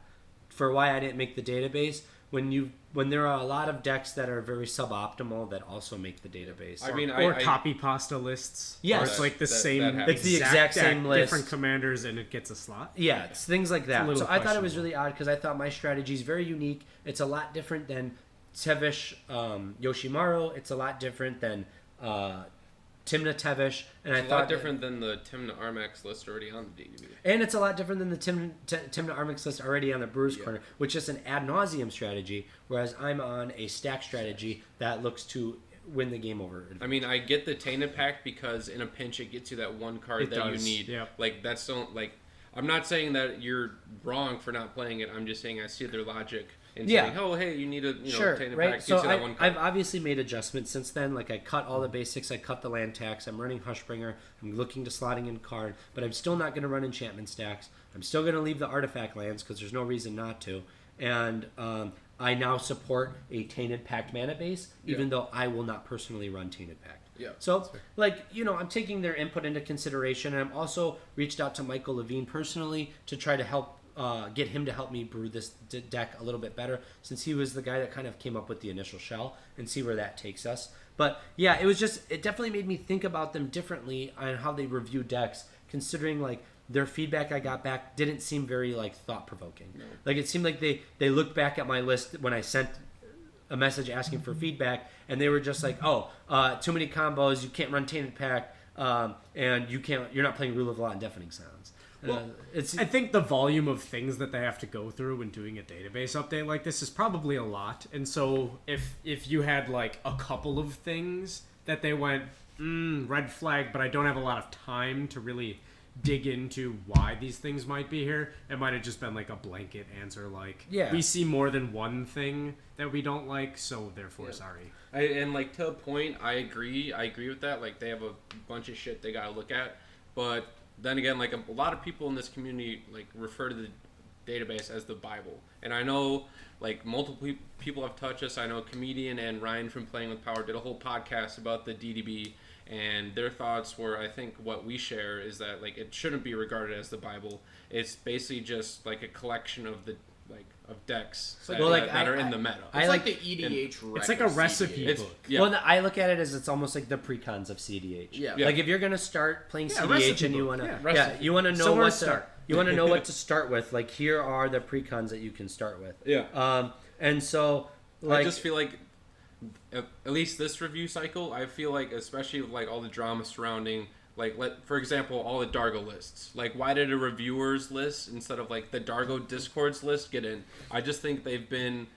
for why I didn't make the database when there are a lot of decks that are very suboptimal that also make the database. I mean, Or I copy pasta lists. Yes. Or it's like the That same happens. It's the exact deck, same list. different commanders, and it gets a slot. Yeah, it's things like a that. little So I thought it was questionable. really odd because I thought my strategy is very unique. It's a lot different than Tevesh Yoshimaru. It's a lot different than Timna Tevesh. And It's I a thought lot different than the Timna Armax list already on the DDB. And it's a lot different than the Timna Armix list already on the Brewer's Yeah. Corner, which is an ad nauseum strategy, whereas I'm on a stack strategy that looks to win the game over. I mean, I get the Tainted Pact because in a pinch it gets you that one card It that does, you need. yeah. Like, that's don't like. I'm not saying that you're wrong for not playing it. I'm just saying I see their logic in Yeah. saying, oh, hey, you need a Sure, Tainted right? Pact So gets you that one card. I've obviously made adjustments since then. Like, I cut all the basics. I cut the land tax. I'm running Hushbringer. I'm looking to slotting in card. But I'm still not going to run enchantment stacks. I'm still going to leave the artifact lands because there's no reason not to. And I now support a Tainted Pact mana base, even though I will not personally run Tainted Pact. Yeah, So, like, I'm taking their input into consideration. And I'm also reached out to Michael Levine personally to try to help get him to help me brew this deck a little bit better, since he was the guy that kind of came up with the initial shell, and see where that takes us. But yeah, it definitely made me think about them differently on how they review decks, considering, like, their feedback I got back didn't seem very, like, thought-provoking. No. Like, it seemed like they looked back at my list when I sent a message asking for feedback, and they were just like, too many combos, you can't run Tainted Pact, and you're not playing Rule of Law and Deafening Sounds. Well, I think the volume of things that they have to go through when doing a database update like this is probably a lot. And so if you had, like, a couple of things that they went, red flag, but I don't have a lot of time to really dig into why these things might be here, it might have just been like a blanket answer, like, we see more than one thing that we don't like, so therefore sorry. And like, to a point, I agree with that. Like, they have a bunch of shit they gotta look at, but then again, like, a lot of people in this community, like, refer to the database as the Bible. And I know, like, multiple people have touched us. I know Comedian and Ryan from Playing with Power did a whole podcast about the DDB, and their thoughts were, I think what we share is that, like, it shouldn't be regarded as the Bible. It's basically just like a collection of of decks that are in the meta. It's like the EDH rec It's like a of recipe CEDH. book. Yeah. Well, I look at it as it's almost like the precons of CEDH. Yeah. Yeah. Like, if you're gonna start playing CEDH recipe and you book. wanna, Yeah, you wanna know Somewhere what to start. you wanna know what to start with. Like, here are the precons that you can start with. Yeah. And so, like, I just feel like, at least this review cycle, I feel like, especially with, like, all the drama surrounding, like, for example, all the Dargo lists. Like, why did a reviewers list instead of, like, the Dargo Discords list get in? I just think they've been,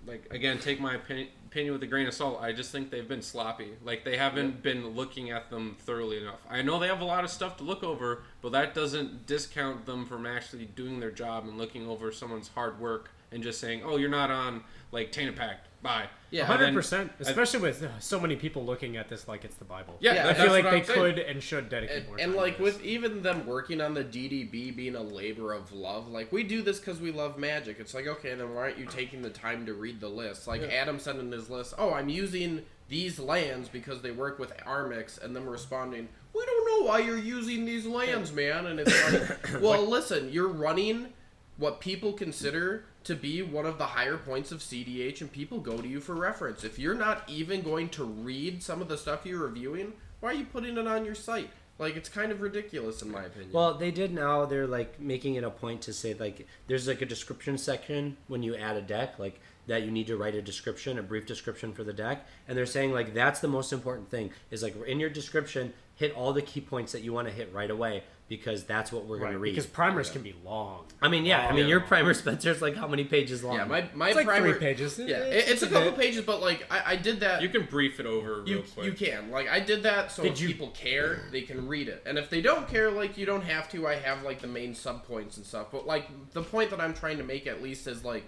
like, again, take my opinion with a grain of salt. I just think they've been sloppy. Like, they haven't been looking at them thoroughly enough. I know they have a lot of stuff to look over, but that doesn't discount them from actually doing their job and looking over someone's hard work and just saying, "Oh, you're not on like Tainted Pact. Bye." Yeah, 100%. Especially with so many people looking at this like it's the Bible. Yeah, I that's feel like what they I'm saying. could and should dedicate more time. And like to this. with even them working on the DDB being a labor of love, like we do this because we love Magic. It's like, okay, then why aren't you taking the time to read the list? Like Adam said in his list, "Oh, I'm using these lands because they work with Armix," and them responding, "We don't know why you're using these lands, man." And it's like, well, listen, you're running what people consider to be one of the higher points of cEDH, and people go to you for reference. If you're not even going to read some of the stuff you're reviewing, why are you putting it on your site? Like, it's kind of ridiculous in my opinion. Well, they did now. They're like making it a point to say like there's like a description section when you add a deck, like that you need to write a description, a brief description for the deck, and they're saying like that's the most important thing is like in your description, hit all the key points that you want to hit right away because that's what we're going to read. Because primers can be long. I mean, your primer, Spencer's like how many pages long? yeah, my It's like primer 3 pages. Yeah, it's a couple pages, but like I did that. You can brief it over real quick. You can. Like, I did that so if people care, they can read it. And if they don't care, like, you don't have to. I have, like, the main sub-points and stuff. But, like, the point that I'm trying to make, at least, is, like...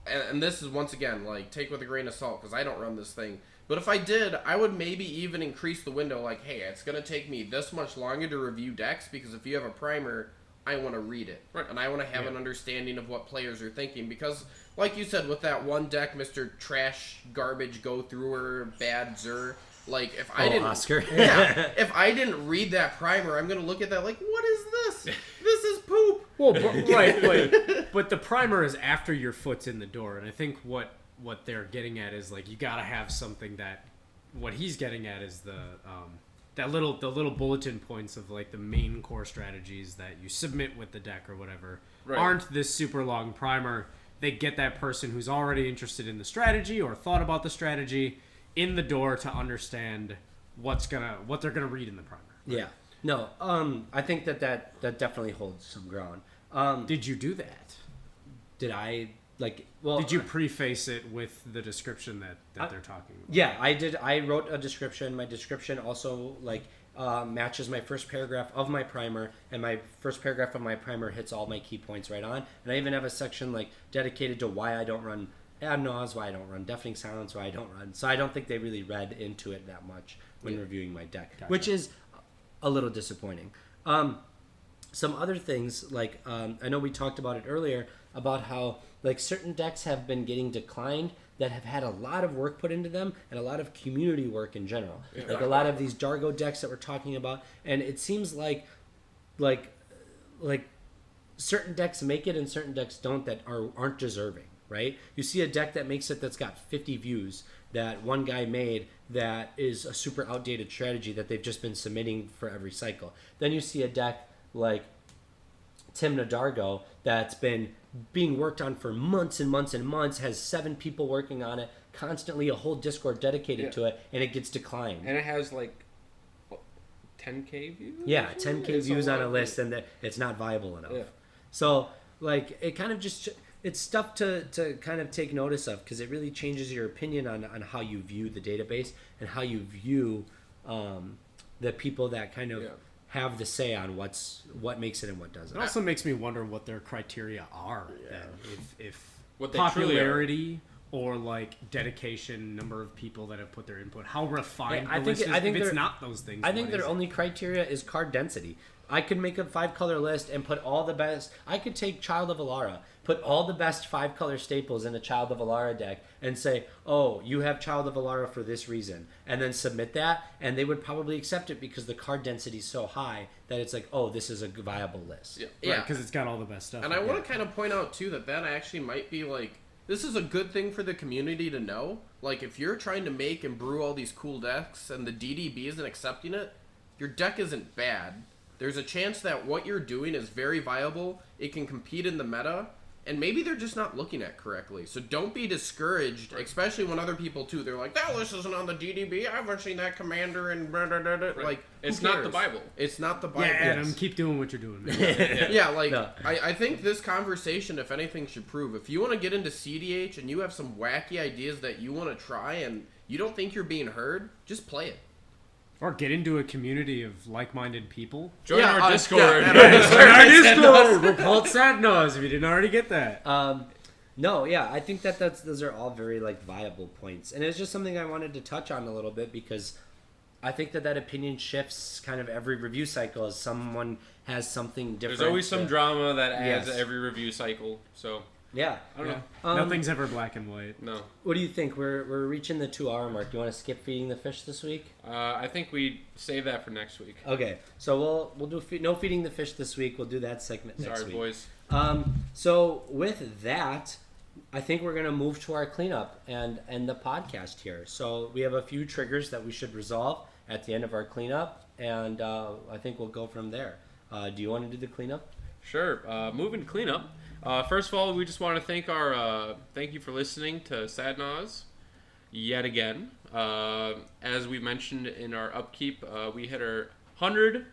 And this is, once again, like, take with a grain of salt, because I don't run this thing. But if I did, I would maybe even increase the window, like, hey, it's going to take me this much longer to review decks, because if you have a primer, I want to read it. Right. And I want to have an understanding of what players are thinking, because... Like you said, with that one deck, Mr. Trash, Garbage, Go-Througher, Bad Zur, like, if I didn't... Oscar. Yeah, if I didn't read that primer, I'm going to look at that like, what is this? This is poop. Well, but the primer is after your foot's in the door, and I think what they're getting at is, like, you gotta have something that... What he's getting at is the little bulletin points of, like, the main core strategies that you submit with the deck or whatever aren't this super long primer. They get that person who's already interested in the strategy or thought about the strategy in the door to understand what they're gonna read in the primer. Yeah. No. I think that definitely holds some ground. Did you do that? Did I like? Well, Did you preface it with the description that they're talking about? Yeah, I did. I wrote a description. My description also like matches my first paragraph of my primer, and my first paragraph of my primer hits all my key points right on. And I even have a section like dedicated to why I don't run Naus, why I don't run Deafening Silence, why I don't run. So I don't think they really read into it that much when reviewing my deck, which is a little disappointing. Some other things, like I know we talked about it earlier, about how like certain decks have been getting declined that have had a lot of work put into them and a lot of community work in general. Like a lot of these Dargo decks that we're talking about, and it seems like certain decks make it and certain decks don't that aren't deserving, right? You see a deck that makes it that's got 50 views that one guy made that is a super outdated strategy that they've just been submitting for every cycle. Then you see a deck like Timna Dargo that's been being worked on for months and months and months, has 7 people working on it, constantly a whole Discord dedicated to it, and it gets declined. And it has like 10K views? Yeah, 10K views on a list, and it's not viable enough. Yeah. So, like, it kind of just... It's stuff to kind of take notice of, because it really changes your opinion on how you view the database and how you view the people that kind of have the say on what makes it and what doesn't. It also makes me wonder what their criteria are then. If what they popularity or like dedication, number of people that have put their input, how refined the list is. If it's not those things. I think their only criteria is card density. I could make a 5-color list and put all the best. I could take Child of Alara, put all the best 5-color staples in a Child of Alara deck, and say, "Oh, you have Child of Alara for this reason," and then submit that, and they would probably accept it because the card density is so high that it's like, "Oh, this is a viable list." Yeah, because it's got all the best stuff. And I want to kind of point out too that actually might be like, this is a good thing for the community to know. Like, if you're trying to make and brew all these cool decks and the DDB isn't accepting it, your deck isn't bad. There's a chance that what you're doing is very viable. It can compete in the meta, and maybe they're just not looking at correctly. So don't be discouraged, especially when other people too. They're like, "That list isn't on the DDB. I haven't seen that commander," and blah, blah, blah, blah. Like, it's not the Bible. It's not the Bible. Yeah, Adam, keep doing what you're doing, man. No. I think this conversation, if anything, should prove if you want to get into cEDH and you have some wacky ideas that you want to try and you don't think you're being heard, just play it. Or get into a community of like-minded people. Join Yeah, our Discord. Join our Discord. We're called Sad Naus, if you didn't already get that. No, yeah, I think that those are all very like viable points, and it's just something I wanted to touch on a little bit because I think that opinion shifts kind of every review cycle as someone has something different. There's always some drama that adds Yes. every review cycle. So Yeah. I don't know. Nothing's ever black and white. No. What do you think? We're reaching the 2-hour mark. Do you want to skip feeding the fish this week? I think we save that for next week. Okay, so we'll do no feeding the fish this week. We'll do that segment next Sorry, week. boys. So with that, I think we're gonna move to our cleanup and end the podcast here. So we have a few triggers that we should resolve at the end of our cleanup, and I think we'll go from there. Do you want to do the cleanup? Sure. Moving to cleanup. First of all, we just want to thank you for listening to Sad Naus yet again. As we mentioned in our upkeep, we hit our 100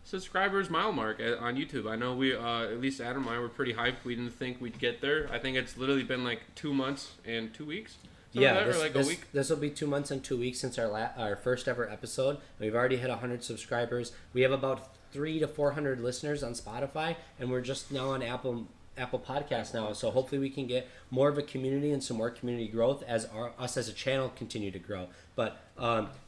subscribers mile mark on YouTube. I know we, at least Adam and I, were pretty hyped. We didn't think we'd get there. I think it's literally been like 2 months and 2 weeks. Yeah, or like a week. This will be 2 months and 2 weeks since our first ever episode. We've already hit 100 subscribers. We have about 300 to 400 listeners on Spotify, and we're just now on Apple Podcasts now. So hopefully we can get more of a community and some more community growth as us as a channel continue to grow. But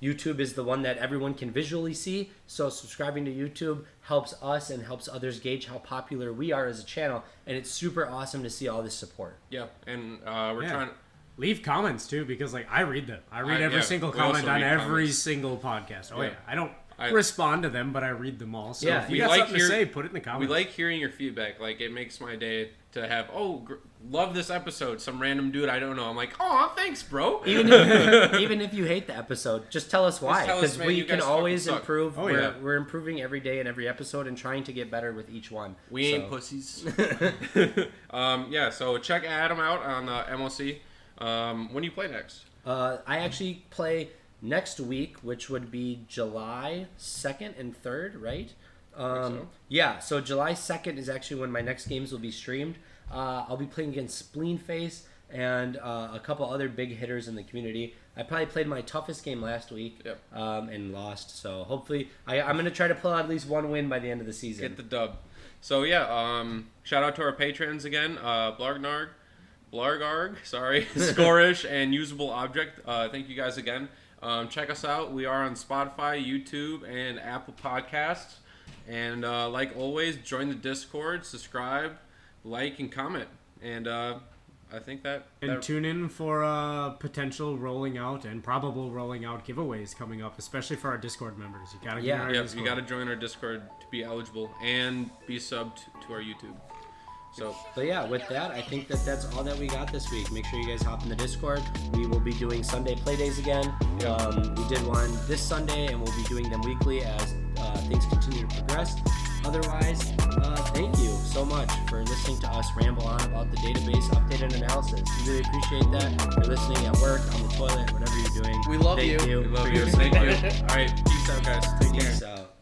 YouTube is the one that everyone can visually see. So subscribing to YouTube helps us and helps others gauge how popular we are as a channel. And it's super awesome to see all this support. Yeah, and we're trying. Leave comments too, because like I read them. I read every single we also comment on read every comments. single podcast. Oh Yeah. yeah, I don't respond to them, but I read them all. So Yeah, if you we got like something to say, put it in the We comments. like hearing your feedback. Like, it makes my day to have, love this episode. Some random dude I don't know. I'm like, oh, thanks, bro. Even if you hate the episode, just tell us why. tell us, Because man, we you can guys always fucking suck. improve. Oh, yeah. We're improving every day in every episode and trying to get better with each one. We ain't pussies. Yeah, so check Adam out on MLC. When do you play next? I actually play next week, which would be July 2nd and 3rd, right? So. Yeah, so July 2nd is actually when my next games will be streamed. I'll be playing against Spleenface and a couple other big hitters in the community. I probably played my toughest game last week and lost. So hopefully, I'm going to try to pull out at least one win by the end of the season. Get the dub. So yeah, shout out to our patrons again, Blargarg, Scorish, and Usable Object. Thank you guys again. Check us out. We are on Spotify, YouTube, and Apple Podcasts. And like always, join the Discord, subscribe, like, and comment. And I think that... And tune in for potential rolling out and probable rolling out giveaways coming up, especially for our Discord members. You gotta get in our Discord. You got to join our Discord to be eligible and be subbed to our YouTube. So, But yeah, with that, I think that's all that we got this week. Make sure you guys hop in the Discord. We will be doing Sunday Playdays again. We did one this Sunday, and we'll be doing them weekly as things continue to progress. Otherwise, thank you so much for listening to us ramble on about the database update and analysis. We really appreciate that. You're listening at work, on the toilet, whatever you're doing. We love you. Thank you. we love for you. your Thank support. you. All right, peace out, guys. Take care. Peace out.